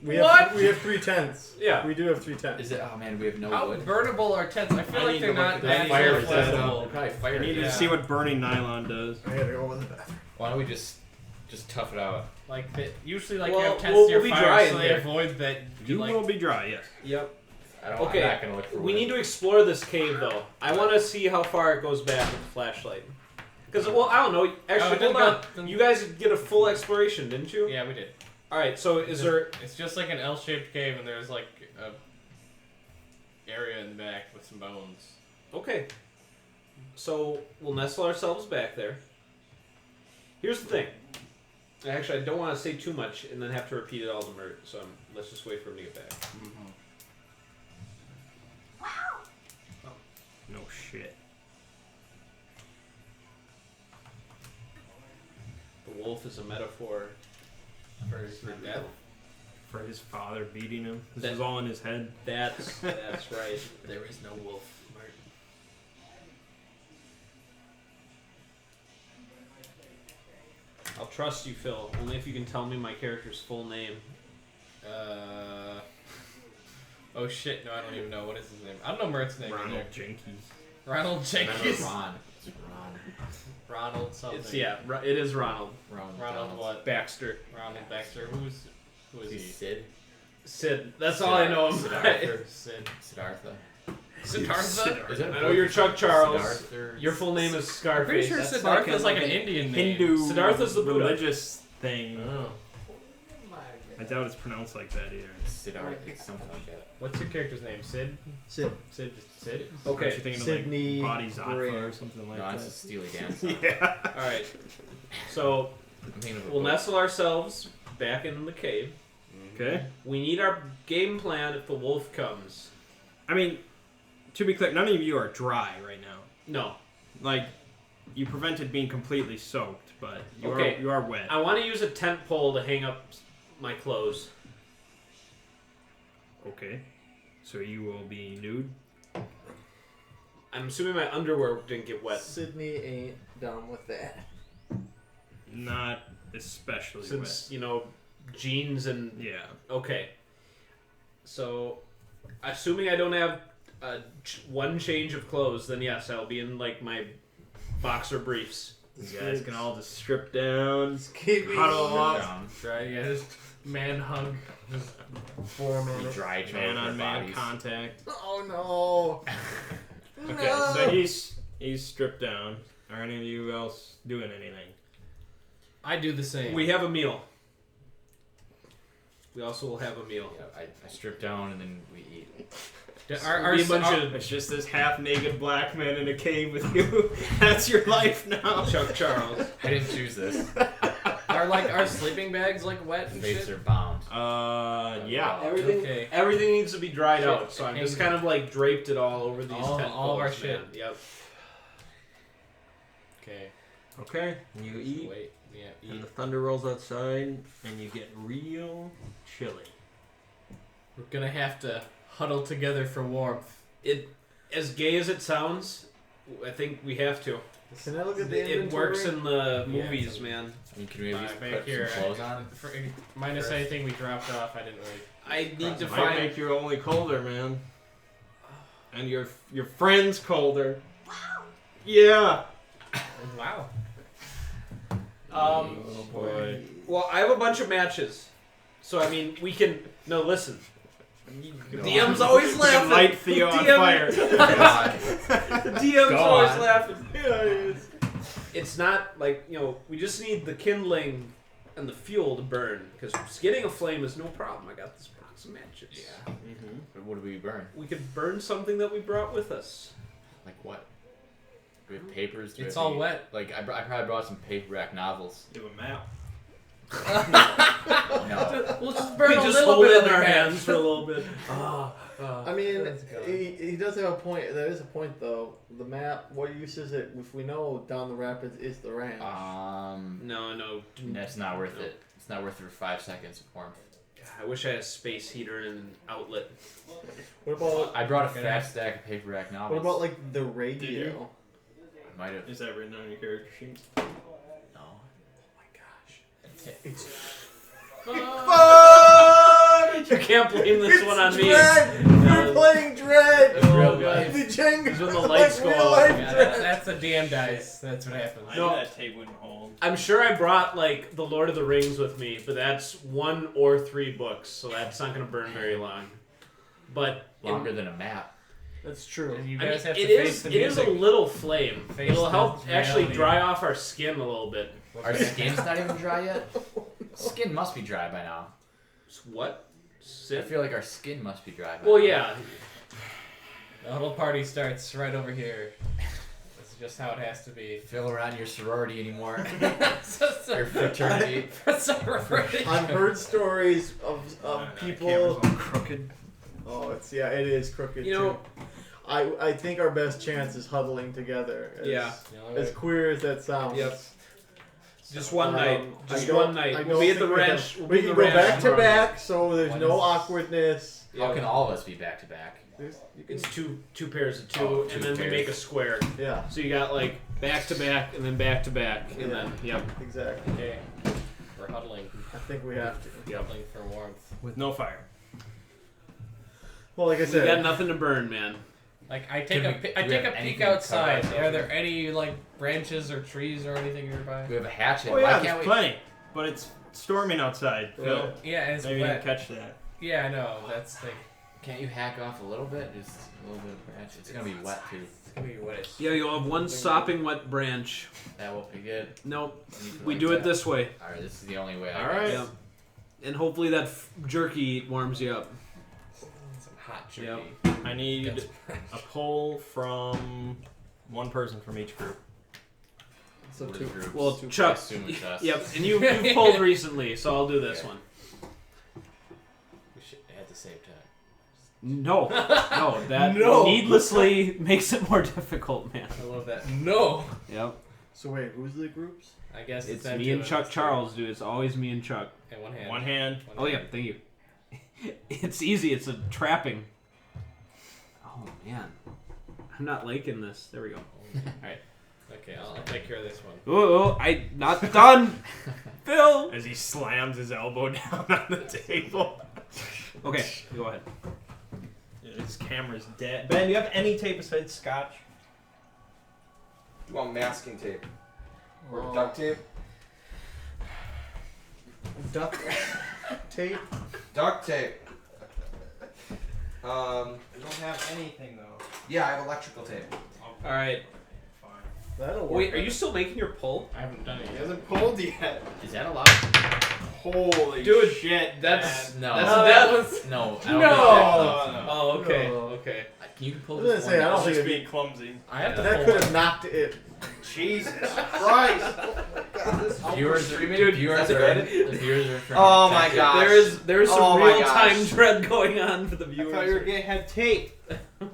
We What? have 3 tents. Yeah. We do have 3 tents. Is it? Oh man, we have no How wood. burnable are tents? I feel I like need they're to look not at that that. Fire fire is that flammable. probably fire. I need Yeah. to see what burning nylon does. I gotta go in the bathroom. Why don't we just tough it out? Like usually, like Well, you have tents we'll near be fire, dry so in they there. avoid that. You like, will be dry, yes. Yep. I'm not gonna look for wood. We need to explore this cave though. I want to see how far it goes back with the flashlight. Because well, I don't know. Actually, it doesn't hold on. go- You guys get a full exploration, didn't you? Yeah, we did. All right. So is there? It's just like an L-shaped cave, and there's like a area in the back with some bones. Okay. So we'll nestle ourselves back there. Here's the thing. Actually, I don't want to say too much and then have to repeat it all to Mert. So let's just wait for him to get back. No shit. The wolf is a metaphor For death. For his father beating him. This That- is all in his head. That's right. There is no wolf. Martin. I'll trust you, Phil. Only if you can tell me my character's full name. Oh shit! No, I don't even know what is his name. I don't know Mert's name Ronald either. Jenkins. Ronald Jenkins. Ron. It's Ron. Ronald something. It's it is Ronald Ronald McDonald. what? Baxter. Ronald Baxter. Who is he? Sid. Sid. That's all I know him. Siddhartha. Sid. Siddhartha. Siddhartha. Is that I know you're Chuck Charles. Siddhartha? Your full name is I'm Scarface. pretty sure That's Siddhartha's like an an Indian name. Hindu Siddhartha's the Buddha. religious thing. Oh. I doubt it's pronounced like that either. Siddhartha. It's something like that. What's your character's name? Sid? Sid. Sid? Sid? Aren't Okay. you thinking Sydney of like Body Zotfa Graham. or something like No, it's that? a Steely Dan song. Yeah. All right. So I'm thinking of a we'll book. nestle ourselves back in the cave. Okay. We need our game plan if the wolf comes. I mean, to be clear, none of you are dry right now. No. Like, you prevented being completely soaked, but Okay. you are wet. I want to use a tent pole to hang up my clothes. Okay. So you will be nude. I'm assuming my underwear didn't get wet. Sydney ain't down with that. Not especially Since, you know, jeans and... wet. Yeah. Okay. So, assuming I don't have one change of clothes, then yes, I'll be in, like, my boxer briefs. You guys can all just strip down, Keep me huddle up, Down. Try yeah, just man hug. Just 4 We minutes. dry each other man with our on man bodies. contact. Oh no. Okay, so he's stripped down. Are any of you else doing anything? I do the same. We have a meal. We also will have a meal. Yeah, I strip down and then we eat. Be a bunch of It's just this half-naked black man in a cave with you. That's your life now. Chuck Charles. I didn't choose this. Are sleeping bags like wet and Fates shit? are bound. Yeah. Everything needs to be dried Shit. out, so I'm just kind of like draped it all over these All tent of our poles, shit. man. Yep. Okay. Okay. You eat, Wait. Yeah. and Eat. the thunder rolls outside, and you get real chilly. We're gonna have to huddle together for warmth. It, as gay as it sounds, I think we have to. Can I look at the It inventory? works in the Yeah, movies, it's a- man. You can maybe Back put here, some clothes on. Minus anything we dropped off, I didn't really. I need to Might find. make you only colder, man. And your friends colder. Yeah. Wow. Oh boy. Well, I have a bunch of matches, so I mean we can. No, listen. DM's always laughing. Light Theo on DM fire. The DM's Go always on. laughing. Yeah, he is. It's not like, we just need the kindling and the fuel to burn, because getting a flame is no problem. I got this box of matches. Yeah. Mm-hmm. What do we burn? We could burn something that we brought with us. Like what? Do we have papers? Do we It's have all any- wet. Like I probably brought some paperback novels. Give a map. No. We'll just burn We a just little hold bit it of in our their hands for a little bit. I mean, Let's go. he does have a point. There is a point, though. The map, what use is it if we know down the rapids is the ranch? No. That's not worth it. It's not worth it for 5 seconds of warmth. I wish I had a space heater and an outlet. What about I brought a fat stack of paperback novels. what about like the Did you? radio? I might have. Is that written on your character sheet? No. Oh my gosh! It's You can't blame this one on me. Dread. We're playing Dread. That's real Oh, good. The Jenga. It's when the lights go real out. life Yeah, Dread. that's the DM dice. That's what happens. I No. knew that tape wouldn't hold. I'm sure I brought like the Lord of the Rings with me, but that's 1 or 3 books, so that's not gonna burn very long. But Longer than a map. That's true. And you I mean, guys have to it face is the it is a music. little flame. Face It'll the help actually reality. dry off our skin a little bit. Our skin's not even dry yet. Skin must be dry by now. What? I Sit? feel like our skin must be dry by Well, now. yeah. The huddle party starts right over here. That's just how it has to be. Feel around your sorority anymore. So Your fraternity. refreshing. I've heard stories of Camera's people. all crooked. Oh, it is crooked You know- too. I think our best chance is huddling together. Yeah. As queer as that sounds. Yep. Just one I night. Just don't- one I night. don't We'll be at the think we ranch. can- We'll We be can in go the ranch back to tomorrow. back, so there's What no is- awkwardness. How can all of us be back to back? You can, It's two pairs of two, Oh, and two then we pairs. make a square. yeah, So you got like back to back, and then back to back, and then yep. exactly. Okay. We're huddling. I think we have to. Huddling for warmth. With no fire. Well, like I We got said, nothing to burn, man. Like I take Do a we- I do we take have a peek anything to cover outside. ourselves Are there with? any like branches or trees or anything nearby? We have a hatchet. Oh yeah, Why there's can't we? plenty. But it's storming outside. Yeah. Phil. Yeah, and it's Maybe you wet. didn't catch that. Yeah, I know. That's like Can't you hack off a little bit? Just a little bit of branch. It's gonna be wet too. it's gonna be wet. Yeah, you'll have one sopping wet branch. That won't be good. Nope. We need to We like do it that. this way. All right, this is the only way. I All guess. right. Yep. And hopefully that jerky warms you up. Some hot jerky. Yep. I need a poll from one person from each group. so What are two. the groups? Well, I Chuck. assume it's us. Yep. And you've pulled recently, so I'll do this Okay. one. We should at the same time. No, that No. needlessly makes it more difficult, man. I love that. No. Yep. So wait, who's the groups? I guess It's them me two and Chuck us Charles, dude. It's always me and Chuck. two. And one hand. One hand. One Oh yeah, hand. thank you. It's easy. It's a trapping. Oh man, I'm not liking this. There we go. Okay, I'll take care of this one. Oh, I not done. Phil. As he slams his elbow down on the table. Okay, go ahead. His camera's dead. Ben, do you have any tape besides scotch? You want masking tape or Oh. duct tape? Duct tape. Duct tape. You don't have anything though. Yeah, I have electrical tape. All right. Fine. That'll work. Wait, are you still making your pull? I haven't done it He yet. hasn't pulled yet. Is that allowed? Holy Dude, shit. That's man. No. that was. No. I don't No. think that Oh, okay, No. okay. Can you pull I was this gonna say, I one don't down? think Just it'd being clumsy. I have to That pull could one. have knocked it. Jesus Christ. Viewers, Dude, viewers that's are good. the viewers are. Oh my gosh. There's some Oh my real time gosh. dread going on for the I viewers. thought you were getting had tape.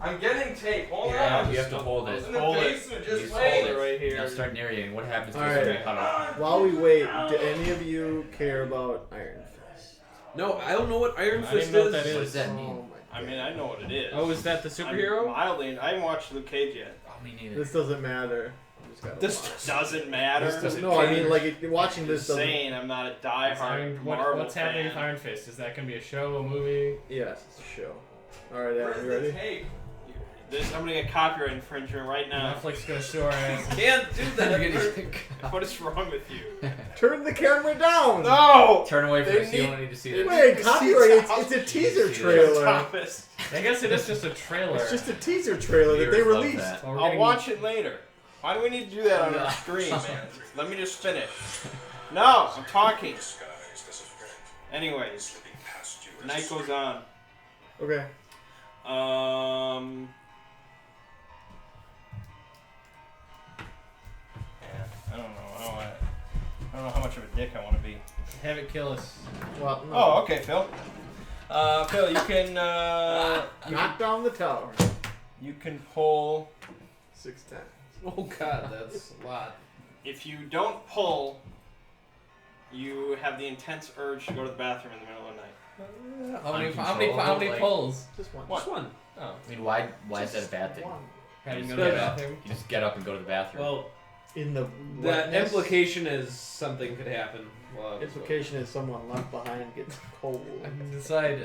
I'm getting tape. Hold Yeah, on. you have to hold I it. was in the Hold it. basement. You Just hold wait. it right here. Now start narrating. What happens to All this right. puddle? While we wait, do any of you care about Iron Fist? No, I don't know what Iron I Fist didn't know what is. that is. What does that Oh mean? my I mean, I know what it is. Oh, is that the superhero? I'm mildly. I haven't watched Luke Cage yet. Oh, me neither. This doesn't matter. You just gotta This watch. Doesn't matter. This doesn't No, I mean, like, watching this doesn't. Insane. I'm not a Is diehard Iron- Marvel what's happening fan. with Iron Fist? Is that gonna be a show, a movie? Yes, it's a show. Alright, Adam, Where's you the ready? tape? I'm gonna get copyright infringement right now. Netflix gonna sue our ass. Can't do that. What is wrong with you? Turn the camera down! No! Turn away from They this. You need- don't need to see that. Wait, copyright, it's a teaser trailer. Thomas. I guess it is just a trailer. It's just a teaser trailer that they Viewers love released. that. Well, we're I'll getting- watch it later. Why do we need to do that on our stream, man? Let me just finish. No, I'm talking. Anyways, night goes on. Okay. Yeah, I don't know. I don't know how much of a dick I want to be. Have it kill us. Well, no. Oh, okay, Phil. Phil, you can Knock down the tower. you can pull. 610. Oh god, that's a lot. If you don't pull, you have the intense urge to go to the bathroom in the middle of the night. How many Like- pulls? Just one. Just one. Oh, I mean, why is that a bad thing? One. having to You go to the just get up. bathroom. You just get up and go to the bathroom. Well, In the the wetness, implication is something could happen. Well, implication is someone left behind gets cold. I can decide.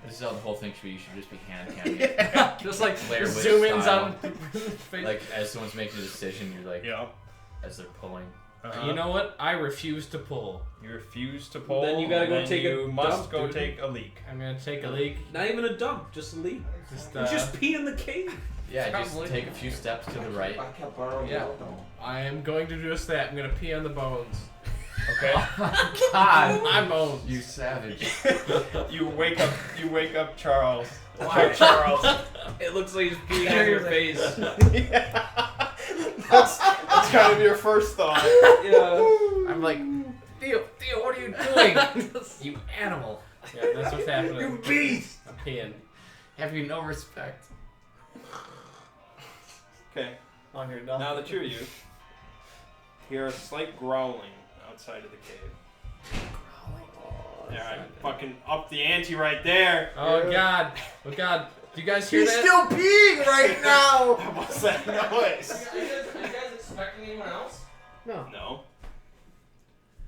This is how the whole thing should be. You should just be hand camming. Just like Blair Witch zoom ins style. on face. Like as someone's making a decision, you're like, Yeah. as they're pulling. You know what? I refuse to pull. You refuse to pull. Then you gotta go then take a You must dump, go dude. take a leak. I'm gonna take a leak. not even a dump, just a leak. Just pee in the cave. Yeah, Probably. just take a few steps to the right. I kept borrowing Yeah. your phone. I am going to do just that. I'm gonna pee on the bones. Okay. God, My bones. you savage. you wake up Charles. Why? Charles. It looks like he's peeing on your face. Yeah. That's kind of your first thought. Yeah. I'm like, Theo, what are you doing? You animal. Yeah, that's what's happening. You beast. I'm peeing. Have you no respect? Okay. On your Now the two of you hear a slight growling outside of the cave. There, I fucking up the ante right there. Oh god. Oh god. Do you guys hear He's that? still peeing right now! What's that noise? Are you guys expecting anyone else? No. No.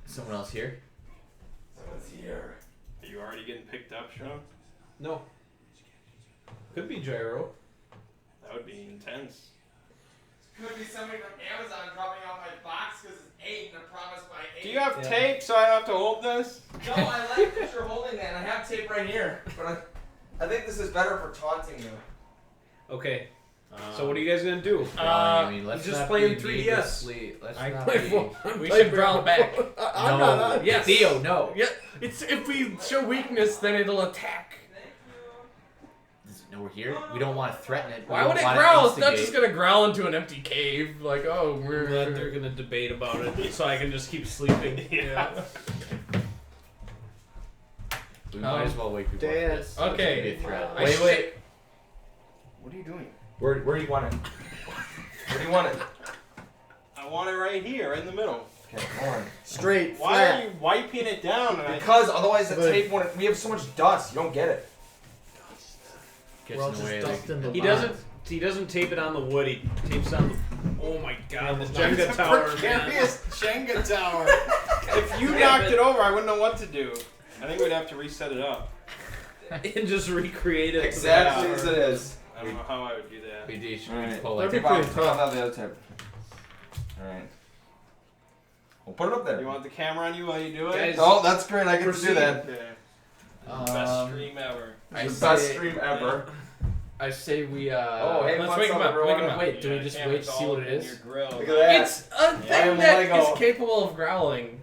Someone else here? Someone's here. Are you already getting picked up, Sean? No. Could be gyro. That would be intense. Could be somebody from Amazon dropping off my box because it's 8 and I promised by 8. Do you have Yeah. tape so I don't have to hold this? No, I like that you're holding that and I have tape right here. But I think this is better for taunting you. Okay. So what are you guys gonna do? I mean, let's just not playing be 3DS. needlessly- Let's I not play be- We should brawl back. I'm No. not on. Yes. Theo, no. Yeah. It's if we show weakness, then it'll attack. No, we're here. We don't want to threaten it. Why We would don't it wanna growl? It's not instigate. just gonna growl into an empty cave. Like, oh, I'm glad they're gonna debate about it, so I can just keep sleeping. Yeah. We might as well wake people up. Dad. This. Okay. It's gonna be a threat. I Wait. What are you doing? Where do you want it? Where do you want it? I want it right here, in the middle. Okay, hold on. Straight, Why flat. are you wiping it down? And Because otherwise the But- tape won't. We have so much dust. You don't get it. Gets We're all in the just way. dusting the He lines. doesn't. He doesn't tape it on the wood. He tapes on the. Oh my god, the It's Jenga a tower, man. precarious Jenga tower. If you Damn knocked it. it over, I wouldn't know what to do. I think we'd have to reset it up. And just recreate it. Exactly as it is. I don't know how I would do that. We do. Should Alright. we pull That'd like be Tape pretty off tough. the other tape. Alright. We'll put it up there. You want the camera on you while you do it? Guys, Oh, that's great. I get to proceed. do that. Okay. Um, Best stream ever. I It's the best say- stream ever. I say we. Oh, hey, Let's what's wake him up, up. everyone? Wake him up. Wait, do we just wait to see what it is? Look at that. It's a thing am that Lego. is capable of growling.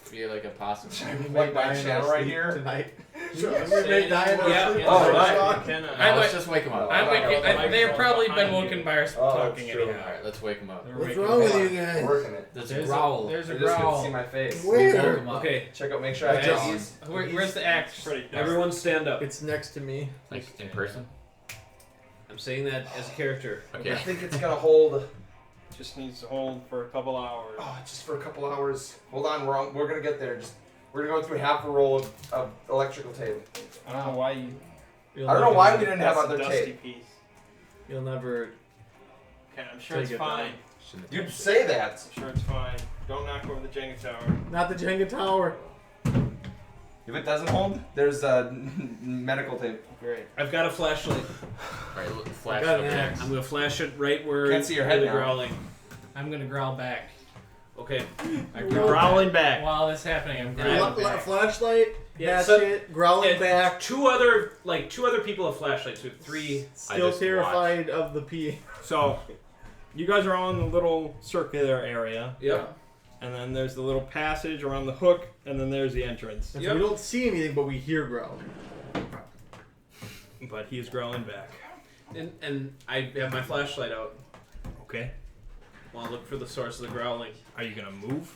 Be like a possum. Like my channel right here. Tonight. Yeah. We may die in our Yeah. sleep. Oh, right. I let's like- just wake him up. I'm waking. They've probably been behind woken you. by us Oh, talking that's true. anyhow. Alright, let's wake him up. What's wrong with you I'm guys? working it. There's There's a growl. There's a You're just gonna see growl. my face. Woke Where? him up. Okay, Check out. Make sure I have Okay. these. where's the axe? Pretty dark. Everyone stand up. It's next to me. Like in person? I'm saying that as a character. Okay. I think it's gonna hold. Just needs to hold for a couple hours. Oh, just for a couple hours. Hold on, we're gonna get there. We're gonna go through half a roll of electrical tape. I don't know why you. I don't know why we didn't have That's other a dusty tape. piece. You'll never. Okay, I'm sure Take it's it fine. Shouldn't have You'd touched say that. I'm sure it's fine. Don't knock over the Jenga tower. Not the Jenga tower. If it doesn't hold, there's medical tape. Great. I've got a flashlight. Alright, look, flash got over an there. axe. I'm gonna flash it right where Can't see your head the now. growling. I'm gonna growl back. Okay. I You're growling back. While this is happening, I'm Yeah. growling back. Flashlight. Yeah, so- Hatchet. Growling and back. Two other people have flashlights. We have three. Still just terrified of the pee. So, you guys are on the little circular area, Yep. and then there's the little passage around the hook, and then there's the entrance. And Yep. so we don't see anything, but we hear growling. But he is growling back. And I have my flashlight out. Okay. While I look for the source of the growling. Are you gonna move?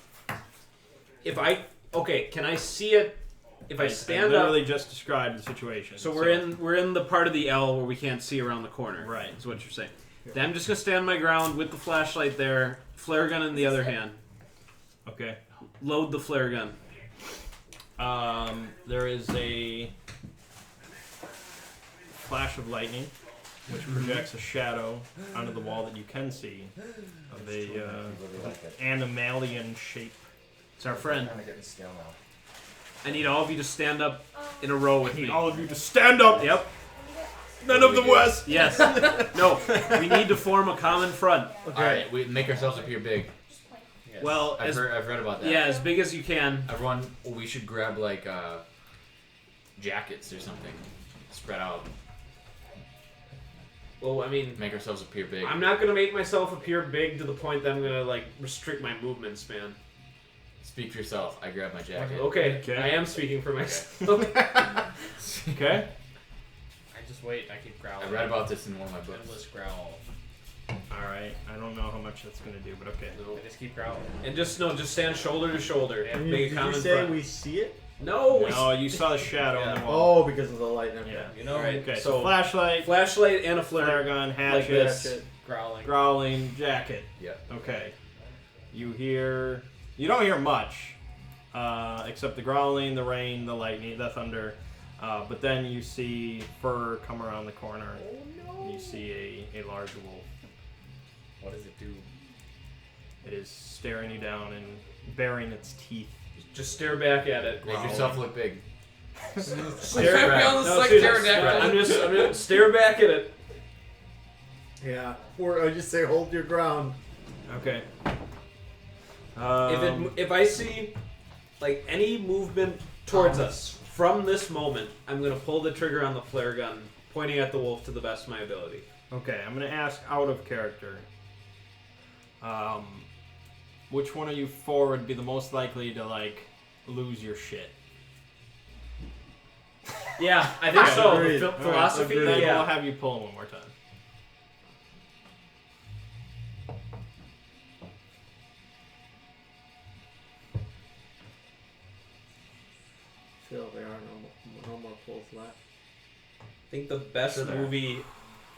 Can I see it? If I stand I up. literally just described the situation. So we're in the part of the L where we can't see around the corner. Right. Is what you're saying. Then I'm just gonna stand my ground with the flashlight there, flare gun in the other hand. Okay. Load the flare gun. There is a flash of lightning, which projects a shadow onto the wall that you can see of a animalian shape. It's our friend. I'm getting scale now. I need all of you to stand up in a row with I me. need all of you to stand up. Yep. None of the West. Yes. No. We need to form a common front. Alright, we make ourselves appear big. Yes. Well, I've read about that. as big as you can. Everyone, we should grab like jackets or something. Spread out. Well, I mean, Make ourselves appear big. I'm not gonna make myself appear big to the point that I'm gonna restrict my movements, man. Speak for yourself. I grab my jacket. Okay. Okay. I am speaking for myself. Okay. I just wait. I keep growling. I read about this in one of my books. Endless growl. All right. I don't know how much that's gonna do, but okay. I just keep growling. And just stand shoulder to shoulder. Did Make a you common say front. we see it? No. No, you saw the shadow on the wall. Oh, because of the light. Okay. Yeah. You know, Alright. Okay. So- So flashlight, Flashlight and a flare flare. gun, Like hatchet, this. growling. growling, jacket. Yep. Okay. You don't hear much, except the growling, the rain, the lightning, the thunder. But then you see fur come around the corner. And you see a large wolf. What does it do? It is staring you down and baring its teeth. Just stare back at it. Make yourself look big. Stare back. on the No, like seriously, pterodactyl. I'm gonna stare back at it. Yeah. Or I just say hold your ground. Okay. If I see any movement towards us from this moment, I'm gonna pull the trigger on the flare gun, pointing at the wolf to the best of my ability. Okay, I'm gonna ask out of character. Which one of you four would be the most likely to lose your shit? Yeah, I think so. Agreed. The All right, philosophy, then yeah. I'll have you pull one more time. Phil, there are no more pulls left. I think the best Sure there. movie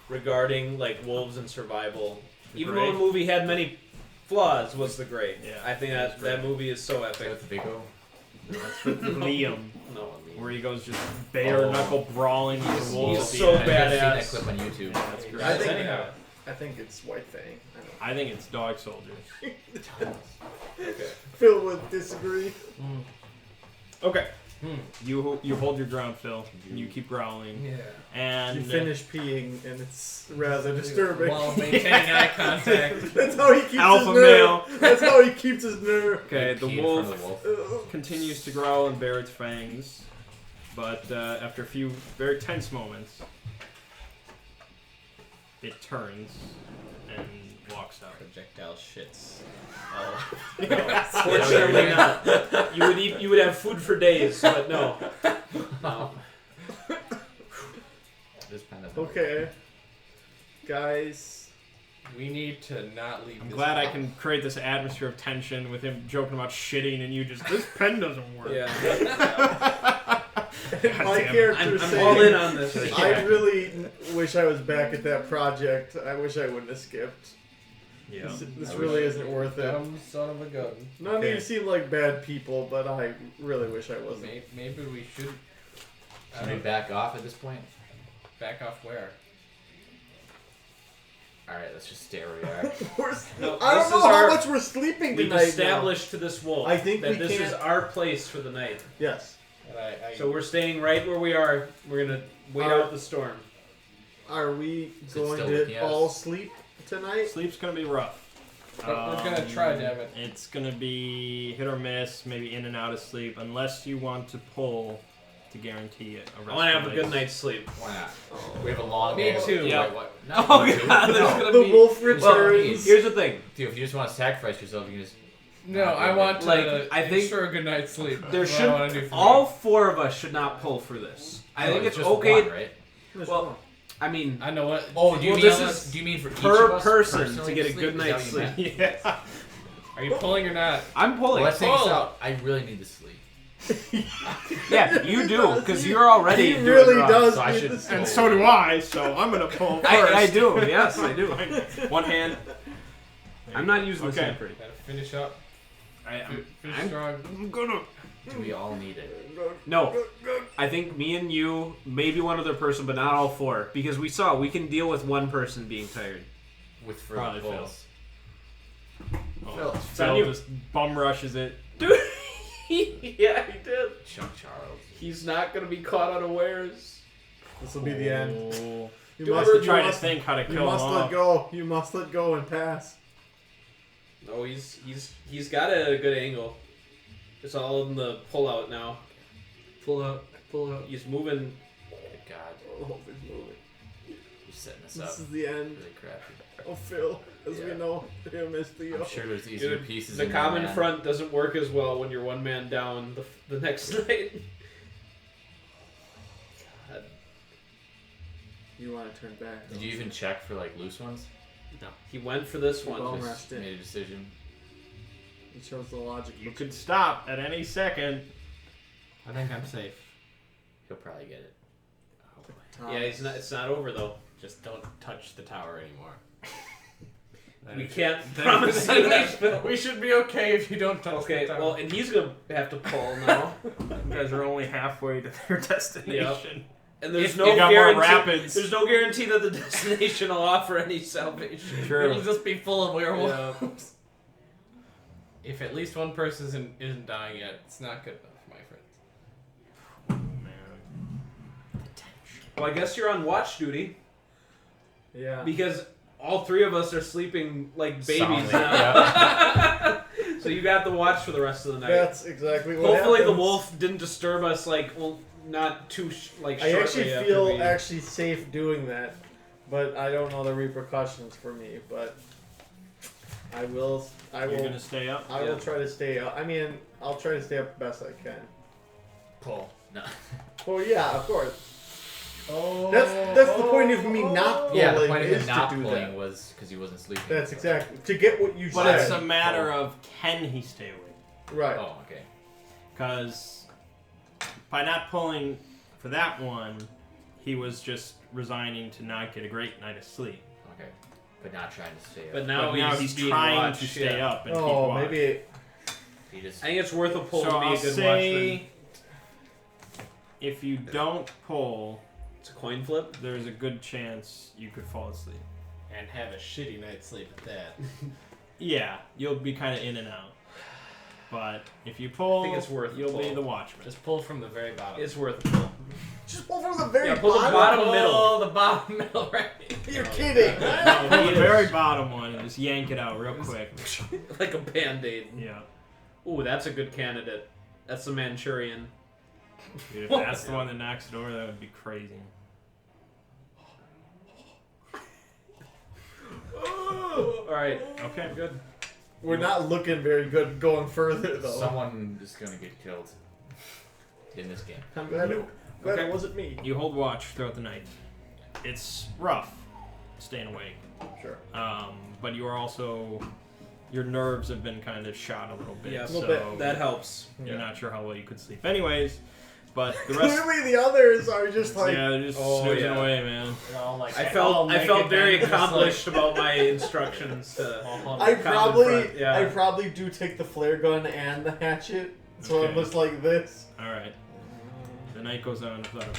regarding wolves and survival, The even Gray? though the movie had many flaws, was The Gray. Yeah, I think it was that movie is so epic. With Vigo. That's with Liam, No, where he goes just bare knuckle brawling with the He's wolves. so at the end. I've badass. seen that clip on YouTube. That's great. I think- Anyhow. I think it's White Fang. I think it's dog soldiers. Okay. Phil would disagree. Okay. You hold your ground, Phil. And you keep growling. Yeah. And You finish peeing, and it's rather disturbing. While maintaining eye contact. That's how he keeps Alpha his nerve. male. That's how he keeps his nerve. Okay, the Pee in front of wolf the wolf. continues to growl and bare its fangs, but after a few very tense moments, it turns and walks out. Projectile shits. Oh. Fortunately not. You would have food for days, but no. This pen is Okay. Guys. We need to not leave I'm this glad I house. can create this atmosphere of tension with him joking about shitting and you just, this pen doesn't work. Yeah. My damn. character I'm saying, all in on this. I really wish I was back at that project. I wish I wouldn't have skipped. Yeah. This really isn't worth it. Dumb son of a gun. None of Okay. you seem like bad people, but I really wish I wasn't. Maybe we should. Should we back off at this point? Back off where? Alright, let's just stay where we are. No, I this don't is know how our- much we're sleeping We've tonight. established to this wolf I think that we this is can't- our place for the night. Now. Yes. And I So we're staying right where we are. We're gonna wait out the storm. Are we Is it going still looking to at us? all sleep tonight? Sleep's gonna be rough. But we're gonna try, damn it. It's gonna be hit or miss, maybe in and out of sleep, unless you want to pull to guarantee a rest. I want to have a of good nights. night's sleep. Why not? We have a long Me day. too. Yeah. Wait, what? No, Oh you do. god, there's gonna The be. wolf Well, returns. here's the thing. Dude, if you just want to sacrifice yourself, you can just. No, I want to Like, I think ensure a good night's sleep. There That's what I wanna do should for all me. four of us should not pull for this. I think it's just okay. one, right? There's well, one. I mean, I know what. Oh, do you Well, mean this unless- is do you mean for each per of us person personally to get a sleep? good Is that night's what you sleep. meant? Yeah. Are you pulling or not? I'm Well, pulling. let's take this Pull. out. I really need to sleep. Yeah, you do because you're already. He doing really rough. does so I need should- to sleep. And so do I, so I'm gonna pull first. I do. Yes, I do. One hand. I'm not using this Okay. hand pretty. Gotta finish up. Finish I'm- strong. I'm gonna. Do we all need it? No, I think me and you, maybe one other person, but not all four, because we saw we can deal with one person being tired. With further Probably pulls. Oh, on Phil you. just bum rushes it. Dude, yeah, he did. Chuck Charles. He's not gonna be caught unawares. This will be the end. Oh. You I must, was trying to must, think how to you kill must him let off. go. You must let go and pass. No, he's got a good angle. It's all in the pull out now. Pull out. He's moving. Good God. Oh, it's moving. You're setting us up. This is the end Really crappy. of Phil, as we Yeah. know him as Theo. I'm sure there's easier Dude, pieces the in there, common man. front doesn't work as well when you're one man down the next night. God. You want to turn back. Did you even check for like loose ones? No, he went for this Well, one. Almost. Just Rested. made a decision. He chose the logic. You could stop at any second. I think I'm safe. He'll probably get it. Yeah, it's not over though. Just don't touch the tower anymore. We can't promise you that. We should be okay if you don't touch Okay, the tower. well, and he's gonna have to pull now. You guys are only halfway to their destination. And there's If no you got more guarantee. rapids. There's no guarantee that the destination will offer any salvation. It'll just be full of werewolves. Yeah. If at least one person isn't dying yet, it's not good enough, my friends. Well, I guess you're on watch duty Yeah. because all three of us are sleeping like babies Soundly, now. So you got the watch for the rest of the night. That's exactly what Hopefully the happens. wolf didn't disturb us not too I shortly actually after feel we... actually safe doing that, but I don't know the repercussions for me. But I will. You're gonna stay up? I will try to stay up. I mean, I'll try to stay up the best I can. Pull. No. Well, yeah, of course. Oh, That's the point of me not pulling. Yeah, the point of is him not to do pulling that. was because he wasn't sleeping. That's exactly to get what you But said. it's a matter of can he stay awake? Right. Oh, okay. Because by not pulling for that one, he was just resigning to not get a great night of sleep. Okay. But not trying to stay up. But But now he's being trying watched, to stay yeah. up and keep Oh, watch. maybe. He just. I think it's worth a pull So to be I'll a good say watchman. if you don't pull, It's a coin flip. there's a good chance you could fall asleep. and have a shitty night's sleep at that. Yeah, you'll be kind of in and out. But if you pull, I think it's worth you'll the be pull. the watchman. Just pull from the very bottom. It's worth a pull. Just pull from the very Yeah, pull the bottom. bottom middle. Oh, the bottom middle, right? You're kidding. No, pull the very bottom one and just yank it out real quick. Like a band-aid. Yeah. Ooh, that's a good candidate. That's the Manchurian. Dude, if that's the one that knocks it over, that would be crazy. All right. Okay. Good. We're not looking very good going further though. Someone is gonna get killed in this game. I'm glad it wasn't me. You hold watch throughout the night. It's rough staying awake. Sure. But you are also, your nerves have been kind of shot a little bit. Yeah, so that helps. You're not sure how well you could sleep. Anyways, but the rest. Clearly, the others are just like. Yeah, they're just Oh, snoozing yeah. away, man. They're all like, I felt very just accomplished about my instructions. To, I probably, front, yeah. I probably do take the flare gun and the hatchet, so Okay. I'm just like this. All right. The night goes on without event,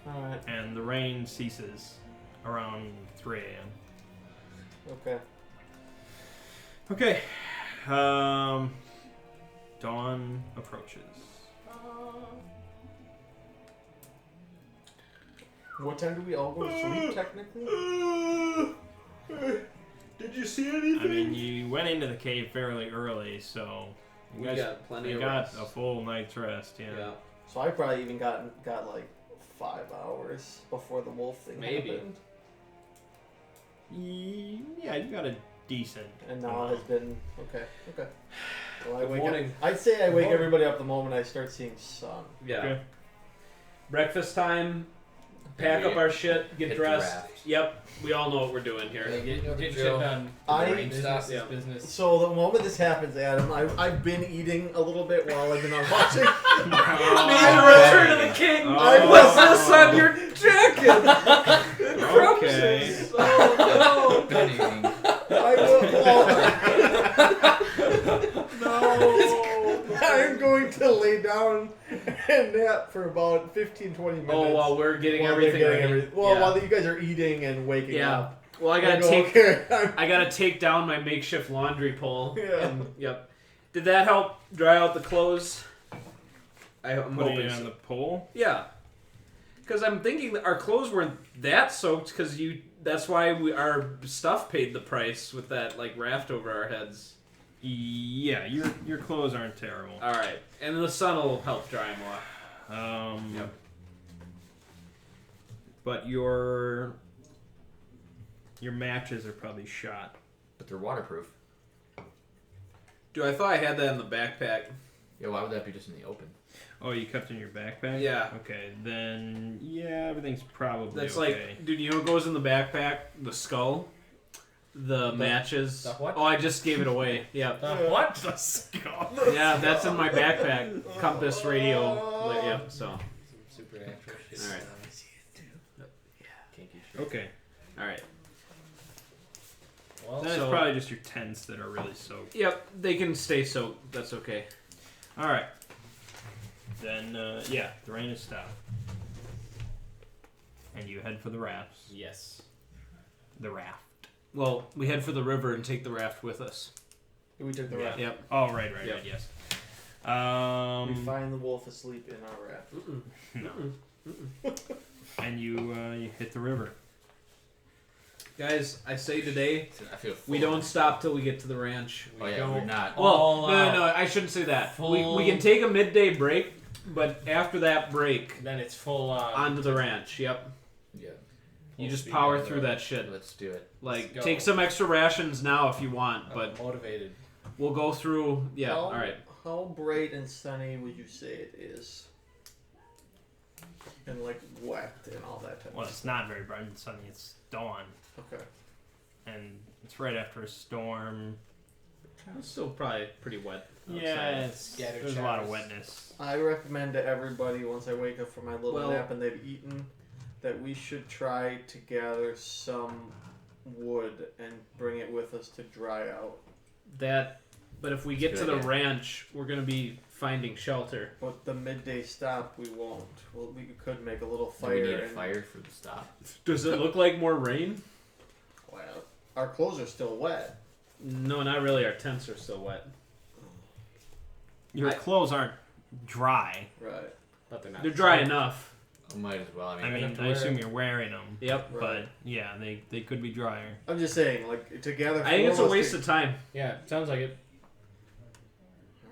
All right. and the rain ceases around 3 a.m. Okay. Okay. Dawn approaches. What time do we all go to sleep, technically? Did you see anything? I mean, you went into the cave fairly early, so you we guys got plenty you of got rest. a full night's rest. Yeah. Yeah. So I probably even got like 5 hours before the wolf thing Maybe. happened. Yeah, you got a decent. And now it has been okay. Well, Good morning. I'd say I wake everybody up the moment I start seeing sun. Yeah. Okay. Breakfast time. Pack up our shit. Get Hit the dressed. raft. Yep. We all know what we're doing here. Get shit Drill. done. I- Rain stuff. Yeah. Business. So the moment this happens, Adam, I've been eating a little bit while I've been on watching. Return of the King. Oh. What's this on your jacket? Okay. Oh Anything. no! I will. No! I'm going to lay down and nap for about 15-20 minutes. Oh, while we're getting while they're everything getting ready. everything- Well, Yeah. while you guys are eating and waking Yeah. up. Well, I gotta go, take. okay, I'm- I gotta take down my makeshift laundry pole. Yeah. And, yep. Did that help dry out the clothes? I'm Putting hoping it on so. the pole. Yeah. Because I'm thinking that our clothes weren't that soaked. Because that's why our stuff paid the price with that like raft over our heads. Yeah, your clothes aren't terrible. All right, and the sun will help dry them off. Yep. But your matches are probably shot. But they're waterproof. Dude, I thought I had that in the backpack. Yeah, why would that be just in the open? Oh, you kept it in your backpack? Yeah. Okay, then yeah, everything's probably That's okay. like, dude, you know what goes in the backpack? The skull, the matches. the what? Oh, I just gave it away. Yeah. What the skull? Yeah, that's in my backpack. Compass, radio. Yeah. So. Some supernatural shit. All right. Kinky shit. Okay, All right. Well, then it's so- probably just your tents that are really soaked. Yep, they can stay soaked. That's okay. All right. Then yeah, the rain has stopped, and you head for the rafts. yes. The raft. Well, we head for the river and take the raft with us. We took the Yeah. raft. Yep. Oh, right, Yep. right, yes. We find the wolf asleep in our raft. No. And you hit the river. Guys, I say today, I feel we full. don't stop till we get to the ranch. Oh yeah, we're not. Well, All no, out. I shouldn't say that. We Full- can take a midday break, but after that break, Then it's full on. onto the ranch. Yep. Yeah, You Full just speed power on through the- that shit. let's do it. Like, Let's go. take some extra rations now if you want, I'm but motivated. we'll go through. Yeah, How- alright. How bright and sunny would you say it is? And like wet and all that type Well, of it's not very bright and sunny. It's dawn, stuff. Okay. and it's right after a storm. It's still probably pretty wet. Yeah, Scattered there's a lot of showers. wetness. I recommend to everybody once I wake up from my little Well- nap and they've eaten that we should try to gather some wood and bring it with us to dry out. But if we get Good to the idea. ranch, we're gonna be finding shelter. But the midday stop we won't. Well, we could make a little Do fire. we need a and, fire for the stop. Does it look like more rain? Well, our clothes are still wet. No, not really. Our tents are still wet. Your clothes aren't dry. Right. But they're not. They're dry soaked. enough. Might as well. I mean, I mean, have to I wear assume it. you're wearing them. Yep. Right. But yeah, they could be drier. I'm just saying, like, to gather. I think it's a four of us waste to- of time. Yeah, sounds like it.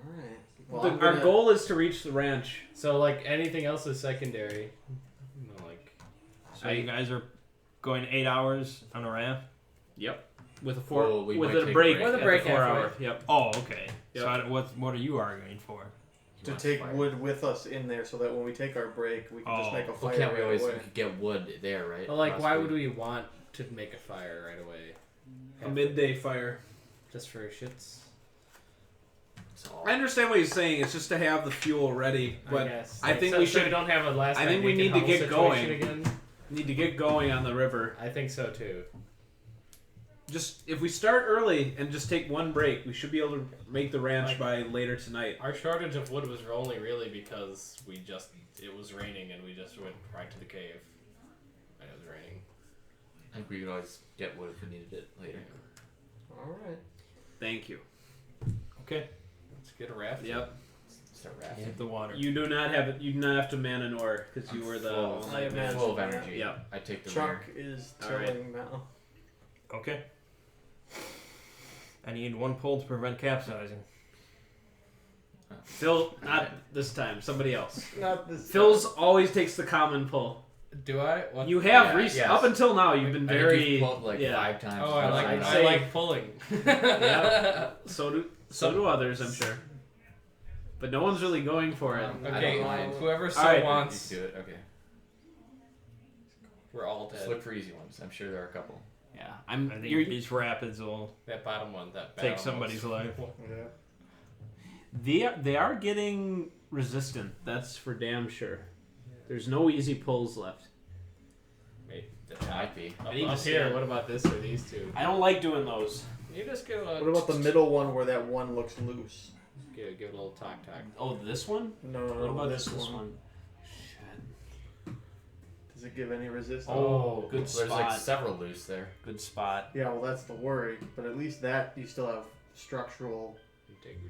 Alright. Well, I'm Our gonna- goal is to reach the ranch. So like anything else is secondary. You know, like So you guys are going 8 hours on a raft. Yep. with a four Well, we with might a take break. a break. With With a a break break 4 halfway. hour. Yep. Oh, okay. Yep. So what are you arguing for? You To want take fire. wood with us in there so that when we take our break, we can just Oh. make a Well, fire can't we right always away. we could get wood there, right? But like, why would Possibly. we want to make a fire right away? A midday fire. Just for shits. It's all- I understand what he's saying. It's just to have the fuel ready, I but guess. I think so, we so should- don't have a last. I think night we naked need to Huddle get situation going. again. need to get going on the river. I think so too. Just if we start early and just take one break, we should be able to make the ranch Like- by later tonight. Our shortage of wood was only really because it was raining and we just went right to the cave. And it was raining. I think we could always get wood if we needed it later. Alright. Thank you. Okay. Let's get a raft. Yep. Start rafting. Hit the water. You do not have it. You do not have to man an oar because you were the full. all-night I man. imagine Full of that. energy. Yeah. I take the Chuck rear. is Alright. tilling now. Okay. I need one pole to prevent capsizing. Phil, not this time. Somebody else. Not this. Phil's always takes the common pull. Do I? What? You have Yeah, recent yes. up until now. You've been I think very you've pulled like yeah. 5 times. Oh, I like I'd I say- like pulling. Yeah. So do others, I'm sure. But no one's really going for it. I Okay, don't mind. whoever so Alright. You wants, do it. Okay. we're all Just dead. look for easy ones. I'm sure there are a couple. Yeah, I think these rapids will That bottom one, that take bottom somebody's one's- life. Yeah. they are getting resistant. That's for damn sure. There's no easy pulls left. Wait, the It top. might be. Up, I need to up see here, it. what about this or these two? I don't like doing those. You just give a What about the middle one where that one looks loose? give it a little talk. Oh, this one? No, What about this this one. one? Shit. Does it give any resistance? Oh, good There's like spot. several loose there. Good spot. Yeah, well, that's the worry. But at least that you still have structural. Integrity.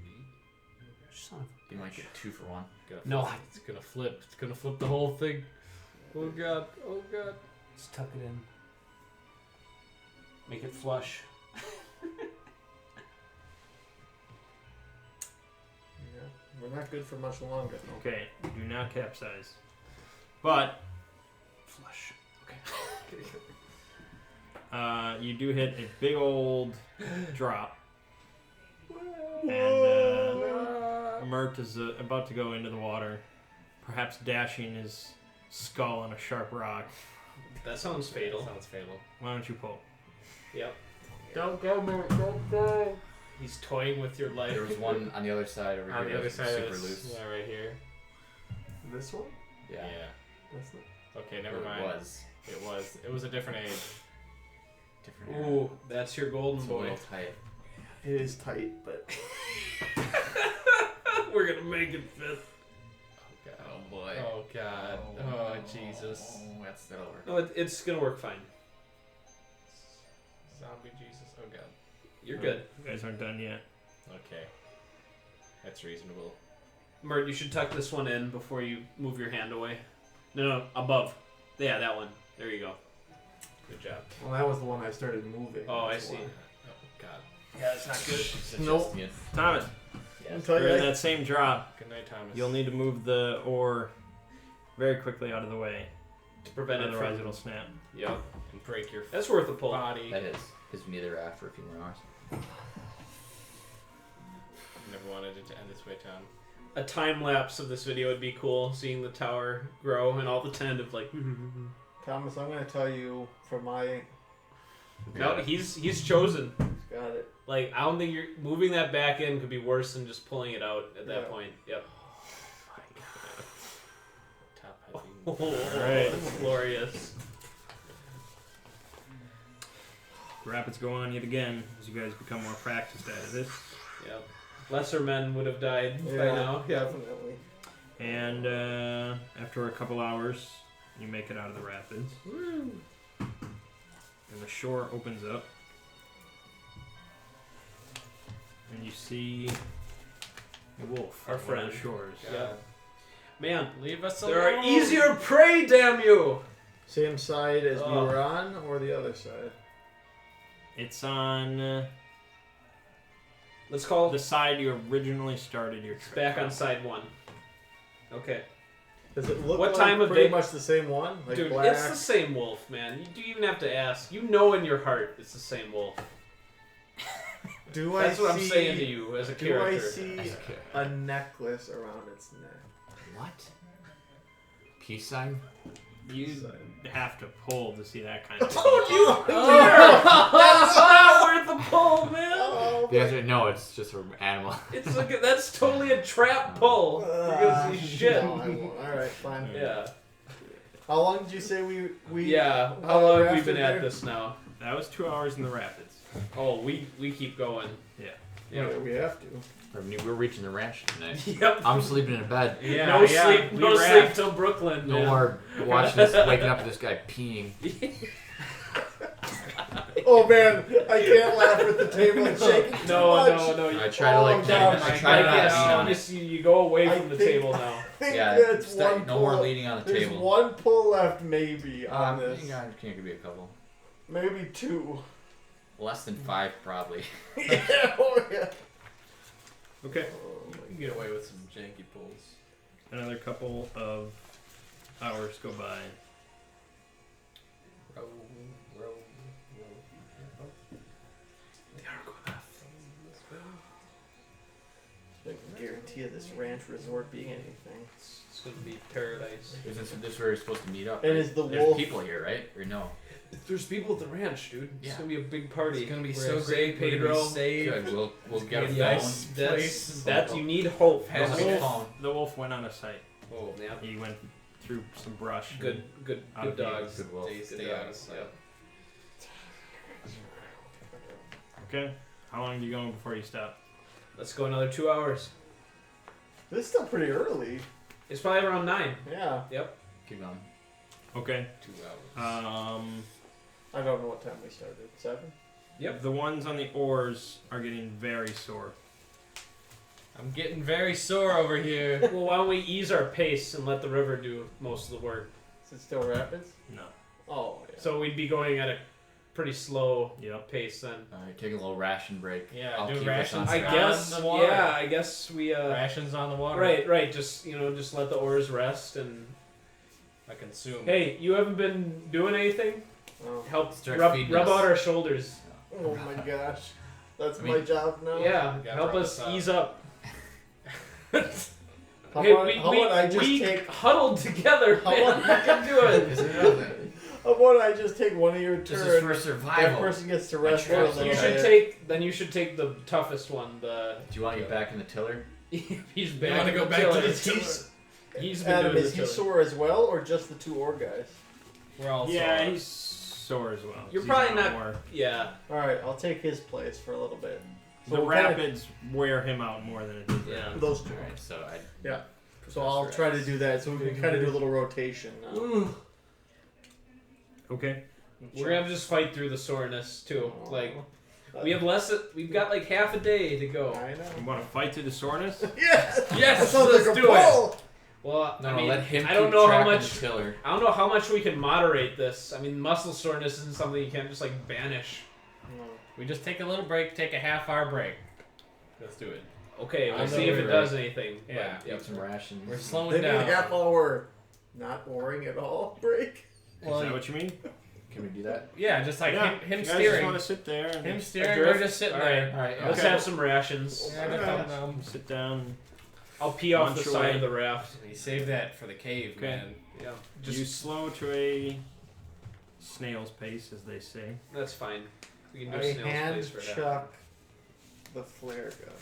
Son of You might get 2 for 1. No. It's gonna flip. It's gonna flip the whole thing. Oh god. Oh god. Just tuck it in. Make it flush. Yeah, we're not good for much longer. Okay, do not capsize. But Flush. you do hit a big old drop. And Mert is about to go into the water, perhaps dashing his skull on a sharp rock. That sounds fatal. Sounds fatal. Why don't you pull? Yep. Don't go, Mert. Don't go. He's toying with your life. There was one on the other side over on here. the other that was side super of this. loose. Yeah, right here. This one? Yeah. That's not. Okay, never Or mind. It was It was a different age. different. era. Ooh, that's your golden It's a boy. little tight. It is tight, but We're gonna make it fit. Oh god. Oh boy. Oh god. Oh Jesus. Oh, that's still over. No, it's gonna work fine. Zombie Jesus. Oh god. You're good. You guys aren't done yet. Okay. That's reasonable. Mert, you should tuck this one in before you move your hand away. No, above. Yeah, that one. There you go. Good job. well, that was the one I started moving. Oh, I That's see. why. Oh god. Yeah, that's not good. It's Nope. just- Thomas, I'll tell you during that. that same drop, Good night, Thomas. you'll need to move the oar very quickly out of the way. To prevent it Otherwise, from... it'll snap. Yep. and break your That's worth a pull. body. That is. Because we need the raft for a few more hours. Never wanted it to end this way, Tom. A time lapse of this video would be cool, seeing the tower grow and all the tentative like. Thomas, I'm gonna tell you from my. No, he's chosen. Got it. Like I don't think you're moving that back in could be worse than just pulling it out at that Yeah. point. Yep. Top heavy. Oh, Right. that's glorious. Rapids go on yet again as you guys become more practiced at this. Yep. Lesser men would have died by Yeah, now. Yep. definitely. And after a couple hours, you make it out of the rapids. And the shore opens up. And you see a wolf. Our on one of the friend. shores. Yeah. Man, Leave us there alone. are easier prey, damn you! Same side as we Oh. were on, or the other side? It's on Let's call the this side you originally started your trip. back on from. side one. Okay. Does it look What like time of pretty day- much the same one? Like Dude, black? it's the same wolf, man. You do even have to ask. You know in your heart it's the same wolf. Do That's I what I'm see, saying to you as a Do character. I see a necklace around its neck? What? Peace sign? You have to pull to see that kind of thing. That's not worth the pull, man. Oh, The answer, no, it's just an animal. It's like that's totally a trap pull. You're gonna see shit. No, I won't. Alright, fine. Yeah. How long did you say we Yeah. How long have we rafted been at there? this now? That was 2 hours in the rapids. Oh, we keep going. Yeah. Yeah, we have to. We're reaching the ranch tonight. Yep. I'm sleeping in a bed. Yeah, no yeah, sleep. we No sleep raft. till Brooklyn. No man. more watching this, waking up to this guy peeing. Oh man, I can't laugh at the table and shaking too much. No. I try to like, Oh, gosh. I try to not yes, lean on it. you go away I from the think- table now. I think Yeah, that's stay- one no pull. more leaning on the There's table. one pull left, maybe on this. Yeah, it could be a couple. Maybe 2. Less than 5, probably. Yeah, oh yeah. Okay. You can get away with some janky pulls. Another couple of hours go by. Row. I can guarantee you this ranch resort being anything. It's gonna be paradise. Is this where we're supposed to meet up? And right? is the There's wolf- people here, right? Or no? There's people at the ranch, dude. It's Yeah. gonna be a big party. It's gonna be We're so at great. San Pedro. We're gonna be safe. Good. We'll get a gonna be phone. ice. That's you need hope. Has Has a hope. phone. The wolf went on a sight. Oh, yeah. He went through some brush. Good Out of dogs. Good wolf. Stay out of sight. Yep. Okay. How long are you going before you stop? Let's go another 2 hours. This is still pretty early. It's probably around 9. Yeah. Keep going. Okay. 2 hours. I don't know what time we started. 7? Yep. The ones on the oars are getting very sore. I'm getting very sore over here. Well, why don't we ease our pace and let the river do most of the work? Is it still rapids? No. Oh, yeah. So we'd be going at a pretty slow Yep. pace then. Alright, take a little ration break. Yeah, I'll do keep rations. us on I track. guess. On the water. Yeah, I guess we. Rations on the water. Right. Just just let the oars rest and. I consume. Hey, you haven't been doing anything? Oh. Help Start rub feeding out us. our shoulders. Oh my gosh. That's I mean- my job now? Yeah, gotta help rub us us up. ease up. How Hey, about, we how about I just we take huddled together, How man. about- We can do it. Is there nothing? how about I just take one of your This turns? is for That survival. person gets to rest for a traps little You you should bit. you should take the toughest one. The Do you want to get back in the tiller? he's You back. want to in go the back to tiller. the tiller? He's been Adam, doing is the he tiller. sore as well, or just the 2 orc guys? We're all Yeah, sore. he's sore as well. You're He's probably got not- more. Yeah. Alright, I'll take his place for a little bit. The we'll kinda- rapids wear him out more than it did Yeah. them. Those 2. Alright, so I. Yeah. So I'll try to do that, so we can kind of do a little rotation now. Okay. We're gonna just fight through the soreness too. Oh. Like we've got like half a day to go. I You know. want to fight to the soreness? Yes! That Yes, sounds let's like a do it. pull! Well, No, I mean, let him I don't keep know how track of much. the tiller. I don't know how much we can moderate this. I mean, muscle soreness isn't something you can't just like banish. We just take a little break, take a half-hour break. Let's do it. Okay, I we'll know see if it we're does anything. Yeah. But, Get some rations. We're slowing They need a down. half hour not boring at all break. Well, Is that what you mean? Can we do that? yeah, just like yeah. him you guys just steering. want to sit there and Him steering, Adrift? we're just sitting Alright. there. Alright, Let's Okay. have some rations. Yeah, just Okay. don't know. sit down. I'll pee off Munch the side away. of the raft. You save that for the cave, Okay. man. Yeah, You just slow to a snail's pace, as they say. that's fine. We can do I snail's hand place for that. chuck the flare gun.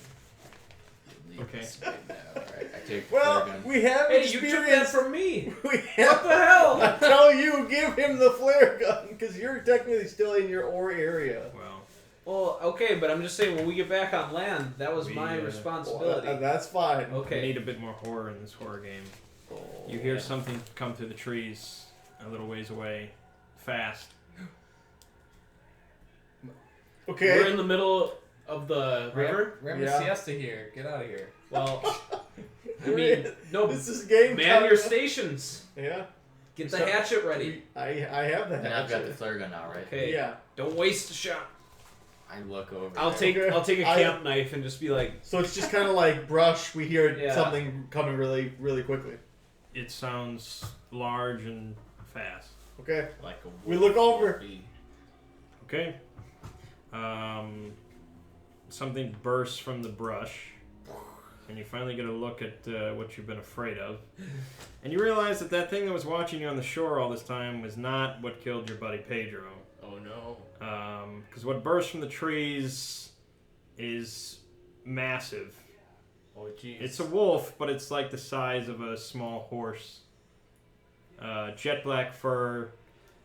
Okay. Alright, I take the Well, flare gun. we have Hey, you took that experience. from me. We What have. the hell? I tell you, give him the flare gun because you're technically still in your ore area. Well, Well, okay, but I'm just saying when we get back on land, that was We, my uh, responsibility. Well, that's fine. we Okay. need a bit more horror in this horror game. You hear something come through the trees a little ways away, fast. Okay. We're in the middle of the river. We're having Yeah. a siesta here. Get out of here. Well, I mean, no, This is game man time. your stations. Yeah. Get the So- hatchet ready. I have the And I've got the hatchet. flare gun now, right? Okay. Yeah. Don't waste a shot. I look over. I'll there. take Okay. I'll take a I- camp knife and just be like, So it's just kind of like brush. We hear Yeah. something coming really, really quickly. It sounds large and fast. Okay. Like a We look over. wolfie. Okay. something bursts from the brush, and you finally get a look at what you've been afraid of. And you realize that that thing that was watching you on the shore all this time was not what killed your buddy Pedro. Oh no. Because what bursts from the trees is massive. Oh jeez. It's a wolf, but it's like the size of a small horse. Jet black fur,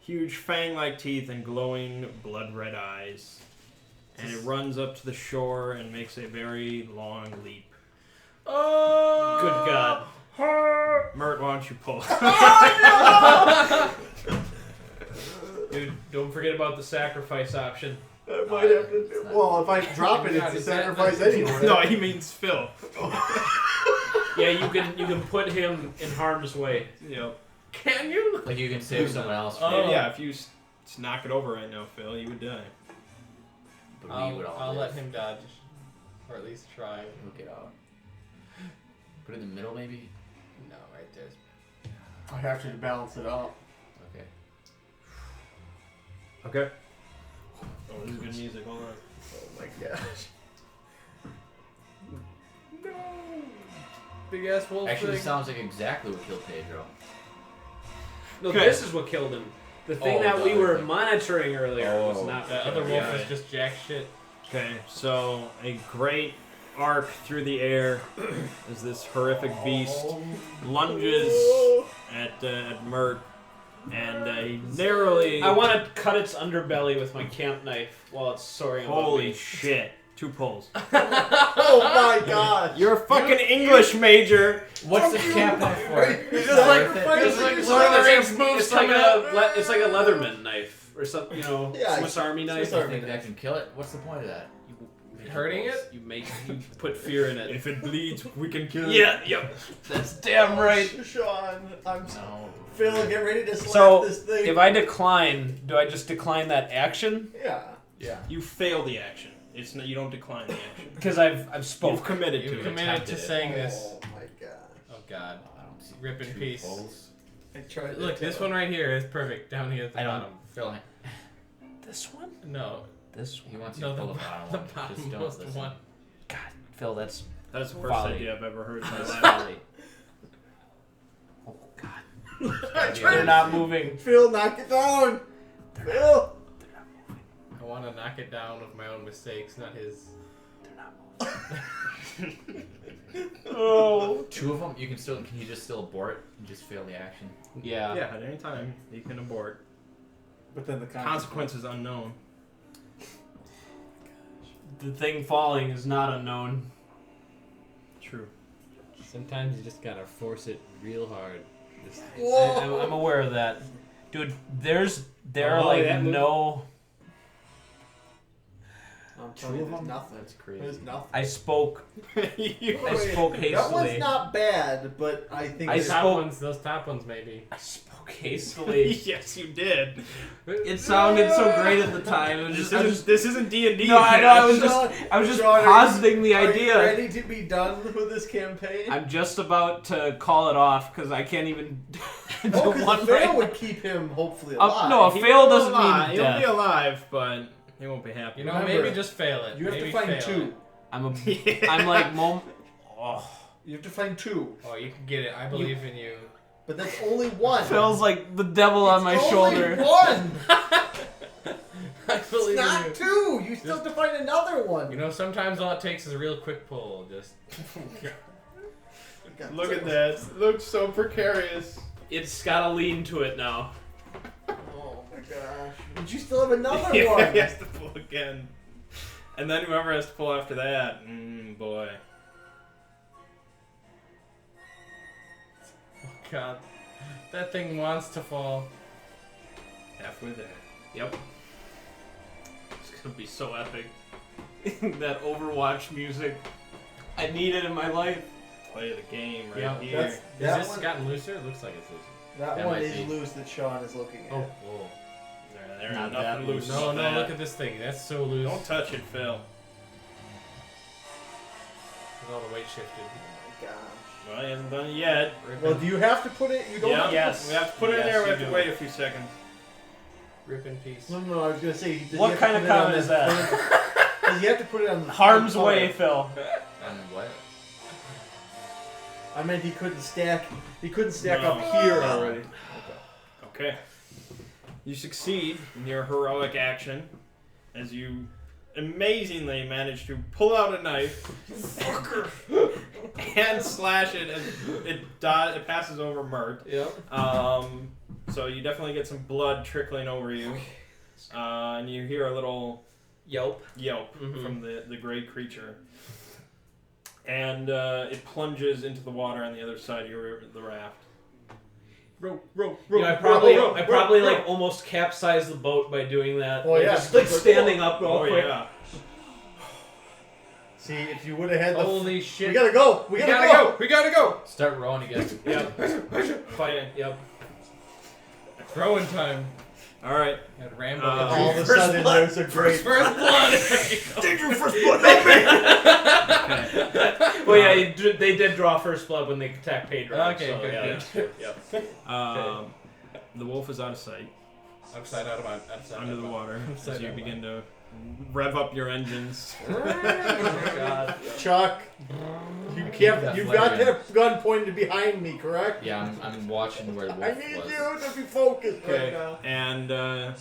huge fang-like teeth, and glowing blood-red eyes. And it runs up to the shore and makes a very long leap. Oh! Good God. Mert, why don't you pull? Dude, don't forget about the sacrifice option. I might have to. Well, if I drop it, it's a sacrifice anyway. No, he means Phil. Yeah, you can put him in harm's way. Yep. Can you? Like you can save someone else. Oh. Yeah, if you knock it over right now, Phil, you would die. But we would all I'll live. let him dodge, or at least try. We'll get out. Put it in the middle, maybe. No, right there. I have to balance it out. Okay. Okay. Oh, this is good music. Hold on. Oh my gosh. No. Big ass wolf Actually, thing. this sounds like exactly what killed Pedro. No, Okay. this is what killed him. The thing Oh, that the we other were thing. monitoring earlier was not The what other killed wolf him. was just jack shit. Okay, so a great arc through the air as this horrific beast lunges at Mert, and he narrowly. I want to cut its underbelly with my camp knife while it's soaring above Holy me. shit! 2 pulls. Oh my god. You're a fucking English major. What's the cap knife for? You're just like It's like it's Lord of the like- Rings moves. It's like it's like a Leatherman knife or something, you know, Yeah, Swiss Army knife. Swiss You think that can kill it? What's the point of that? Hurting it? You put fear in it. If it bleeds, we can kill it. Yeah, yep. That's damn right. Sean, I'm No. Phil, get ready to slap So, this thing. if I decline, do I just decline that action? Yeah. Yeah. You fail the action. It's not, you don't decline the action. Because I've You've spoken. committed You to it. committed to attempted it. saying this. Oh my gosh. Oh god. I don't see Rip in 2 peace. pulls. I tried. Look, this one right here is perfect. Down here at the I don't. bottom. Phil, This one? No. This he wants you No, to the, pull the bottom the one. Just don't bottommost listen. one. God, Phil, that's. That's the first Folly. idea I've ever heard in my That's life. folly. Oh God. They're not moving. Phil, knock it down. Phil. I want to knock it down with my own mistakes, not his. Oh. 2 of them. You can still. Can you just still abort and just fail the action? Yeah. Yeah, at any time you can abort. But then the Consequences unknown. The thing falling is not unknown. True. Sometimes you just gotta force it real hard. Just, I'm aware of that, dude. There are Oh, like that move- no. I'm 2 telling you, of there's them. nothing. That's crazy. There's nothing. I spoke. You- I spoke That hastily. one's not bad, but I think I those it's top spoke- ones, those top ones maybe. I spoke hastily. yes, you did. It sounded so great at the time. It was This just. isn't D&D. No, I know. I was Sean, just Sean, positing the Are you idea. ready to be done with this campaign? I'm just about to call it off because I can't even. do Oh, one because the fail right. would keep him hopefully alive. No, a fail doesn't mean He'll death. be alive, but he won't be happy. You know, Remember, maybe just fail it. you have maybe to find fail 2. it. I'm like Oh. You have to find 2, Oh, you can get it. I believe in you. but that's only 1. Feels like the devil on my It's shoulder. only 1. I It's believe in not you. 2. You still have to find another one. You know, sometimes all it takes is a real quick pull. Just Look at that. It looks so precarious. It's got a lean to it now. Oh my gosh. But you still have another Yeah, one. he has to pull again. And then whoever has to pull after that, boy. God, that thing wants to fall. Halfway there. Yep. It's gonna be so epic. That Overwatch music. I need it in my life. Play the game right Yeah, here. Is That this one- gotten looser? It looks like it's looser. That That one might is be. loose that Sean is looking at. Oh, whoa. There Not ain't that nothing loose. No, about no, that. look at this thing. That's so loose. Don't touch it, Phil. With all the weight shifted. Oh my gosh. Well, he hasn't done it yet. Well, do you have to put it? You don't Yeah, have yes. We have to put it in Yes, there. We you have to do. wait a few seconds. Rip in peace. to. No, I was gonna say. Does he What have to kind of put it on comment is that? Does Does he have to put it on the Harm's on way, card? Phil. And what? I meant he couldn't stack. He couldn't stack No. up here already. Okay. You succeed in your heroic action as you amazingly manage to pull out a knife and slash it as it passes over Mert. Yep. So you definitely get some blood trickling over you. And you hear a little Yelp. yelp Mhm. from the gray creature. And it plunges into the water on the other side of the raft. I probably like almost capsized the boat by doing that. Oh, like, yeah. just like standing up real Oh quick. yeah. See, if you would have had the. Holy shit. We gotta go. We gotta, go. We gotta go. Start rowing again. Yep. Fight. Yep. Rowing time. All right. Got Rambo. All of a sudden, there's a great. First blood. Well, yeah, they did draw first blood when they attacked Pedro. Okay, so, good, yeah, good. that's true. Yep. The wolf is out of sight Outside, outside. under the water Upside as you down. begin to rev up your engines. Oh, God. Chuck, you've got that gun pointed behind me, correct? Yeah, I'm watching where the I wolf need was. you to be focused right Okay. now. And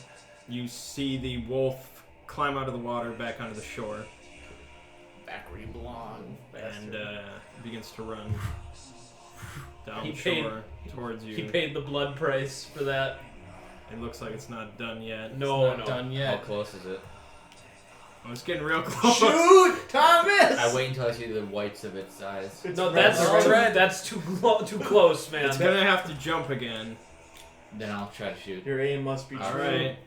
you see the wolf climb out of the water back onto the shore Back where you belong. and begins to run down He shore towards you. He paid the blood price for that. It looks like it's not done yet. No, Not done How yet. close is it? Oh, it's getting real close. Shoot, Thomas! I wait until I see the whites of its eyes. It's No, red. that's too close, man. It's gonna have to jump again. Then I'll try to shoot. Your aim must be All true. right.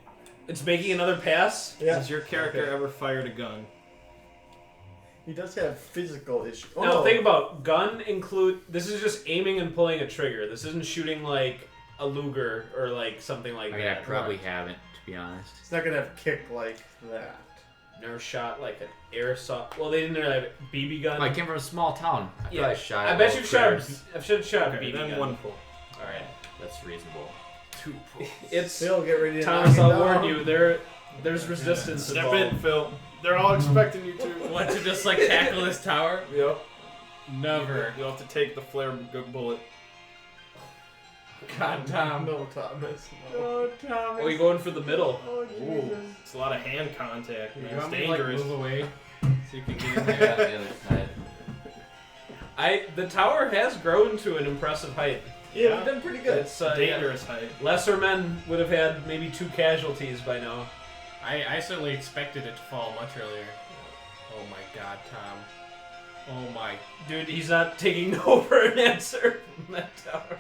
It's making another pass. Yeah. Has your character Okay. ever fired a gun? He does have physical issues. Oh, Now no. think about gun include. This is just aiming and pulling a trigger. This isn't shooting like a Luger or like something like I mean, I that. probably haven't, to be honest. It's not gonna have kick like that. Never shot like an airsoft. Well, they didn't really have a BB gun. I came from a small town. I Yeah. probably shot. I at bet little you've shot. critters. I've shot a Okay, BB then gun. one pull. All right. That's reasonable. Two pulls. It's Phil, get ready to Thomas. knock him I'll warn down. you. There's resistance Step involved. in, Phil. They're all expecting you to. Want to just like tackle this tower? Yep. Never. You'll have to take the flare bullet. God, Tom. No, Thomas. No. Oh, Thomas. Are we going for the middle? Oh, Jesus. It's a lot of hand contact, man. You It's want me to like dangerous. move away so you can get in I got there? the other side. The tower has grown to an impressive height. Yeah, we've done pretty good. It's Dangerous height. lesser men would have had maybe 2 casualties by now. I certainly expected it to fall much earlier. Oh my God, Tom. Oh my. Dude, he's not taking no for an answer from that tower.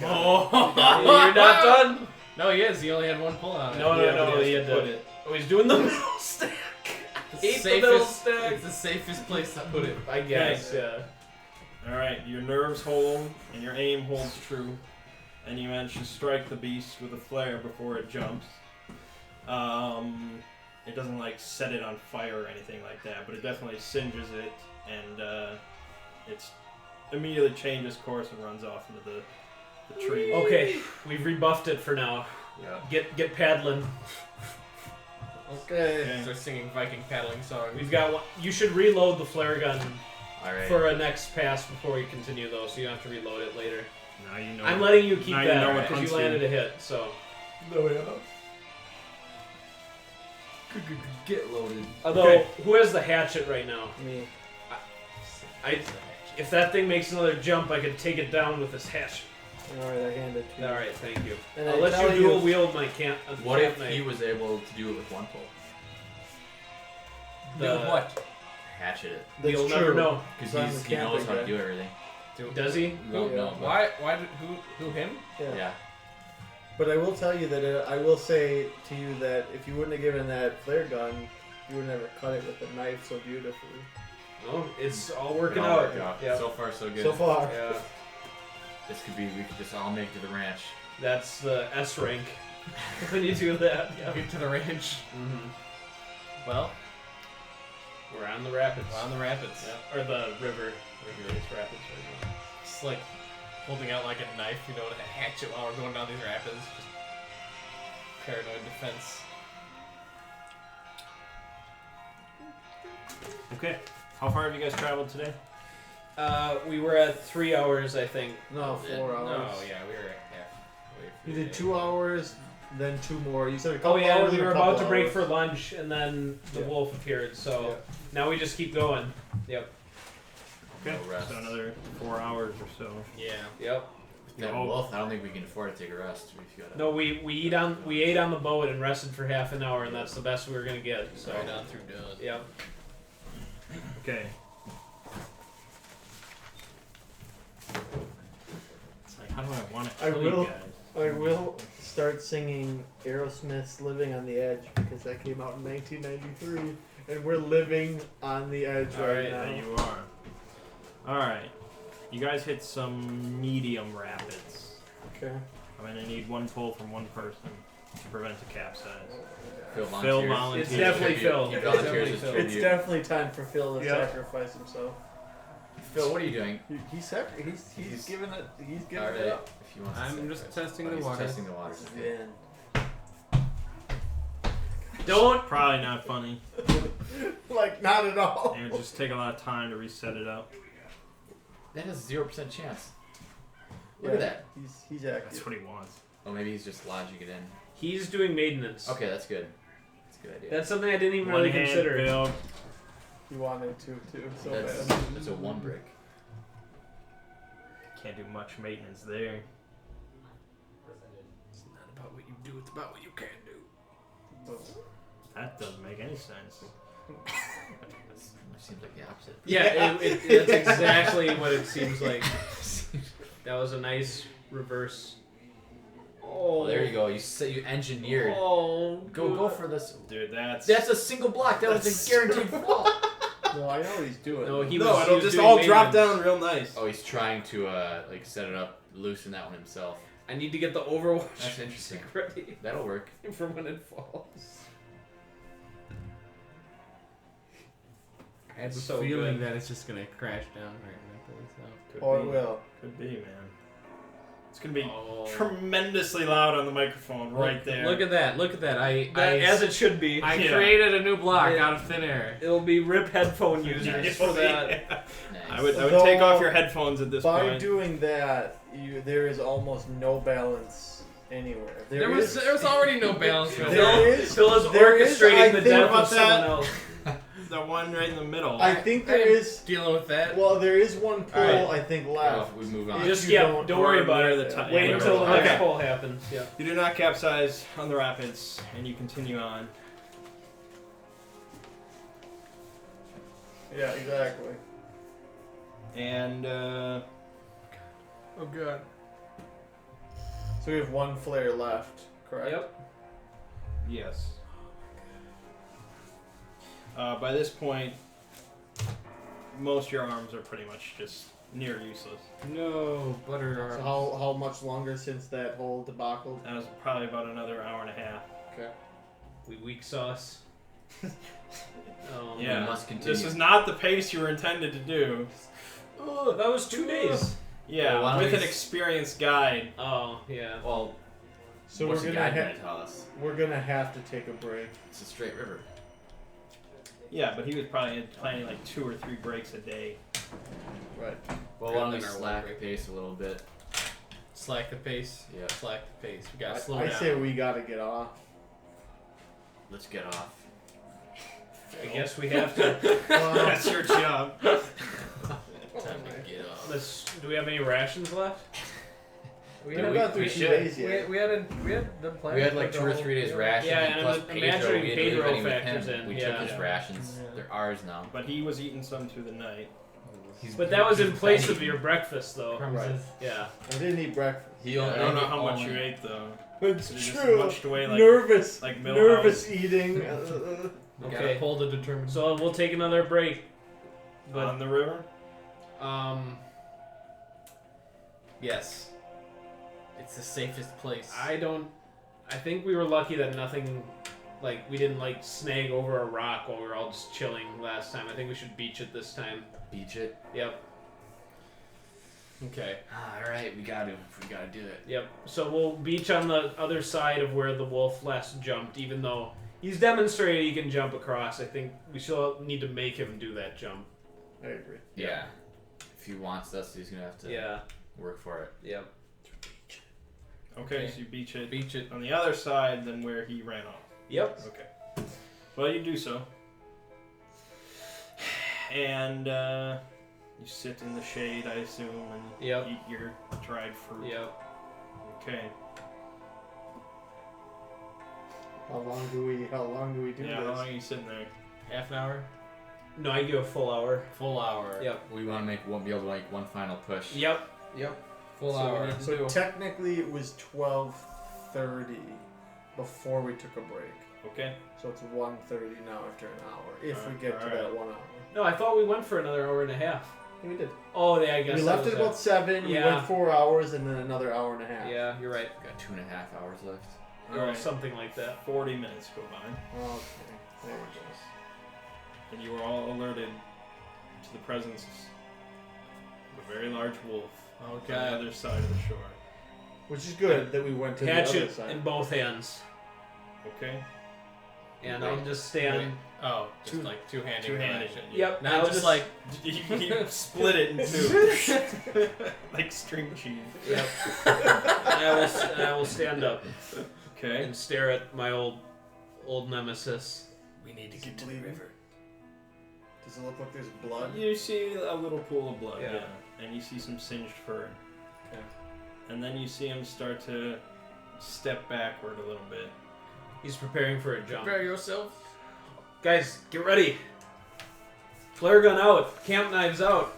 Oh! You're not done? No, he is. He only had one pull on it. No, Yeah, but no, he he has had to to put it. Oh, he's doing the middle stack. It's the Ate the middle safest. stack. It's the safest place to put it. I guess, yeah. Alright, your nerves hold and your aim holds true. And you manage to strike the beast with a flare before it jumps. It doesn't like set it on fire or anything like that, but it definitely singes it and it's immediately changes course and runs off into the tree. Okay, we've rebuffed it for now. Yeah. Get paddling. Okay. Okay. Start singing Viking paddling songs. We've got one. You should reload the flare gun Alright. for a next pass before we continue, though, so you don't have to reload it later. Now you know. I'm letting you keep now you that know what because hunts you you. landed a hit. So, No, yeah. Get loaded. although Okay. who has the hatchet right now? Me. If that thing makes another jump, I could take it down with this hatchet. Alright, I hand it to you. All right, thank you. And I'll I let tell you dual wield my camp. What if he was able to do it with one pull? Do what? Hatchet it. That's You'll true. never know. Because he knows how to do everything. Does he? No, Yeah. no. but- Why? Who him? Yeah. But I will tell you that I will say to you that if you wouldn't have given that flare gun, you would never cut it with a knife so beautifully. No, it's all working It all out. worked out. Yeah. So far, so good. So far. Yeah, This could be. We could just all make it to the ranch. that's the S rank when you do that. Yeah. Get to the ranch. Mm-hmm. Well, We're on the rapids. we're on the rapids. Yeah. Or the river. It's rapids right now. It's like holding out like a knife, you know, to hatchet while we're going down these rapids. Just paranoid defense. Okay. How far have you guys traveled today? We were at 3 hours, I think. No, 4 hours. No, yeah, we were halfway. You did 2 hours, then 2 more. You said a Oh couple yeah, hours. we and were a couple about to break hours. for lunch, and then the Yeah. wolf appeared. So Yeah. now we just keep going. Yep. Okay. No rest. So another 4 hours or so. Yeah. Yep. That Oh. wolf, I don't think we can afford to take a rest. If you gotta... No, we ate on the boat and rested for half an hour, and that's the best we were gonna get. So Right on through done. yep. Okay. It's like, how do I want to I kill will- you guys? I will start singing Aerosmith's "Living on the Edge" because that came out in 1993, and we're living on the edge All right right, now. there you are. All right. You guys hit some medium rapids. Okay. I'm gonna need one pull from one person to prevent a capsize. Phil Phil volunteers. volunteers. It's definitely Tribute. Phil. He It's volunteers definitely as Phil. tribute. It's definitely time for Phil to Yeah. sacrifice himself. Phil, what are you doing? He's giving it. He's giving Alright, it up. if you want to I'm just sacrifice. testing Oh, the he's waters. testing the waters. Yeah. Don't. Probably not funny. Like not at all. And just take a lot of time to reset it up. That has 0% chance. Look Yeah, at that. He's That's active. what he wants. Oh, maybe he's just lodging it in. He's doing maintenance. Okay, that's good. That's a good idea. That's something I didn't even One really hand consider. build. He wanted to too. So that's, bad. that's a 1 brick. Can't do much maintenance there. It's not about what you do, it's about what you can do. That doesn't make any sense. It seems like the opposite. Yeah, that's exactly what it seems like. That was a nice reverse. Oh, there you go. You engineered. Oh, Go for this. Dude, that's That's a single block. That was a guaranteed fall. No, I know what he's doing. No, he No, was. he it'll was just doing all drop maintenance. down real nice. Oh, he's trying to like set it up, loosen that one himself. I need to get the Overwatch That's interesting. ready That'll work. for when it falls. I have a So feeling good. that it's just gonna crash down right when I pull this out. could Oh, it be. will. Could be, man. It's gonna be Oh. tremendously loud on the microphone right there. Look at that! Look at that! As it should be. I Yeah. created a new block Yeah. out of thin air. It'll be RIP headphone users for that. Yeah. Nice. I would Though, take off your headphones at this By point. doing that, there is almost no balance anywhere. There was already no balance. There There is. Phil is there is, orchestrating I the think, death about of someone that. else. The one right in the middle. I think there I'm is. dealing with that. Well, there is one pull Alright. I think Well, left. we move on. Just you don't worry about near it. the top- Wait yeah, until the okay. next pull happens. Yeah. You do not capsize on the rapids, and you continue on. Yeah, exactly. And Oh god. So we have one flare left, correct? Yep. yes. By this point, most of your arms are pretty much just near useless. No butter So arms. how much longer since that whole debacle? That was probably about another hour and a half. Okay. We weak sauce. Yeah. We must continue. This is not the pace you were intended to do. Oh, that was 2 days. Yeah, Well, why don't with we an s- experienced guide. Oh, yeah. Well, So what's we're the gonna guy gonna tell us? we're gonna have to take a break. It's a straight river. Yeah, but he was probably planning like 2 or 3 breaks a day. Right. Well, why don't we Then our slack one break. pace a little bit? Slack the pace. Yeah. Slack the pace. We gotta slow I down. say we gotta get off. Let's get off. I guess we have to. That's your job. Time to get off. Do we have any rations left? We Dude, haven't got through we 2 should. days yet. We had the plan. We had like 2 or 3 days rations, Yeah, and and plus I'm Pedro. imagining We didn't Pedro leave any with factors him. in, We yeah. took his Yeah. rations. Yeah. They're ours now. But he was eating some through the night. But that was in place of your breakfast, though. Right. Yeah. I didn't eat breakfast. He I only, don't know how much only- you ate though. It's So you just true. munched away like nervous. like Millhouse. Nervous eating. We Okay. gotta pull the determined. So we'll take another break. But on the river. Yes. It's the safest place. I think we were lucky that nothing, like, we didn't, like, snag over a rock while we were all just chilling last time. I think we should beach it this time. beach it. Yep. Okay. All right, we gotta do it. Yep. So we'll beach on the other side of where the wolf last jumped, even though He's demonstrated he can jump across. I think we still need to make him do that jump. I agree. Yeah. If he wants us, he's gonna have to Yeah. work for it. Yep. Okay, so you beach it. Beach it. On the other side than where he ran off. Yep. Okay. Well, you do so. And you sit in the shade, I assume, and Yep. eat your dried fruit. Yep. Okay. How long do we do Yeah, how this? long are you sitting there? Half an hour. No, I give a full hour. Full hour. Yep. We want to be able to make one final push. Yep. Full So hour. we need to So do- technically it was 12:30 before we took a break. Okay. So it's 1:30 now after an hour. If we get to Alright. that 1 hour. No, I thought we went for another hour and a half. Yeah, we did. Oh, yeah, I guess We that left was at about 7. We Yeah. went 4 hours and then another hour and a half. Yeah, you're right. Got 2.5 hours left. Or Alright. something like that. 40 minutes go by, Okay. There we go. and you are all alerted to the presence of a very large wolf on the Okay. other side of the shore. Which is good that we went to the other Hatchet side. in both hands. Okay. And Wait, I'll just stand. Wait. Oh, just like two-handed. Two-handed. Yep. Not I'll just like You split it in two, like string cheese. Yep. and I will stand up Okay. and stare at my old nemesis. we need to get to the river. Does it look like there's blood? You see a little pool of blood, Yeah. yeah, and you see some singed fur. Okay. And then you see him start to step backward a little bit. He's preparing for a jump. prepare yourself. Guys, get ready. Flare gun out. Camp knives out.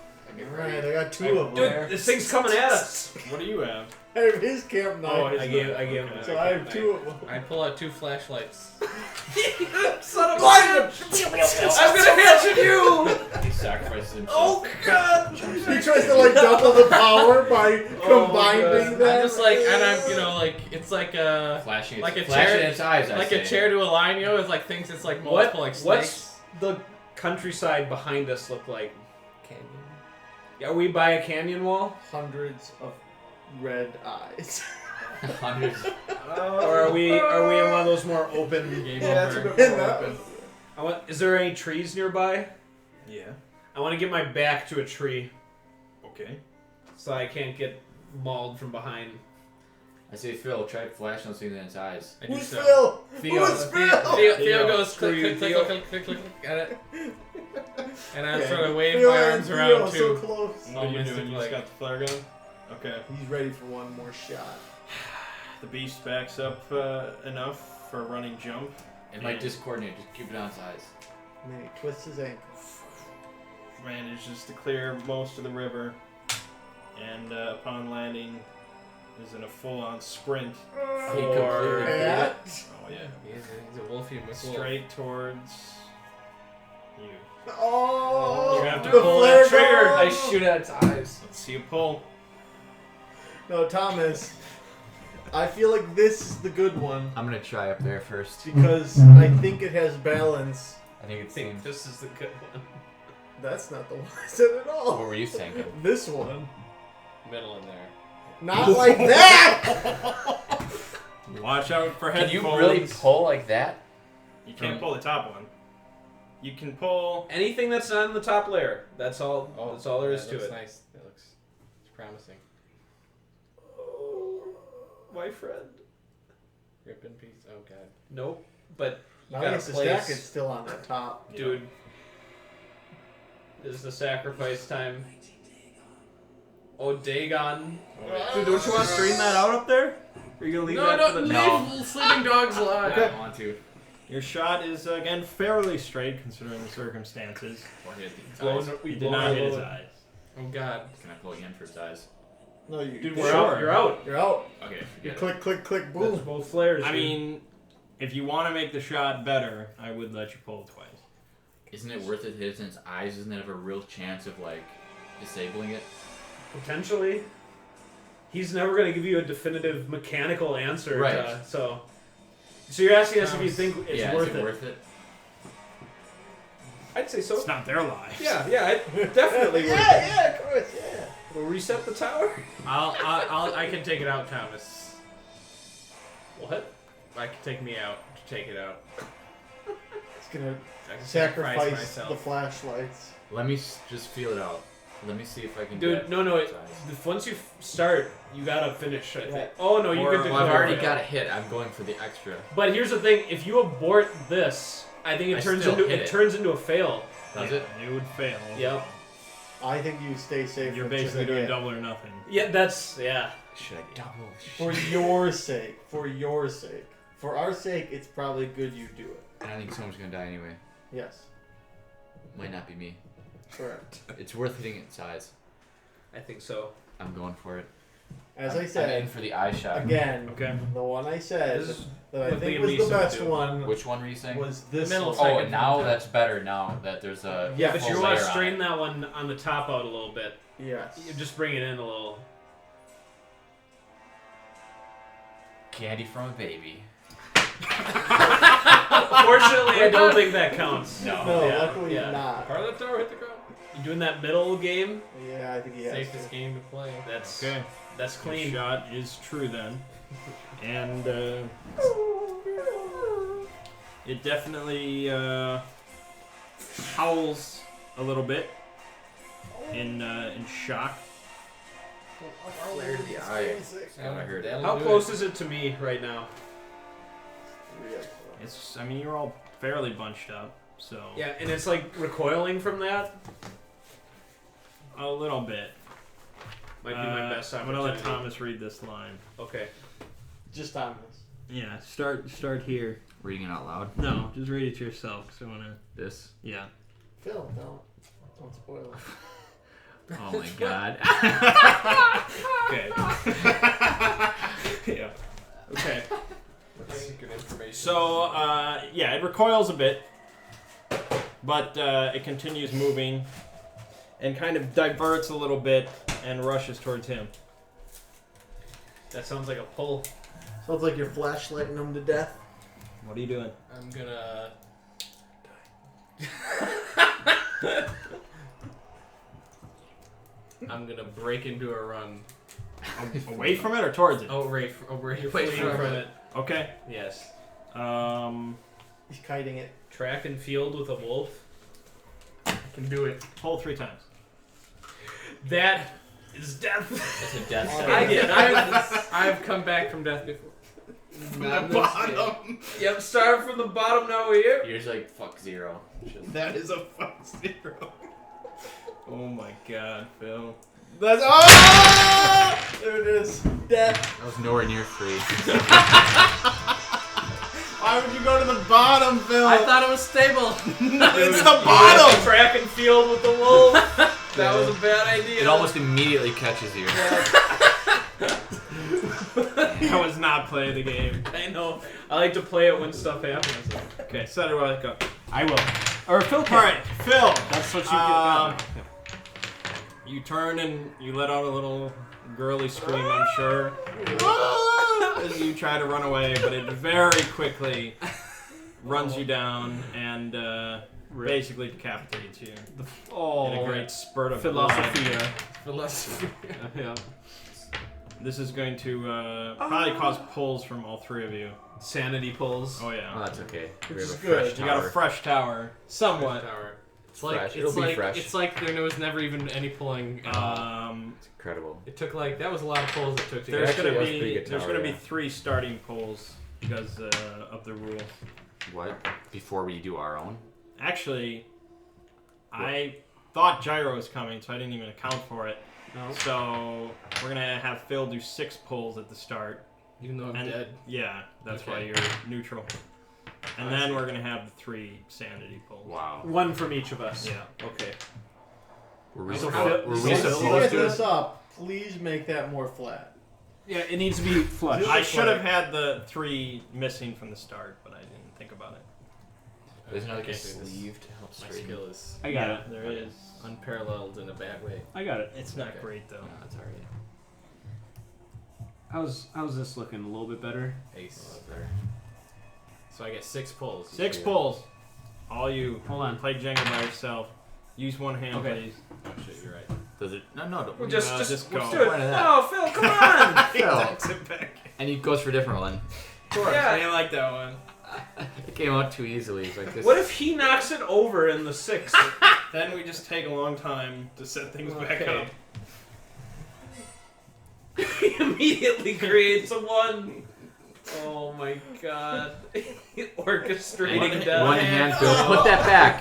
Right, I got 2 of them. Dude, this thing's coming at us. What do you have? I have his camp knife. Oh, his I gave knife, him okay. so I have 2 of them. I pull out 2 flashlights. Son of a bitch! I'm gonna hit you! He sacrifices himself. Oh god! He tries to like double the power by combining God. them. I'm just like, and I'm, like, it's like a Flashing, Like a flashing chair- its eyes. I like say. a chair to align you. It's like thinks it's like What? multiple like snakes. What's the countryside behind us look like? Are we by a canyon wall? Hundreds of red eyes. Hundreds. Or are we in one of those more open? Game Yeah, that's over. a bit more open. Is there any trees nearby? Yeah. I want to get my back to a tree Okay. so I can't get mauled from behind. I say, Phil, try flashing those things in its eyes. I do Who's so. Phil? Theo. Who's Phil? Theo Theo. goes Screw click, you, click, click, Theo. click, click, click, click, at it. And I Okay. sort of wave Phil my and arms Theo, around so too. close. What are you Almost doing? You like- just got the flare gun? Okay. He's ready for one more shot. The beast backs up enough for a running jump. It might discoordinate. Just keep it on its eyes. And then he twists his ankle. Manages to clear most of the river. And upon landing, is in a full-on sprint. He completely Yeah. Oh, yeah. He's a wolfy McWolf. Straight towards you. Oh! You have to the pull flare that trigger. gun! I shoot at its eyes. Let's see you pull. No, Thomas. I feel like this is the good one I'm gonna try up there first. because I think it has balance. I think I it's think this is the good one. That's not the one I said at all. What were you thinking? This one. Middle in there. Not like that! Watch out for Can headphones. you really pull like that? You can't pull the top one. You can pull. Anything that's not in the top layer. That's all. That's all there is that to looks it. Nice. That looks it's promising. My friend. Rip in peace. Oh god. Nope. But you Now got I a guess the place, stack is still on the top. dude. This is the sacrifice time. Oh, Dagon. Dude, don't you want to stream that out up there? Are you gonna leave that for the leave sleeping dogs alive. I don't want to. Your shot is again fairly straight considering the circumstances. Or hit its Blown- eyes. we You did blown not our hit his load. eyes. Oh god. Can I pull again for its eyes? No, you. Dude, you're we're out. out. You're out. You're out. Okay, You forget it. click, click, click, That's boom. both flares. I dude. mean, if you want to make the shot better, I would let you pull twice. Isn't it worth it to hit it in its eyes? Doesn't it have a real chance of, like, disabling it? potentially. He's never gonna give you a definitive mechanical answer. Right. So you're asking us if you think it's yeah, worth is it worth it? I'd say so. It's not their lives. Yeah, it definitely worth it. Yeah, of course, yeah. We'll reset the tower. I can take it out, Thomas. What? I can take me out to take it out. gonna I can sacrifice myself. the flashlights. Let me just feel it out. Let me see if I can Dude, get no. size. Once you start, you gotta finish. I Yeah. think. Oh no, you Or- get Well, I've declare already fail. got a hit. I'm going for the extra. But here's the thing: if you abort this, I think I it turns still into hit it. turns into a fail. Does Yeah, it? You would fail. Yep. I think you stay safe. You're with basically just a doing hit. double or nothing. Yeah, that's yeah. Should I double? For your sake. For your sake. For our sake, it's probably good you do it. And I think someone's gonna die anyway. Yes. Might not be me. Correct. It's worth hitting its size. I think so. I'm going for it. As I'm I said, in for the eye shot. again, Okay. the one I said This is that I what think Liam was needs the to best do. one Which one were you saying? was this Middle one. second. Oh, now that's better. Now that there's a Yeah, but full you want layer to on strain it. that one on the top out a little bit. Yes. You just bring it in a little. Candy from a baby. Fortunately, I don't think that counts. No, Yeah, luckily yeah. not. Part of the tower hit the ground. You doing that middle game? Yeah, I think he has Safest to. game to play. That's Okay. that's Your clean. shot is true then. And it definitely howls a little bit in shock. Flare to the eye. God, I heard it. How close is it to me right now? It's, I mean, you're all fairly bunched up, so Yeah, and it's like recoiling from that. a little bit. Might be my best I'm gonna let opportunity. Thomas read this line. Okay. Just on this. Yeah, start here. Reading it out loud. No, just read it to yourself, because I wanna. This. Yeah. Phil, don't spoil it. Oh my god. Okay. Yeah. Okay. Secret information. So, yeah, it recoils a bit, but it continues moving and kind of diverts a little bit and rushes towards him. That sounds like a pull. Sounds like you're flashlighting him to death. What are you doing? I'm gonna. I'm gonna break into a run. Away from it or towards it? Away You're from fleeing from it. Okay. Yes. He's kiting it. Track and field with a wolf. Can do it. Hold 3 times. That is death. It's a death I've come back from death before. From the bottom. Yep, start from the bottom, now we're here. You're just like, fuck 0. Just- That is a fuck 0. Oh my god, Phil. That's There it is. Death. That was nowhere near free. Why would you go to the bottom, Phil? I thought it was stable. It's the bottom. Track and field with the wolf. That was a bad idea. It almost immediately catches you. I was not playing the game. I know. I like to play it when stuff happens. Okay, set it where I go. I will. Or Phil. Alright, Phil. That's what you get. You turn and you let out a little girly scream, I'm sure. As you try to run away, but it very quickly runs you down and basically decapitates you. In a great spurt of Philosophia. blood. Philosophy. Yeah. This is going to probably cause pulls from all 3 of you. Sanity pulls. Oh yeah. Oh, that's okay. We have is a good. fresh You got a tower. fresh tower. Somewhat. Tower. It's Fresh. like It'll it's be like fresh. it's like there was never even any pulling. At all. It's incredible. It took like that was a lot of pulls it took to There's get. Actually, gonna that was pretty be good there's tower, gonna be yeah. 3 starting pulls because of the rule. What? Before we do our own? Actually, I thought gyro was coming, so I didn't even account for it. No. So we're gonna have Phil do 6 pulls at the start. Even though I'm And dead. yeah, that's why Okay. you're neutral. And I then see. we're gonna have the 3 sanity pulls. Wow. One from each of us. Yeah. Okay. Were we, So supposed, Phil- were we so Once you supposed get to? this up, please make that more flat. Yeah, it needs to be flush. I should have had the 3 missing from the start, but I didn't think about it. There's another like a Can't do this. sleeve to help My straighten. skill is I got it. There Okay. is. unparalleled in a bad way. I got it. It's not Okay. great though. No, that's alright. How's this looking? A little bit better? Ace. So I get 6 pulls. 6 Yeah. pulls. All you. Hold on. Play Jenga by yourself. Use one hand, Okay. please. Oh shit, you're right. Does it? No, no. Don't, just go. what's the point of that? Oh, Phil, come on! He takes it back. And he goes for a different one. Of course. Yeah. I like that one. It came out too easily. It's like this. What if he knocks it over in the 6th? Then we just take a long time to set things back Okay. up. He immediately creates a 1. Oh my god. Orchestrating death. One hand, Phil. Put that back.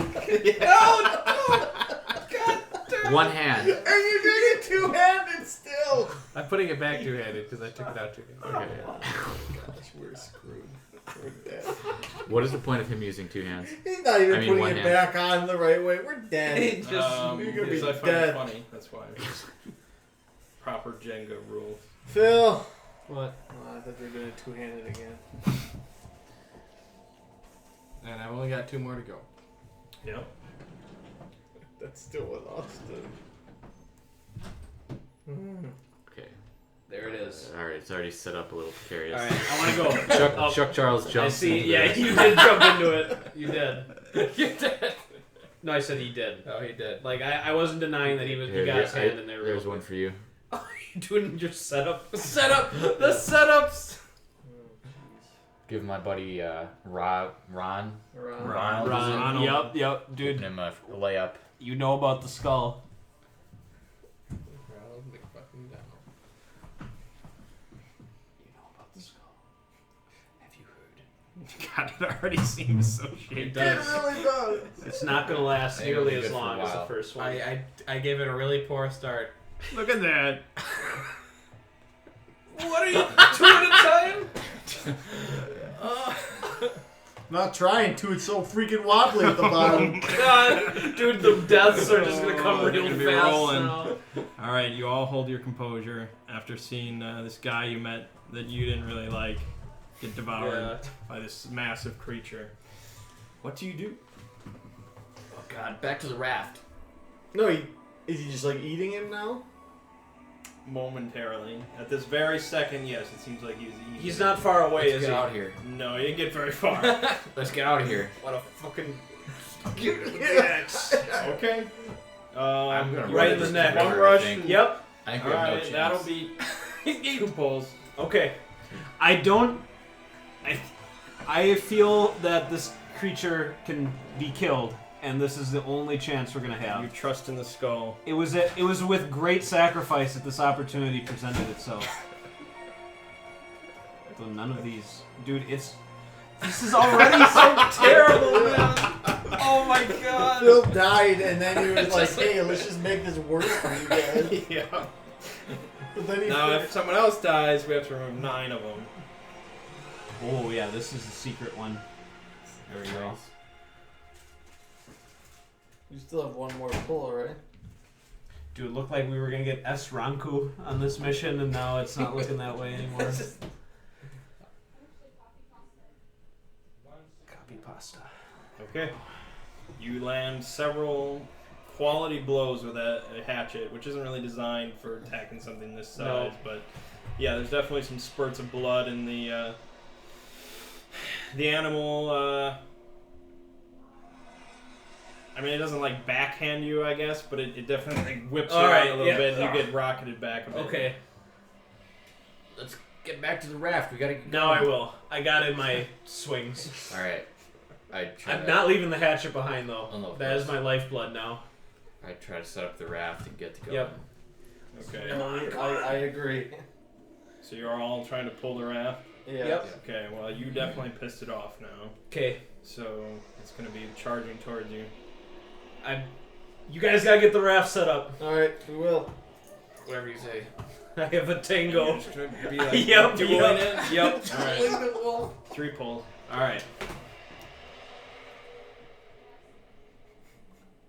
No! One hand. And you're doing it two-handed still. I'm putting it back two-handed because I took it out two-handed. Okay. Gosh, we're screwed. We're dead. What is the point of him using 2 hands? He's not even I mean, putting one it hand. back on the right way. We're dead. It just you're gonna be Because I find dead. it funny. That's why. Proper Jenga rules. Phil. What? Oh, I thought you were doing it two-handed again. And I've only got 2 more to go. Yeah. That's still what Austin. Okay. there it is. Alright, it's already set up a little precarious. Alright, I want to go. Chuck Charles I jumps. see. into Yeah, the- you did jump into it. You did. You did. No, I said he did. Oh, he did. Like I wasn't denying that he Here, got his here, hand in there. There's one for you. You doing your setup? Setup. The setups. Give my buddy Ron. Ron. Ron. Yep, Giving dude. him a layup. You know about the skull. Ronald McFucking Donald. You know about the skull. Have you God, heard? it already seems so It shitty. does. really does. It's not gonna last I think it'll be nearly as good for a long as the while. first one. I gave it a really poor start. Look at that. What are you 2 at a time? Not trying to. It's so freaking wobbly at the bottom. God, dude, the deaths are just gonna come Oh, real they're gonna be fast rolling. now. All right, you all hold your composure after seeing this guy you met that you didn't really like get devoured Yeah. by this massive creature. What do you do? Oh god, back to the raft. No, is he just like eating him now? Momentarily, at this very second, yes, it seems like he's eating. He's not far away, Let's is get he? out of here. No, he didn't get very far. Let's get out of here. What a fucking Okay. I'm gonna right in run the neck. river, One I rush. think. Yep. I think All we have no right, chance. that'll be 2 pulls. Okay. I feel that this creature can be killed, and this is the only chance we're gonna You have. trust in the skull. It was with great sacrifice that this opportunity presented itself. So none of these, dude. This is already so terrible, man. Oh my god. Phil died, and then he was like, "Hey, let's just make this worse for you guys." Yeah. But then he Now, if someone else dies, we have to remove 9 of them. Oh yeah, this is the secret one. There we go. You still have one more pull, right? Dude, it looked like we were gonna get S. Ranku on this mission, and now it's not looking that way anymore. Copy pasta. Okay. You land several quality blows with a hatchet, which isn't really designed for attacking something this size, but yeah, there's definitely some spurts of blood in the animal. I mean, it doesn't like backhand you, I guess, but it definitely like, whips you All right, around a little yeah. bit, and you get rocketed back a bit. Okay, Let's get back to the raft. We gotta get now I will. I got in my swings. Alright. I try I'm to, not leaving the hatchet behind though. Oh, no, That is of my lifeblood now. I try to set up the raft and get to go. Yep. Okay. I agree. So you're all trying to pull the raft. Yeah. Yep. Okay. Well, you definitely pissed it off now. Okay. So it's gonna be charging towards you. You guys gotta get the raft set up. All right, we will. Whatever you say. I have a tango. You're just gonna be like Yep, dueling yep. it. Yep. All right. 3 pulls. All right.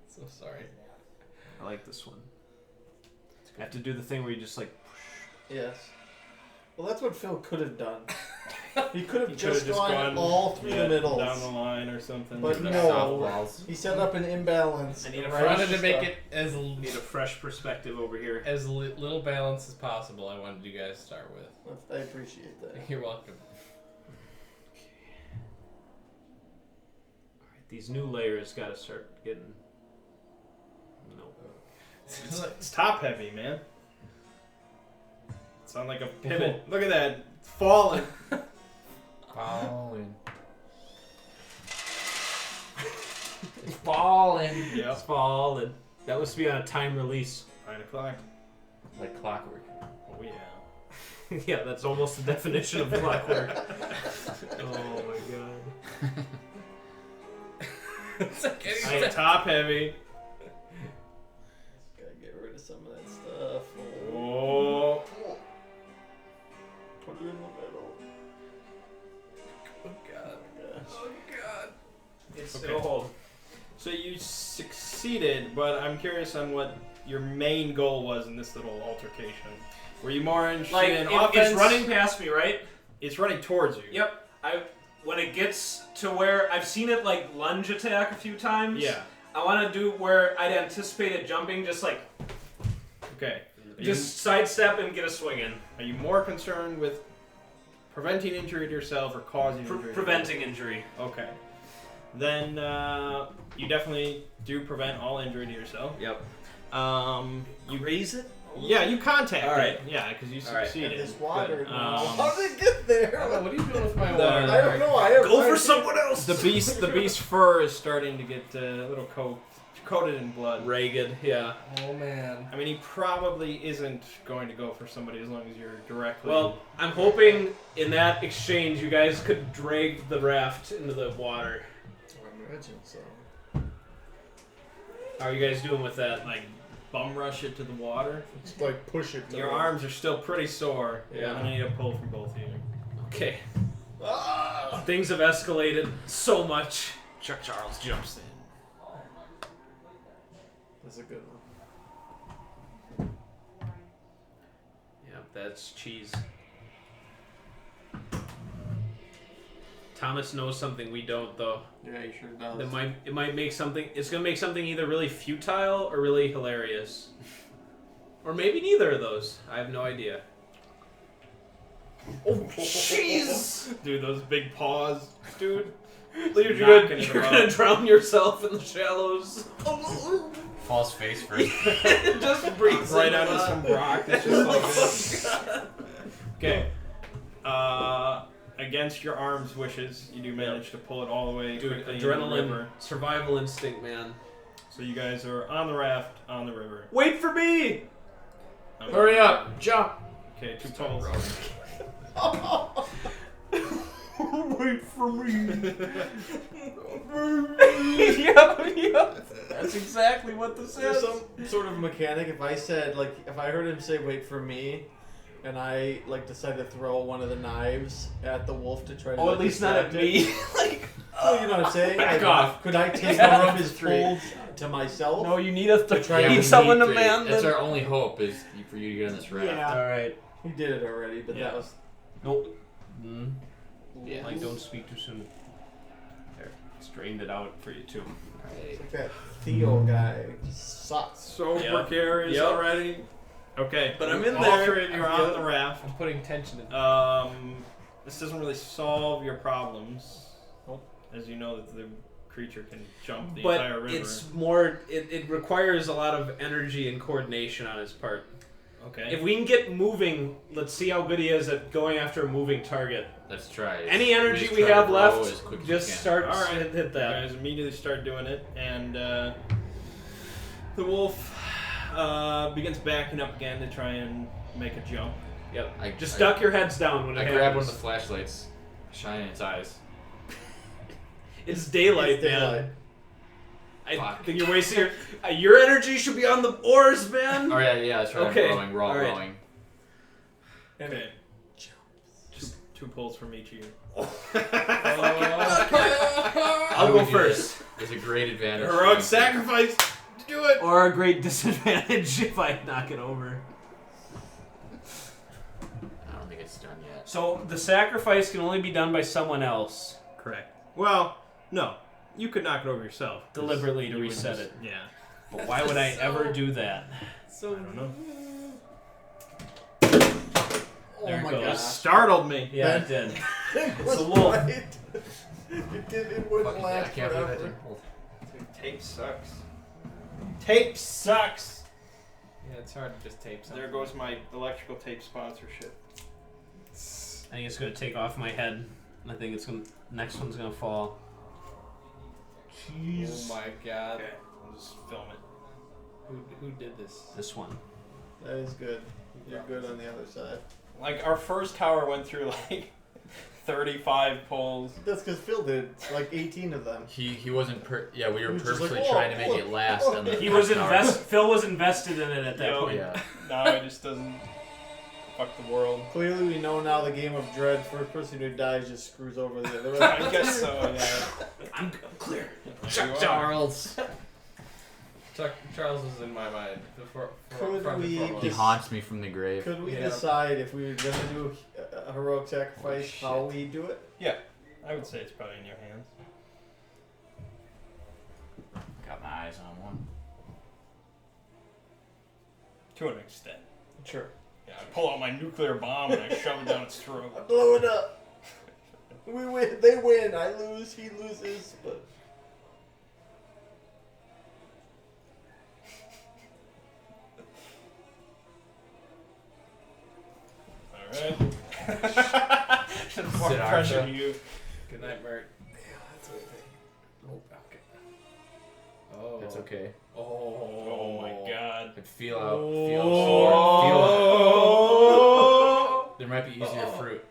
So sorry. I like this one. I have to do the thing where you just like. Yes. Well, that's what Phil could have done. He could have He just could've gone all through the middles. down the line or something. But They're no. softballs. He set up an imbalance. I need a right I at wanted the to make start. it as Need a fresh perspective over here. little balance as possible. I wanted you guys to start with. I appreciate that. You're welcome. Alright, these new layers gotta start getting. No. It's top heavy, man. It's on like a pivot. Look at that. It's falling. Falling. falling. Yep. It's falling. That must be on a time release. 9 o'clock. Like clockwork. Oh yeah. Yeah, that's almost the definition of clockwork. Oh my god. It's like I am top heavy. Gotta get rid of some of that stuff. Oh. Put it in the middle. Oh god. Oh, God. It's Okay. it'll hold. So you succeeded, but I'm curious on what your main goal was in this little altercation. Were you more interested Like in offense? it's running past me, right? It's running towards you. Yep. When it gets to where I've seen it like lunge attack a few times. Yeah. I want to do where I'd anticipate it jumping, just like Okay. just sidestep and get a swing in. Are you more concerned with preventing injury to yourself or causing injury? Preventing injury. Okay. Then you definitely do prevent all injury to yourself. Yep. You Raise it? Yeah, you contact All right. it. Yeah, because you All right. succeeded. And this water. Good. How did it get there? I don't know, what are you doing with my The- water? I don't know. I have Go no for idea. someone else. The beast's fur is starting to get a little coated in blood. Ragged, yeah. Oh man. I mean, he probably isn't going to go for somebody as long as you're directly. Well, I'm hoping in that exchange you guys could drag the raft into the water. I imagine so. How are you guys doing with that? like bum rush it to the water. It's like push it. To Your the- arms are still pretty sore. Yeah. I need a pull from both of you. Okay. Ah! Things have escalated so much. Chuck Charles jumps in. That's a good one. Yeah, that's cheese. Thomas knows something we don't, though. Yeah, he sure does. It might make something. It's gonna make something either really futile or really hilarious, or maybe neither of those. I have no idea. Oh, jeez! Dude, those big paws, dude. Dude, Knocking it you're about. gonna drown yourself in the shallows. Falls face first. Just breathes Right in out of the some rock. It's just like this. Okay. Against your arm's wishes, you do manage to pull it all the way Dude, quickly into the adrenaline, river. survival instinct, man. So you guys are on the raft on the river. Wait for me! Hurry up! Jump! Okay, 2 pulls. Wait for me. Yep. That's exactly what this There's is. some sort of mechanic. If I said, like, if I heard him say "wait for me," and I like decided to throw one of the knives at the wolf to try to. Oh, at least not at me. Like, oh, you know what I'm saying? Back Like, off. Could I take Yeah. one of his Three. folds to myself? No, you need us to try Yeah, to we need someone need to three. man That's the... our only hope is for you to get on this raft. Yeah. Alright. He did it already, but Yeah. that was. Nope. Mm. Yeah. Like, don't speak too soon. There. Strained it out for you, too. Alright. Like that Theo guy sucks. So Yep. precarious Yep. already. Okay, But I'm in all there. three of you are on the raft. I'm putting tension in. This doesn't really solve your problems, Nope. as you know that the creature can jump the But entire river. it's more... It requires a lot of energy and coordination on his part. Okay. If we can get moving, let's see how good he is at going after a moving target. Let's try it. Any energy just we try to have row left, as quick as just we can. start All right. hit You that. guys immediately start doing it, and the wolf begins backing up again to try and make a jump. Yep. Just duck your heads down when it I happens. grab one of the flashlights, shine in its eyes. It's daylight, It's man. daylight. I Fuck. think you're wasting your energy should be on the oars, man. Oh yeah, that's right. Okay. I'm rowing. We're all All right. rowing. Okay. Two pulls from each of you. I'll How go we do first. this? There's a great advantage. Heroic sacrifice. Do it. Or a great disadvantage if I knock it over. I don't think it's done yet. So the sacrifice can only be done by someone else. Correct. Well, no. You could knock it over yourself. Deliberately to You would reset just- it. Yeah. But why would I ever do that? I don't know. Oh There it my goes. gosh. Startled me. Yeah, it did. It It's was a wolf. right. It wouldn't Fucking, I last can't believe that forever. didn't hold. Tape sucks. Tape sucks. Yeah, it's hard to just tape something. There goes my electrical tape sponsorship. I think it's gonna take off my head. I think it's gonna. Next one's gonna fall. Oh my god. Okay, I'll just film it. Who did this? This one. That is good. You're good on the other side. Like, our first tower went through, like, 35 pulls. That's because Phil did like 18 of them. He wasn't yeah, we He were was just purposely like, trying to "Whoa, make it last on the He was tower. Phil was invested in it at that Yo. point. Yeah. Now it just doesn't fuck the world. Clearly, we know now the game of Dread. First person who dies just screws over the other. I guess so, yeah. I'm clear. You are. Charles. Charles is in my mind. Could we He haunts me from the grave. Could we Yeah. decide if we were gonna do a heroic sacrifice, how we do it? I would say it's probably in your hands. Got my eyes on one. To an extent. Sure. Yeah, I pull out my nuclear bomb and I shove it down its throat. I blow it up. We win. They win. I lose. He loses. But Alright. Just more Sit, pressure Arthur. to you. Good night, Mert. Yeah, that's what I think. Oh, okay. Oh. It's okay. Oh my god. I'd feel out. Oh. There might be easier fruit.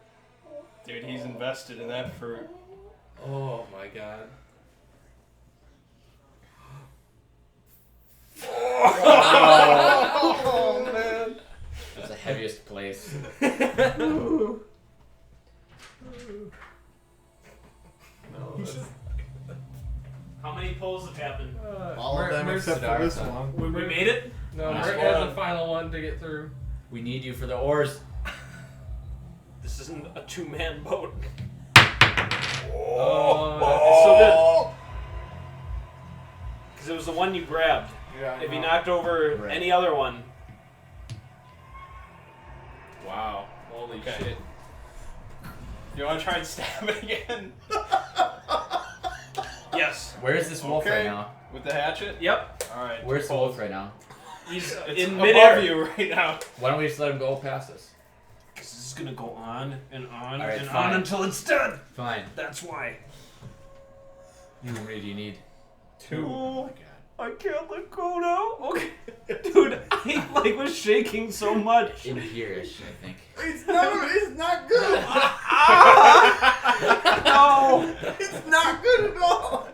Dude, he's invested in that fruit. Oh my god. Oh man. That's the heaviest place. How many pulls have happened? all of them except for this one. We made it? No, Nice Mert has one. the final one to get through. We need you for the oars. This isn't a two-man boat. Oh, It's so good. Because it was the one you grabbed. Yeah. If you knocked over Right. any other one, wow. Holy Okay. shit. You want to try and stab it again? yes. Where is this wolf Okay. right now? With the hatchet? Yep. Alright. Where's the wolf right now? He's It's in above midair. you right now. Why don't we just let him go past us? Because this is going to go on and on All right, and fine. on until it's dead. Fine. That's why. How many do you need? 2. Oh my god. I can't let go now. Okay. Dude, I was shaking so much. In here-ish, I think. It's not good. No. It's not good at all.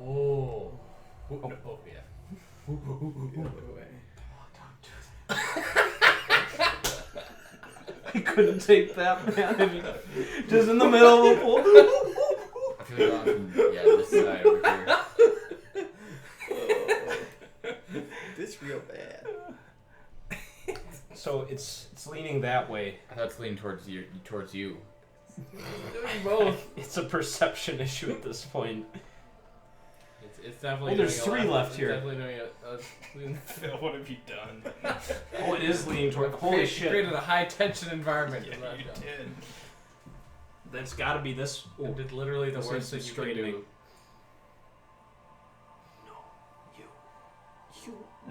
Oh. Oh, yeah. I couldn't take that, man. Just in the middle of the pool. I feel like I'm from, this side over here. This real bad. So it's leaning that way. I thought it's leaning towards you. Both. It's a perception issue at this point. It's definitely. Oh, there's doing a 3 lot- left it's here. Definitely doing Phil, what have you done? Oh, it is leaning toward. Holy shit! Created a high tension environment. Yeah, in that you job. did. That's got to be this. You did literally the This worst is thing you could straightening. do.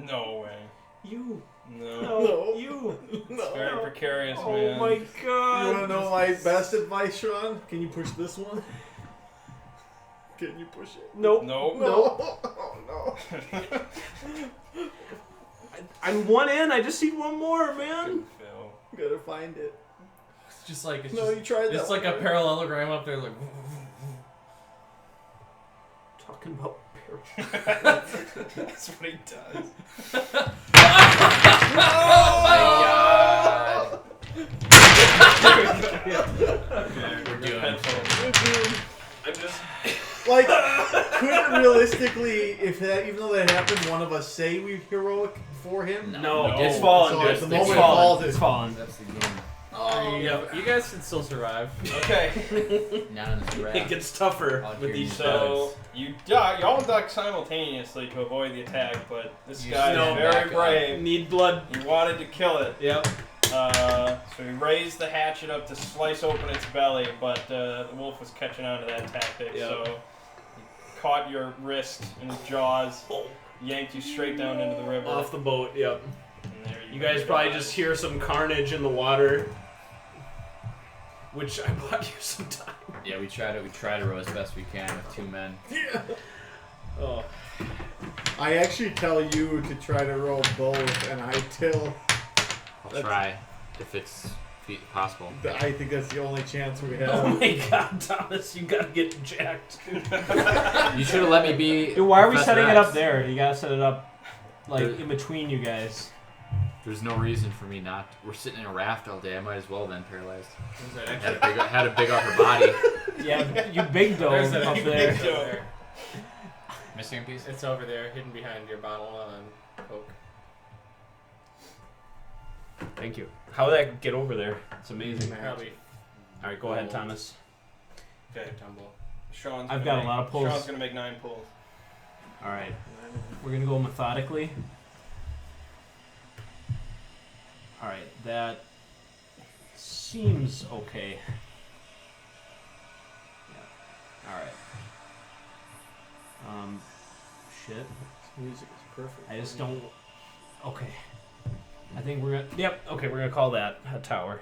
No way. You. No. No. You. It's very precarious, Oh man. my You god. wanna know my best advice, Sean? Can you push this one? Can you push it? Nope. Nope. No. Oh no. I'm one in. I just need one more, man. Phil. Gotta find it. It's just like it's No, just, you tried that. it's like a one. parallelogram up there, like. Talking about That's what he does. Oh my god! We're doing it. I'm just. Like, could it realistically, if that, even though that happened, one of us say we're heroic for him? No, No. it's fallen. So dude. at the It's moment it fallen. falls, It's it's fallen. That's the game. Oh. Yeah, you guys can still survive. Okay. Now in this It raft. gets tougher Out with here each you So you y'all duck simultaneously to avoid the attack, but this You guy stand is very back up. brave. Need blood. He wanted to kill it. Yep. So he raised the hatchet up to slice open its belly, but the wolf was catching on to that tactic, Yep. so he caught your wrist in his jaws, yanked you straight down into the river. Off the boat. Yep. And there You guys probably just hear some carnage in the water. which I bought you some time. Yeah, we try to row as best we can with 2 men. Yeah. Oh. I actually tell you to try to roll both, and I tell. I'll try if it's possible. I think that's the only chance we Oh have. my God, Thomas, you gotta get jacked. You should have let me be. Dude, why are we Professor setting it X. up there? You gotta set it up like in between you guys. There's no reason for me not. We're sitting in a raft all day. I might as well have been paralyzed. There's an Had a big upper body. Yeah, you big dog There's up an there. It's over there. Missing a piece. It's over there, hidden behind your bottle on Coke. Thank you. How did that get over there? It's amazing. Probably All right, go ahead, Thomas. Okay. tumble. Sean's I've gonna got a lot of pulls. Sean's gonna make 9 pulls. All right, we're gonna go methodically. All right, that seems okay. Yeah. All right. Shit. Music is perfect. I just don't. Okay. I think we're gonna. Yep. Okay, we're gonna call that a tower.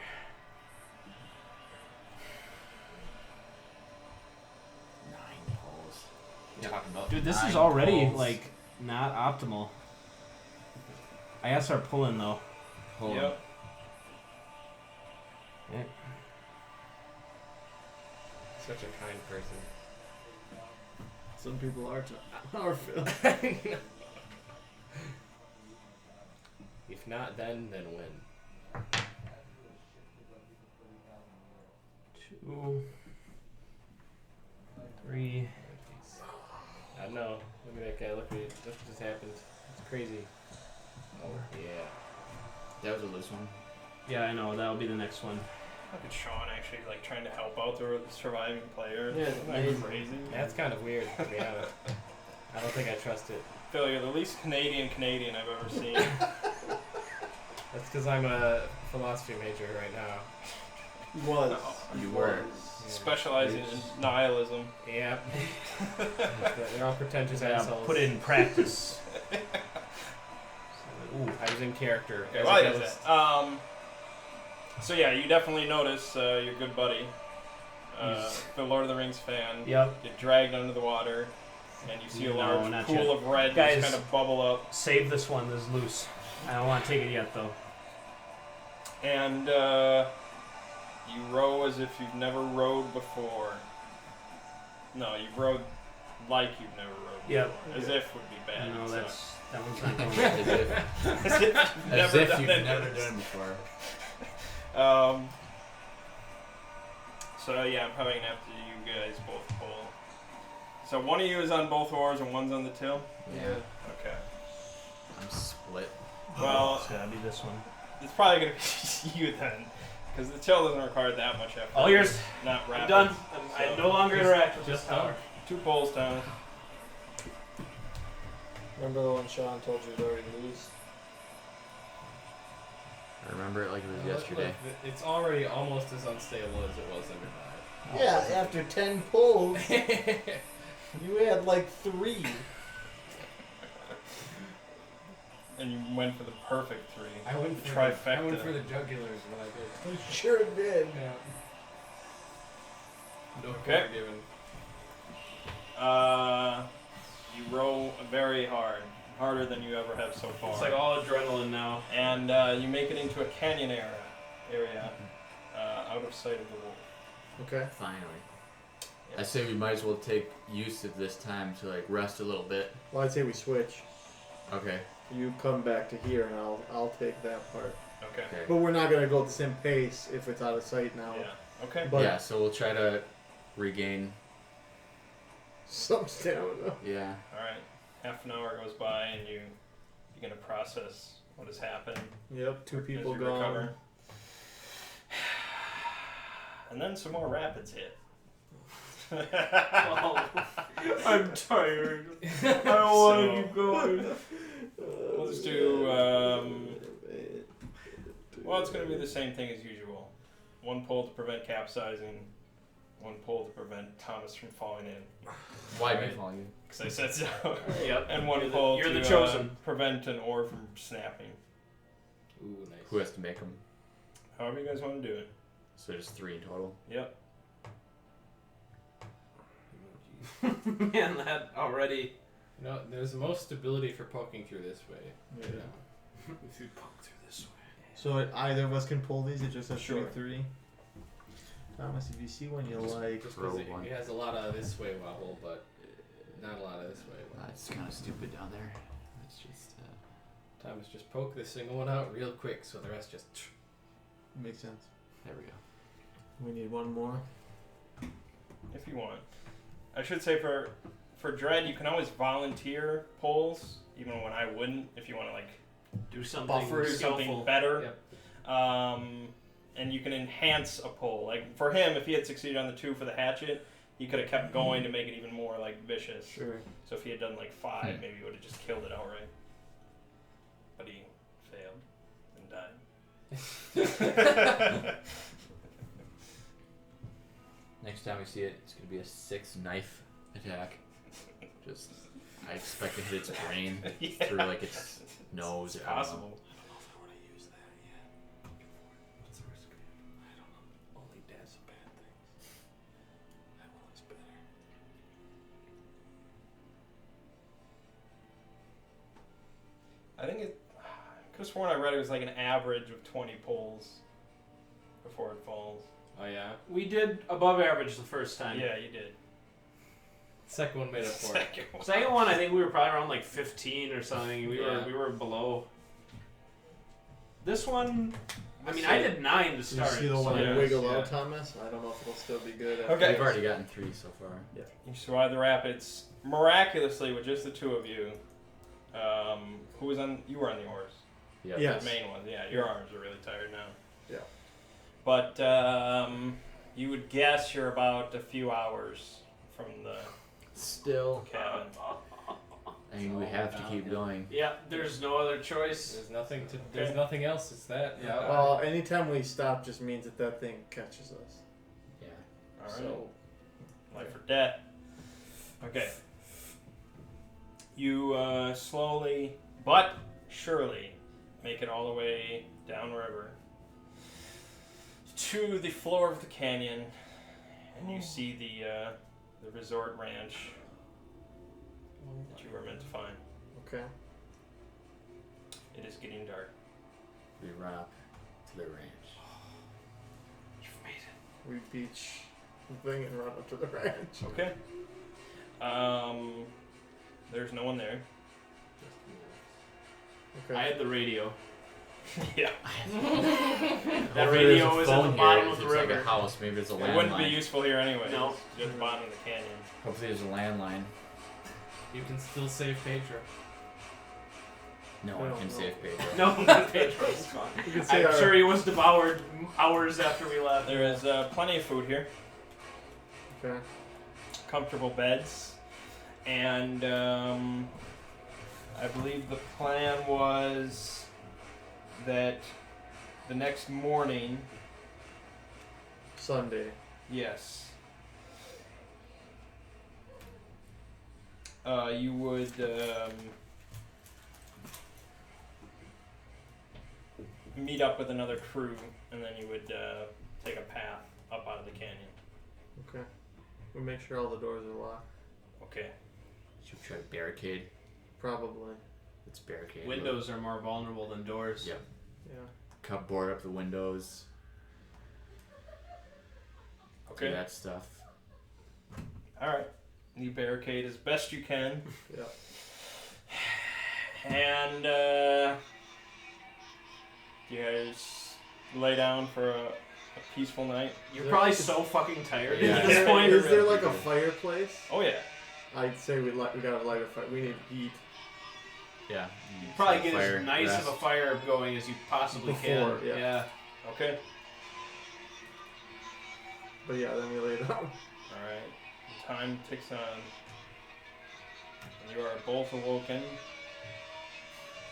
Talking about Dude, this is 9 already pulls. like not optimal. I gotta start pulling though. Hold on. Yep. Such a kind person. Some people are Phil. If not then when? 2, 3. I don't know. Look at that guy. Look what just happened. It's crazy. Oh, yeah. That was a loose one. Yeah, I know. That'll be the next one. Look at Sean actually like trying to help out the surviving player. Yeah, Isn't that amazing. crazy? That's kind of weird, to be honest. I don't think I trust it. Phil, you're the least Canadian I've ever seen. That's because I'm a philosophy major right now. Was. You were. Yeah. Specializing in nihilism. Yep. They're all pretentious Yeah, assholes. put it in practice. Ooh, I was in character. Okay, as well, a that is ghost. it. So yeah, you definitely notice your good buddy, the Lord of the Rings fan, Yep. get dragged under the water, and you see a No, large not pool yet. of red Guys. just kind of bubble up. Save this one. This is loose. I don't want to take it yet though. And you row as if you've never rowed before. No, you've rowed like you've never rowed Yep. before. As if would be bad. No, so. that one's not going. As if, As if you've as never if done you've it. never done it before. So yeah, I'm probably gonna have to you guys both pull. So one of you is on both oars and one's on the till? Yeah. Okay. I'm split. Well, It's gotta be this one. it's probably gonna be you then. Because the till doesn't require that much effort. All yours. Not I'm rapid. done. I So, no longer interact with this just tower. 2 pulls down. Remember the one Sean told you to already lose? I remember it like it was yesterday. It's already almost as unstable as it was under Yeah, after 10 pulls, you had like 3. And you went for the perfect 3. I went for Trifecta. I went for the jugulars when I did. You sure did. Yeah. No Okay. forgiven. You row very hard. Harder than you ever have so far. It's like all adrenaline now. And you make it into a canyon area out of sight of the wolf. Okay. Finally. I say we might as well take use of this time to like rest a little bit. Well, I'd say we switch. Okay. You come back to here, and I'll take that part. Okay. Okay. But we're not gonna go at the same pace if it's out of sight now. Yeah. Okay. But Yeah, so we'll try to regain. some stamina. Yeah. All right. Half an hour goes by, and you're gonna process what has happened. Yep. 2 people as you gone. recover. And then some more rapids hit. I'm tired. I don't want to keep going. Let's do. Well, it's going to be the same thing as usual. 1 pull to prevent capsizing. 1 pull to prevent Thomas from falling in. Why Right. me falling in? Because I said so. Yep. And 1 You're pull the to chosen. prevent an oar from snapping. Ooh, nice. Who has to make them? However you guys want to do it. So there's 3 in total. Yep. Man, that already. You know, there's the most stability for poking through this way. Yeah. You know, if you poke through this way. So either of us can pull these. It just has Sure. 3. Thomas, if you see one you like, Just Roll because one. it has a lot of this way wobble, but not a lot of this way wobble. It's kind of stupid down there. It's just. Thomas, just poke this single one out real quick so the rest just. makes sense. There we go. We need one more. If you want. I should say for Dread, you can always volunteer pulls, even when I wouldn't, if you want to like Do something Buffer do something skillful. better. Yep. And you can enhance a pull. Like for him, if he had succeeded on the 2 for the hatchet, he could have kept going to make it even more like vicious. Sure. So if he had done like 5, maybe he would have just killed it outright. But he failed and died. Next time we see it, it's gonna be a 6 knife attack. Just, I expect to hit its brain Yeah. through like its nose. It's I don't know. possible. Only dad's a bad thing. That one looks better. I think it. Could have sworn I read it was like an average of 20 pulls before it falls. Oh yeah. We did above average the first time. Yeah, you did. Second one made up for it. Second one. Second one, I think we were probably around like 15 or something. We Yeah. were below. This one, I mean, I did 9 to You start. see the so one yeah. that wiggle Yeah. out, Thomas? I don't know if it'll still be good. Okay. We've already gotten 3 so far. You survived the rapids miraculously with just the 2 of you. Who was on? You were on the oars. Yeah. Yes. The main ones. Yeah, your arms are really tired now. Yeah. But you would guess you're about a few hours from the Still. cabin. I mean, we have to keep going. Yeah, there's no other choice. There's nothing to. There's nothing else. It's that. Yeah. Well, anytime we stop just means that thing catches us. Yeah. All right. So, Life or death. Okay. You slowly but surely make it all the way downriver to the floor of the canyon, and you see the resort ranch that you were meant to find. okay. It is getting dark. We run up to the ranch. You've made it. We beach the thing and run up to the ranch. Okay. There's no one there. Okay. I had the radio. Yeah. That Hopefully radio there's a is at phone the bottom here. of If the it's like river. a house, maybe there's a It wouldn't be landline. useful here anyway. No. It's just the bottom of the canyon. Hopefully there's a landline. You can still save Pedro. No one can save Pedro. No, not Pedro's gone. You can say I'm our- sure he was devoured hours after we left. There is plenty of food here. Okay. Comfortable beds, and I believe the plan was that the next morning, Sunday. yes, you would meet up with another crew, and then you would take a path up out of the canyon. Okay. We make sure all the doors are locked. Okay. Should we try to barricade? Probably. Let's barricade. Windows are more vulnerable than doors. Yep. Yeah. Board up the windows. Do Okay. that stuff. All right. You barricade as best you can. Yeah. And you guys lay down for a peaceful night. You're probably so fucking tired Yeah. at this point. Is there like a fireplace? Oh yeah. I'd say we gotta light a fire. We need heat. Yeah. Probably get Fire, as nice rest. of a fire going as you possibly Before, can. yeah. Okay. But yeah, then we lay down. All right. Time ticks on. And you are both awoken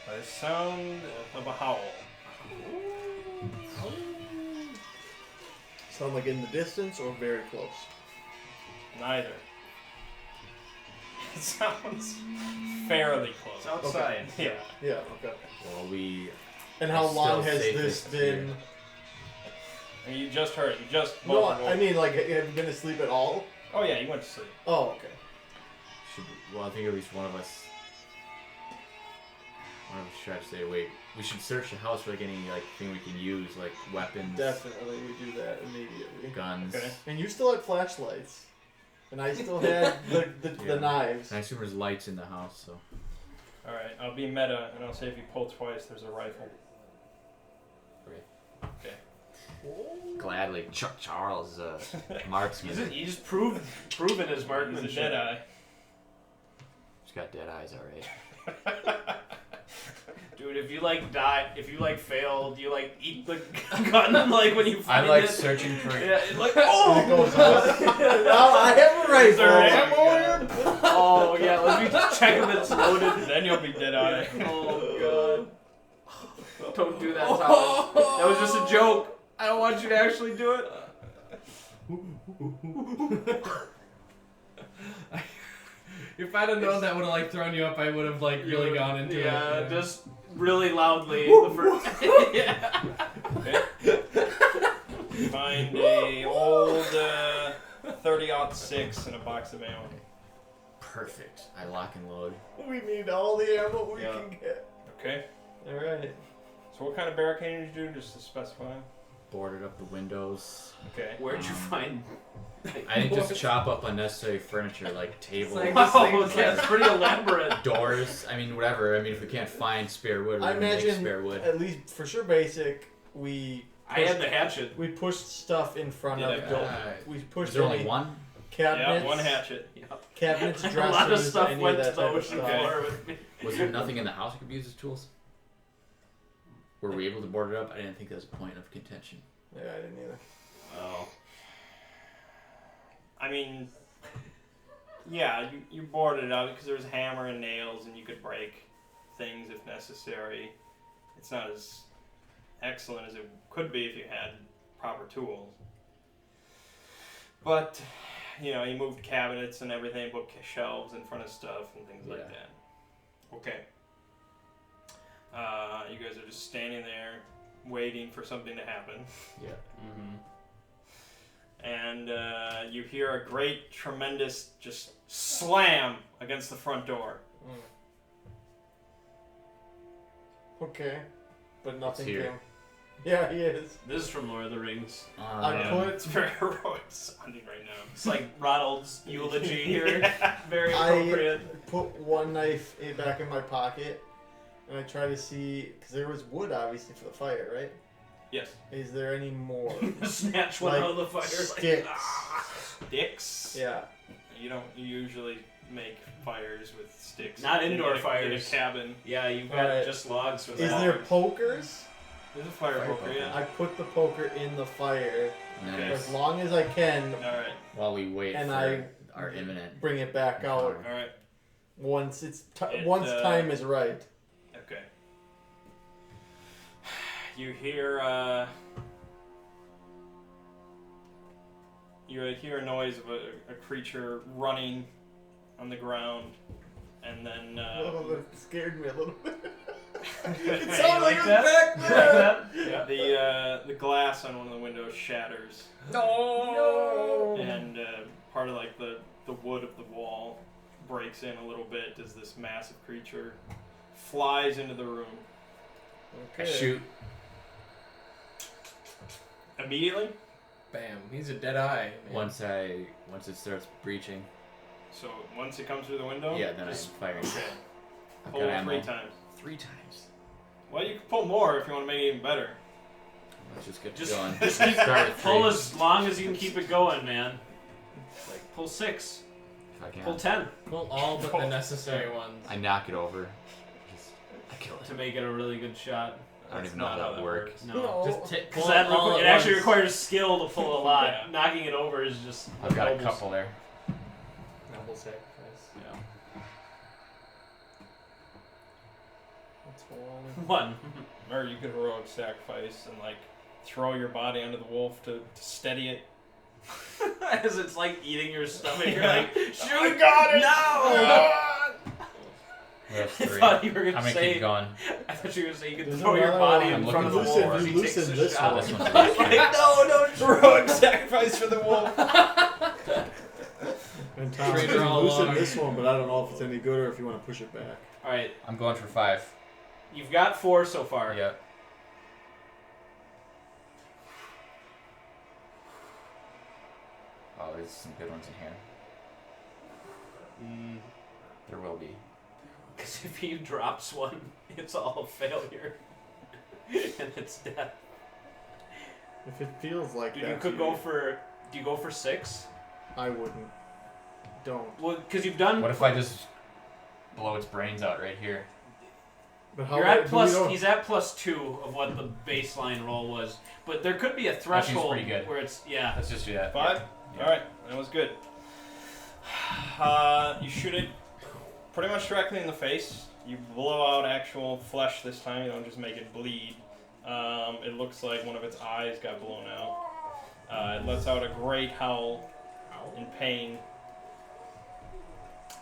by the sound of a howl. Sound like in the distance or very close? Neither. It sounds fairly close. It's outside. Yeah. Yeah. Okay. Well, we. And how It's long still has safe this if it's been? And you just heard it. You just No, both I mean, like, have you been asleep at all? Oh yeah, you went to sleep. Oh, okay. Well, I think at least one of us should say, wait, we should search the house for like any like thing we can use, like weapons, Definitely, we do that immediately. guns. Okay. And you still had flashlights. And I still had the Yeah. knives. And I assume there's lights in the house, so. All right, I'll be meta, and I'll say if you pull twice, there's a rifle. Gladly. Charles is a marksman. He's proven his He's a marksmanship. dead eye. He's got dead eyes, alright. Dude, if you fail, do you like eat the gun like when you I find like it? searching for. Yeah, it's like It goes off. Now I have a rifle. Is there ammo here? oh yeah, let me just check if it's loaded. Then you'll be dead eye. Oh god. Don't do that, Thomas. That was just a joke. I don't want you to actually do it. If I'd have known that would have like thrown you up, I would have like really gone into it. Yeah, just really loudly. The first. Yeah. Find a old 30-06 and a box of ammo. Perfect. I lock and load. We need all the ammo we Yeah. can get. Okay. Alright. So what kind of barricading did you do, just to specify? Boarded up the windows. Okay. Where'd you find? I think just chop up unnecessary furniture like tables, like- Wow, that's pretty elaborate. doors. I mean, whatever. I mean, if we can't find spare wood, we're I gonna make imagine, spare wood. at least for sure basic, we I had the hatchet. we pushed stuff in front Did of I- the Uh, we Is pushed there only any one? cabinets, Yeah, one hatchet. cabinets, A dressers, lot of stuff any went of to that the type of ocean stuff. floor with me. Was there nothing in the house we could use as tools? Were we able to board it up? I didn't think that was a point of contention. Yeah, I didn't either. Oh. I mean, yeah, you boarded it up because there was hammer and nails, and you could break things if necessary. It's not as excellent as it could be if you had proper tools. But, you know, you moved cabinets and everything, bookshelves in front of stuff and things like Yeah. that. Okay. You guys are just standing there waiting for something to happen. Yeah. Mm-hmm. And you hear a great, tremendous, just slam against the front door. Okay, but nothing here. came. Yeah, he is. This is from Lord of the Rings. I Yeah. put It's very heroic sounding right now. It's like Ronald's eulogy here. Yeah. Very appropriate. put one knife back in my pocket, and I try to see because there was wood obviously for the fire, right? Yes. Is there any more? Snatch one Like out of the fire. sticks. Sticks. Yeah. You don't usually make fires with sticks. Not indoor in a fires. cabin. Yeah, you've got Alright. just logs for Is that. there pokers? There's a fire poker, yeah. I put the poker in the fire Nice. Okay. as long as I can. Alright. While we wait And for our imminent. Bring it back out Alright. once it's It, once time is right. Okay. You hear a noise of a creature running on the ground, and then Oh, that scared me a little bit. You It sounded like it was that? back Like there. that? the glass on one of the windows shatters, No. and part of like the wood of the wall breaks in a little bit as this massive creature flies into the room. I shoot. Immediately? Bam. He's a dead eye. Man. Once it starts breaching. So once it comes through the window? Yeah, then just I'm firing. Okay. I've Pull got 3 ammo. times. 3 times. Well, you can pull more if you want to make it even better. Let's just get Just- going. just Start with Pull 3 as long as you can keep it going, man. Like pull 6, if I can. pull 10 Pull all but the necessary ones. I knock it over. I kill it. to make it a really good shot. I don't even That's know not how that works. No. Just pull Because that all it at actually once. requires skill to pull a lot. Yeah. Knocking it over is just. I've got a noble- couple there. Noble sacrifice. Yeah. That's one. 1. Or you could heroic sacrifice and like throw your body under the wolf to steady it. As it's like eating your stomach, you're Yeah. like, shoot, got it! no! That's I 3. thought you were I'm gonna gonna say. keep going. I thought you were gonna say you could There's throw your another body one. in I'm front of the looking wolf for as this. he You takes loosened the this shot. one. This one's a loose Like, one. no, Heroic sacrifice for the wolf. And Tom, Traitor you all loosen along. this one, but I don't know if it's any good or if you want to push it back. All right, I'm going for 5. you've got 4 so far. Yep. Oh, there's some good ones in here. There will be. Because if he drops one, it's all failure, and it's death. If it feels like Dude, that, you could to go for. Do you go for 6? I wouldn't. Don't. Well, because you've done. What if I just blow its brains out right here? But how You're about- at do plus. we don't- He's at +2 of what the baseline roll was, but there could be a threshold pretty good. where it's Let's just do that. 5? Yeah. Alright, that was good. You shoot it pretty much directly in the face. You blow out actual flesh this time, you don't just make it bleed. It looks like one of its eyes got blown out. It lets out a great howl in pain.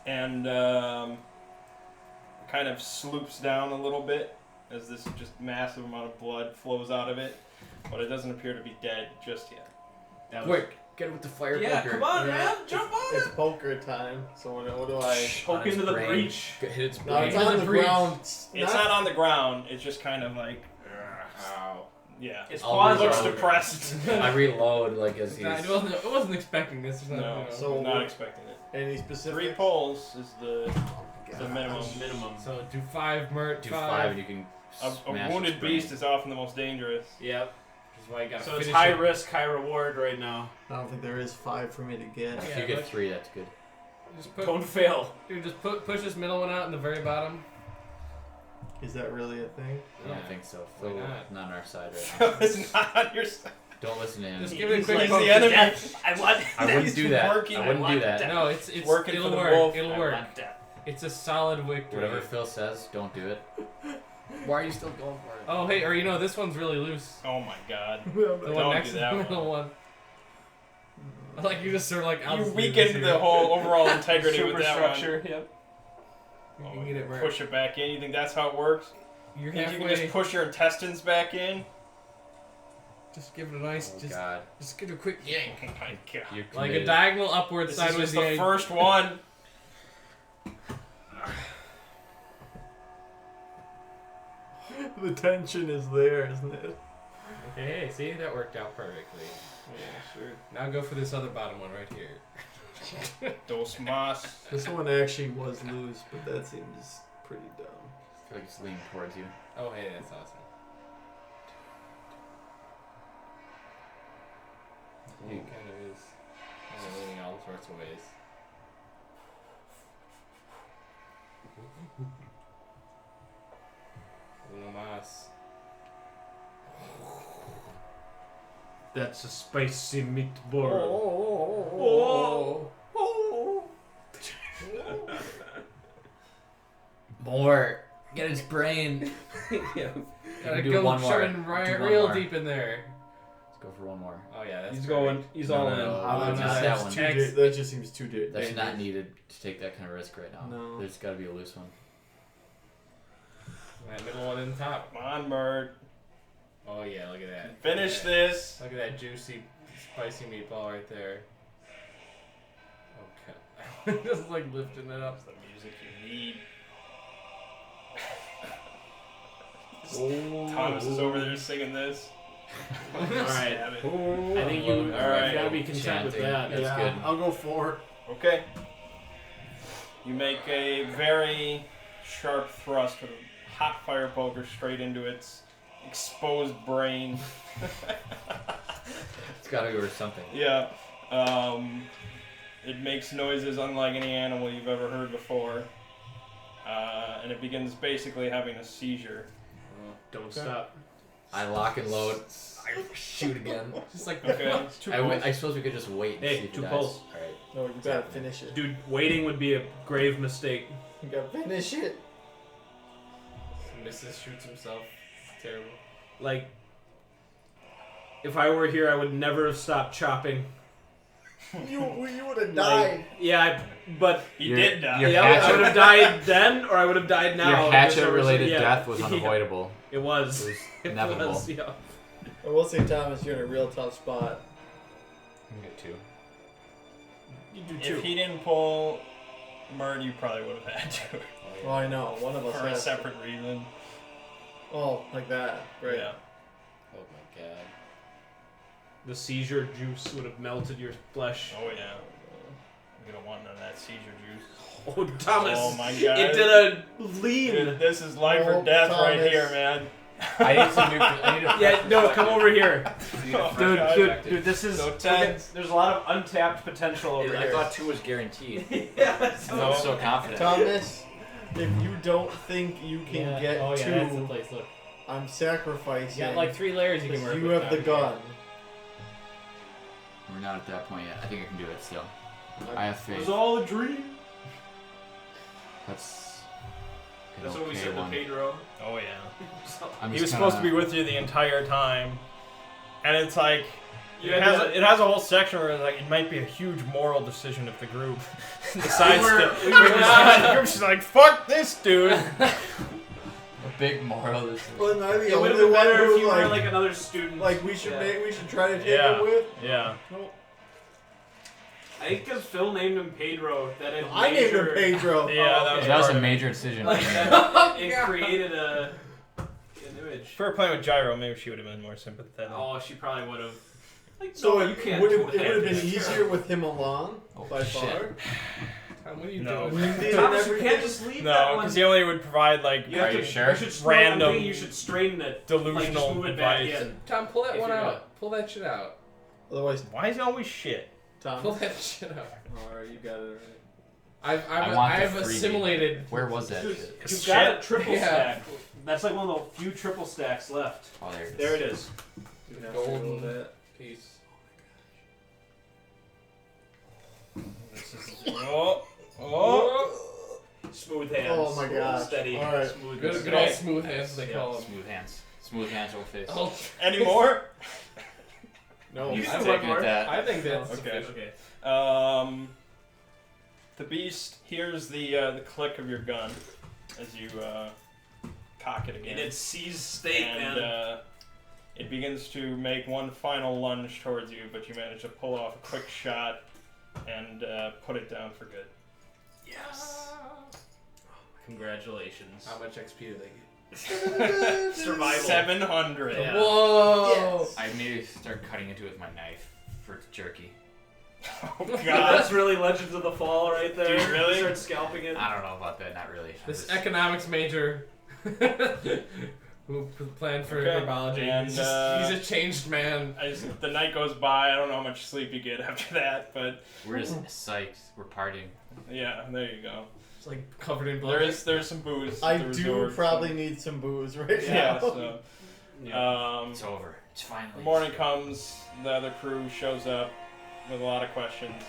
And kind of sloops down a little bit as this just massive amount of blood flows out of it. But it doesn't appear to be dead just yet. Quick, get it with the fire Yeah, poker. come on, Yeah, man, jump on It's it. poker time. So what do I? Poke into the breach. Hit its No, brain. it's Into on the the breach. ground. It's not on the ground, it's just kind of like, Ow. yeah. It's I'll paused. It looks reload. depressed. I reload like as he's. I wasn't expecting this. It's not, No, you know. So- not expecting it. Any specific? 3 pulls is the minimum. Minimum. So do 5, Mert. Do 5 and you can. A smash wounded its brain. beast is often the most dangerous. Yep. Which is why you gotta So it's finish high it. risk, high reward right now. I don't think there is 5 for me to get. If Yeah, you get but- 3, that's good. Just put, Don't fail. dude, just push this middle one out in the very bottom. Is that really a thing? I don't think so. Why Phil, not? not on our side right now. It's not on your side. Don't listen to him. Just give it a He's quick like poke. the enemy. I want. I wouldn't He's do that. working. I wouldn't do that. No, it's Working it'll for the work. wolf. It'll I work. want death. It's a solid victory. Whatever Phil says, don't do it. Why are you still going for it? Oh hey, or you know this one's really loose. Oh my god. The Don't one do next to that the one. middle one. Like you just sort of like You outspeed weakened this the here. whole overall integrity with that Superstructure. Yep. You one. can get it right. Push it back in. You think that's how it works? You're Think you can halfway. just push your intestines back in? Just give it a nice, Oh God. just give it a quick yank. Oh my god. You're Like a committed. diagonal upward, This is sideways just the yank. first one. The tension is there, isn't it? Okay, hey, see that worked out perfectly. Yeah, sure. Now go for this other bottom one right here. Dos mas. This one actually was loose, but that seems pretty dumb. I feel like it's leaning towards you. Oh hey, that's awesome. He kind of is leaning all sorts of ways. Uno mas. That's a spicy meatball. Oh. More. Get its brain. Gotta do go one more. shoving Do one real more. deep in there. Let's go for one more. Oh yeah, that's He's perfect. going. He's all in. That just just that seems one. too X. that just seems too That's dangerous. not needed to take that kind of risk right now. No. There's got to be a loose one. That middle one in the top. Come on, Bird. Oh yeah, look at that. Finish Look at this. that. Look at that juicy, spicy meatball right there. Okay. Just like lifting it up. That's the music you need. Oh. Thomas is over there singing this. All right. Damn it. I think you. All All right. You gotta be content with Chanting. that. That's yeah, good. I'll go 4. Okay. You make a very sharp thrust with a hot fire poker straight into its exposed brain. It's got to be worth something. Yeah. It makes noises unlike any animal you've ever heard before. And it begins basically having a seizure. Don't stop. I lock and load. I shoot again. Just like Okay. I suppose we could just wait and Hey, see if 2 he dies. pulls. Alright. No, you gotta finish it. Dude, waiting would be a grave mistake. You gotta finish it. misses, shoots himself. It's terrible. Like, if I were here, I would never have stopped chopping. You would have died. Yeah, but He Your- did die. your yeah, I hatchet- would have died then, or I would have died now. Your There's no hatchet-related reason- death was yeah. unavoidable. It was. It was It inevitable. was, yeah. I will say, Thomas, you're in a real tough spot. I'm good too. You do If he didn't pull Murd, you probably would have had to. Well, I know. One of us For a has to. separate reason. Oh, like that. Right. Yeah. Oh my god. The seizure juice would have melted your flesh. Oh yeah. You don't want none of that seizure juice. Oh, Thomas! Oh my god. It did a lean. Dude, this is life Oh, or death right Thomas. here, man. I need some new. I need a Yeah, no, come over here, Oh, dude. God. Dude, this is. No tens. There's a lot of untapped potential over I here. thought 2 was guaranteed. yeah, I felt so confident. Thomas, if you don't think you can get Oh yeah, that's the two, place. Look, I'm you sacrificing. got like 3 layers you can because work you with. have the gun. We're not at that point yet. I think I can do it still. I have It faith. was all a dream. That's an That's what we okay said to one. Pedro. Oh yeah. I'm He just was supposed to kinda- be with you the entire time, and it's like You it had has to- it has a whole section where like it might be a huge moral decision if the group decides were- to. we were not- The group's just like fuck this dude. A big moral. This is- Well, am I the It would only have been one better if who you were like, like another student. we should Yeah. we should try to take Yeah. it with? Yeah. Nope. I think because Phil named him Pedro, that it I named him Pedro. Yeah, that was, okay. That was part a of it. major decision. Like that, it created an image. If we were playing with Gyro, maybe she would have been more sympathetic. Oh, she probably would have. Like, So no, it you can't would do it would have been that. easier with him along Oh, by shit. far. Tom, what are you No. doing? We did Thomas, you everything. can't just leave that No, one. because he only would provide like You have Are to, you sure? You should strain, Random I'm thinking you should straighten it. Like, delusional just move it back advice. in. Tom, pull that If one you're out. gonna- Pull that shit out. Otherwise, Why is he always shit? Pull Tom. that shit out. Alright, you got it right. I want the I've freebie. assimilated. Where was that Dude, shit? you've got a triple Yeah. stack. That's like one of the few triple stacks left. Oh, there it is. There it is. You can have to roll Golden that. piece. This is oh. Smooth hands. Oh my gosh. Steady. Alright. Smooth. Good, good old smooth hands, they Yeah. call them. Smooth hands. Smooth hands, old face. Oh, Any more? No. You I can I'm do one taking more. it that. I think that's Okay. sufficient. Okay. The beast hears the click of your gun as you cock it again. And it sees state, and man. it begins to make one final lunge towards you, but you manage to pull off a quick shot and put it down for good. Yes. Congratulations. How much XP do they get? Survival. 700. Yeah. Whoa! I maybe start cutting into it with my knife for jerky. Oh God, god. that's really Legends of the Fall right there. Dude, really? Start scalping it. I don't know about that. Not really. This I'm just- economics major who planned for Okay, herbology. and, He's, just, he's a changed man. The night goes by. I don't know how much sleep you get after that, but We're just psyched. We're partying. yeah, there you go. It's like covered in blood. There's some booze. I at the do resort, probably so- need some booze right Yeah. now. So, It's over. It's finally. the morning comes. The other crew shows up with a lot of questions,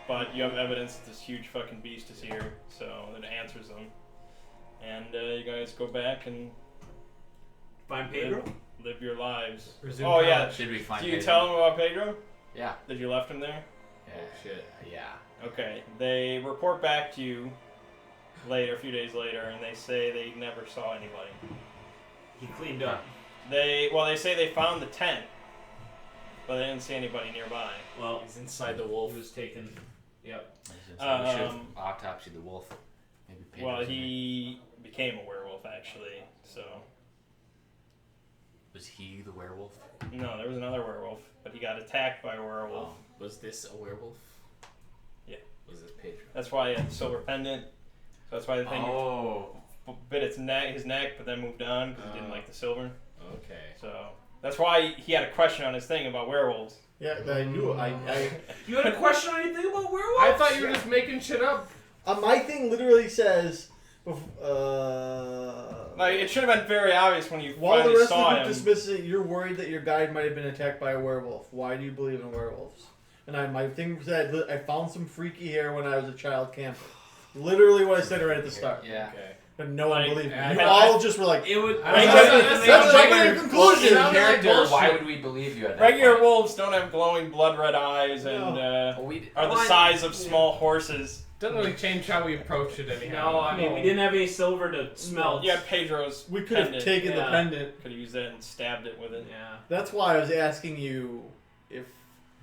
but you have evidence that this huge fucking beast is here, so it answers them. And you guys go back and Find Pedro? live your lives. Resume Oh yeah. college. Should we find? Do you Pedro? tell them about Pedro? Yeah. That you left him there? Yeah. Oh shit. Yeah. Okay. They report back to you later, a few days later, and they say they never saw anybody. He cleaned up. They say they found the tent, but they didn't see anybody nearby. Well, He's inside the wolf. he was taken. Yep. So we should have Um, autopsied the wolf. Maybe Pedro's Well, in there. he became a werewolf actually. So Was he the werewolf? no, there was another werewolf, but he got attacked by a werewolf. Oh, was this a werewolf? Yeah. Was this Pedro? That's why he had the silver pendant. So that's why the thing Oh. bit his neck, but then moved on because he didn't like the silver. Okay. So that's why he had a question on his thing about werewolves. Yeah, I knew. I You had a question on anything about werewolves? I thought you were just making shit up. my thing literally says, Like it should have been very obvious when you while the finally rest of saw the group him. dismisses it, you're worried that your guide might have been attacked by a werewolf. Why do you believe in werewolves? And my thing said, I found some freaky hair when I was a child camper. Literally what I said right at the start. Yeah. Okay. But no one Like, believed me. I- You I- all just were like, It would. I That's was- a that's regular like- conclusion. Sounds like Character, why bullshit. would we believe you at that Regular point? wolves don't have glowing blood red eyes and Well, we, are the Why- size of small horses. Doesn't really change how we approached it anyhow. No, I mean we didn't have any silver to smelt. You had Pedro's. we could have pendant. taken the Yeah. pendant. Could have used it and stabbed it with it. Yeah. That's why I was asking you if,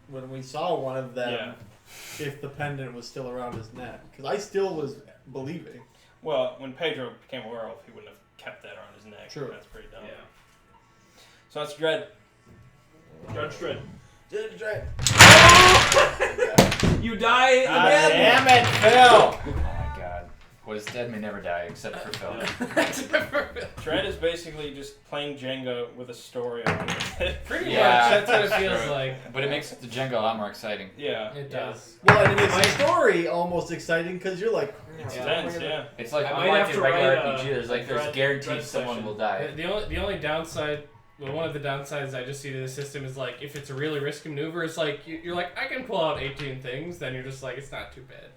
when we saw one of them, Yeah. if the pendant was still around his neck. Because I still was believing. Well, when Pedro became a werewolf, he wouldn't have kept that around his neck. True. That's pretty dumb. Yeah. So that's Dread. Judge Dredd. You die God again. damn it, Phil. oh my god. What is dead may never die, except for Phil. Dread is basically just playing Jenga with a story around it. Pretty Yeah. much. That's what it feels like. But it makes the Jenga a lot more exciting. Yeah. It does. Well, and it makes the story almost exciting because you're like, It's Yeah. intense, yeah. It's like I might unlike have in to regular write a RPG, there's Dread guaranteed someone session. will die. The only downside, well, one of the downsides I just see to the system is like if it's a really risky maneuver, it's like you're like I can pull out 18 things, then you're just like it's not too bad.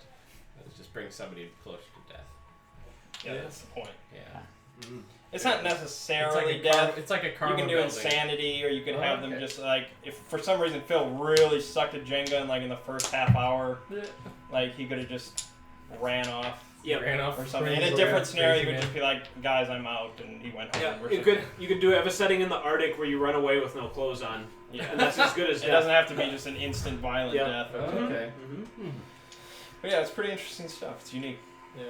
Let's just bring somebody closer to death. Yeah, that's the point. Yeah. It's not It's necessarily like death. it's like a You karma can do building. insanity, or you can Oh, have them okay. just like if for some reason Phil really sucked at Jenga and like in the first half hour, like he could have just ran off Yeah. Ran off or the something. In screen a for different scenario, you crazy could man. just be like, "Guys, I'm out," and he went home. Yeah, or you something. could have a setting in the Arctic where you run away with no clothes on, Yeah, and that's as good as it death. doesn't have to be just an instant violent Yeah. death. Oh, okay. Mm-hmm. But yeah, it's pretty interesting stuff. It's unique. yeah.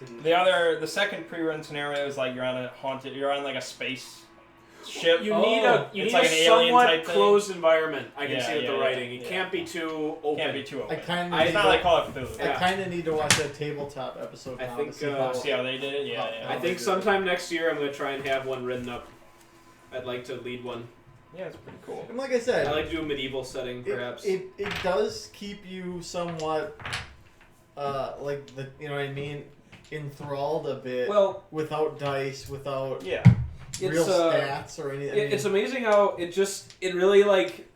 The second pre-run scenario is like you're on like a space ship. You Oh, need a it's like a an alien somewhat type thing. closed environment. I can Yeah, see with yeah, the yeah, writing. It yeah. can't be too open. Can't be too I open. kind It's of not like Call of Cthulhu. I Yeah. kind of need to watch that tabletop episode I now think, to see how. See how they did it? Yeah, yeah. I think sometime next year I'm going to try and have one written up. I'd like to lead one. Yeah, it's pretty cool. And like I said, I'd like to do a medieval setting, perhaps. It does keep you somewhat, like the you know what I mean, enthralled a bit. well, Without dice, without Yeah. real it's stats or anything. it's amazing how it really like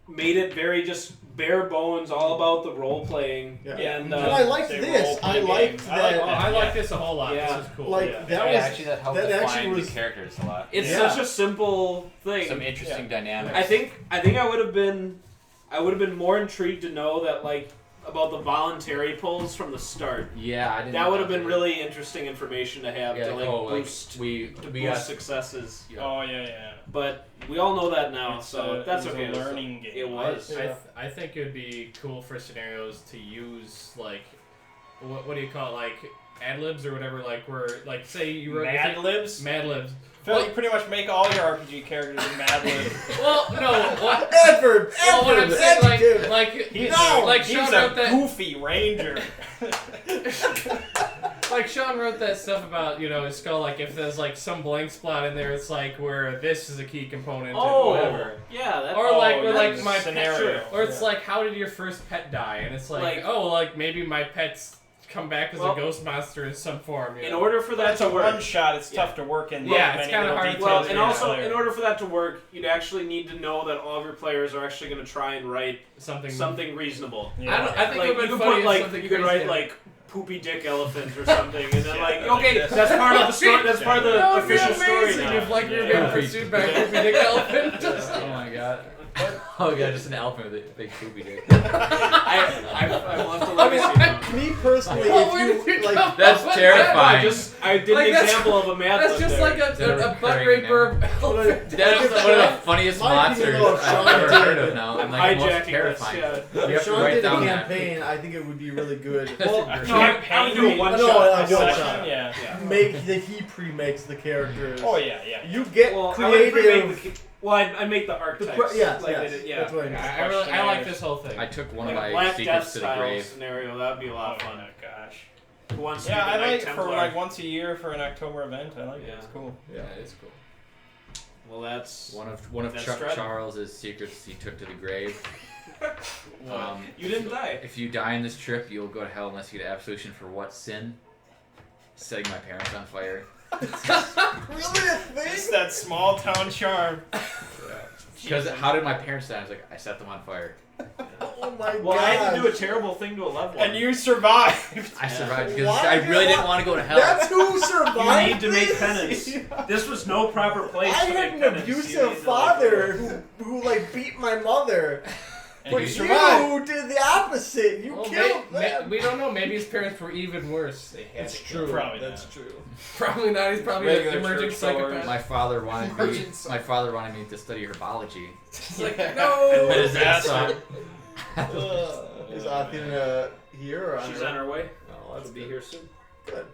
made it very just bare bones, all about the role playing. Yeah. And And I liked They this. role-play I liked games. that. I like Oh, that. I like Yeah. this a whole lot. Yeah. This is cool. Like Yeah. that yeah, was actually that helped that actually define was the characters a lot. it's Yeah. such a simple thing. Some interesting dynamics. I think I would have been more intrigued to know that like about the voluntary pulls from the start. Yeah, I didn't. That would have been know. really interesting information to have Yeah, to like like, boost we to we boost got successes. yeah. Oh yeah, yeah. But we all know that now, It's so a- that's it was okay. a learning game. It was. I think it would be cool for scenarios to use like what do you call it, like ad libs or whatever, like where like say you wrote Mad Libs. Mad libs. Phil, you pretty much make all your RPG characters in Mad Lib. Well, no, what, Adverb. well, what I'm saying, adjective. like He's like he's Sean a wrote that. goofy ranger. Like Sean wrote that stuff about, you know, it's called like if there's like some blank spot in there, it's like where this is a key component Oh, and whatever. yeah. That, Or like, Oh, or like yeah, my scenario. pet, or it's like how did your first pet die? And it's like, Like- oh, like maybe my pet's come back as Well, a ghost monster in some form. You in know? order for that That's to a work. one shot. It's tough to work in. Yeah, it's many kinda little hard. details Well, here and and also there. in order for that to work, you'd actually need to know that all of your players are actually going to try and write something reasonable. Yeah. I think Like it would you be could funny put if like something you could crazy write happened. like poopy dick elephant or something, and then Yeah, like like okay, this. that's part of the story. That's part of the That would be official story amazing now. if like you were Yeah. being pursued by a poopy dick elephant. Oh my god. Oh yeah, just an elephant with a big poopy dick. I love the legacy now. Me personally, Well, where if did you you like, come That's up with terrifying. I did Like, an that's- example of a mad That's lib just there. like Is that a butt recurring raper elephant. That's one of the funniest My monsters opinion, though, I've Sean ever heard did- of now. I'm And like most hijacking this. terrifying. Yeah. You if have to Sean write did a down that. campaign, I think it would be really good. Well, That's no, I would do a one No, shot. I don't Session? shot. Yeah. Make that he pre-makes the characters. Oh yeah, yeah. You get Well, I would creative. remake I'd make the archetypes. Yes, like yes, they did, yeah. that's what I mean. I like this whole thing. I took one Like of a my Black secrets Death to the style grave. scenario. That'd be a lot of Oh fun. my gosh. Who wants to Yeah, be I the Knight like for Templar? like once a year for an October event. I like it. Yeah. It's cool. Yeah, it's cool. Well, that's One of That's Chuck right. Charles's secrets he took to the grave. you didn't die. If you die in this trip, you'll go to hell unless you get absolution for what sin? Setting my parents on fire. Really a thing? It's that small town charm. Because how did my parents die? I was like, I set them on fire. Oh my Well, I had to do a gosh. terrible thing to a loved one. And you survived. I survived because Why I did really I- didn't want to go to hell. That's who survived. You need to make this? penance. This was no proper place I to had make an penance. You abusive need to, father who like beat my mother. And But you you survived. did the opposite. You Well, killed them. we don't know. Maybe his parents were even worse. They had It's to true. Probably That's not. true. Probably not. He's probably Regular an emerging churchgoers. psychopath. My father wanted me. Emergency. My father wanted me to study herbology. It's like, Yeah. no. But his ass Bastard. Is Athena here or on She's her? on her way. Oh, that's She'll be good. here soon. Good.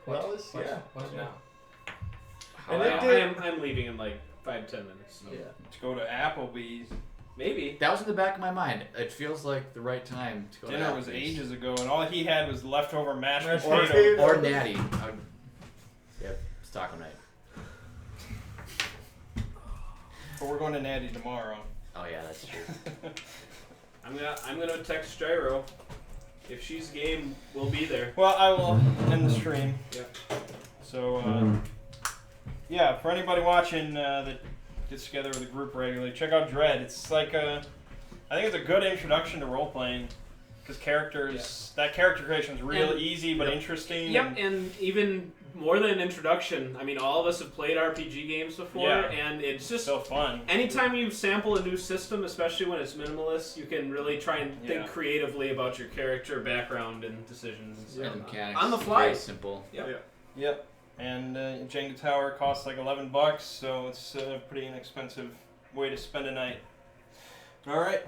Well, it's, yeah. What now? And I, it did- I'm leaving in like 5-10 minutes. So. Yeah. To go to Applebee's. Maybe. That was in the back of my mind. It feels like the right time to go. Dinner to was Applebee's. ages ago, and all he had was leftover mashed Mashed potatoes. potatoes. Or Natty. Yep, it's taco night. But we're going to Natty tomorrow. Oh yeah, that's true. I'm gonna text Gyro. If she's game, we'll be there. Well, I will end the stream. Yep. So, yeah, for anybody watching that gets together with a group regularly, check out Dread. It's like I think it's a good introduction to role playing because characters, that character creation is real And- easy but interesting. Yep, and even more than an introduction, I mean, all of us have played RPG games before, Yeah. and it's It's just so fun. anytime you sample a new system, especially when it's minimalist, you can really try and Yeah. think creatively about your character, background, and decisions and And stuff. the mechanics. On the fly. Very simple. Yep. And Jenga Tower costs like $11, so it's a pretty inexpensive way to spend a night. All right.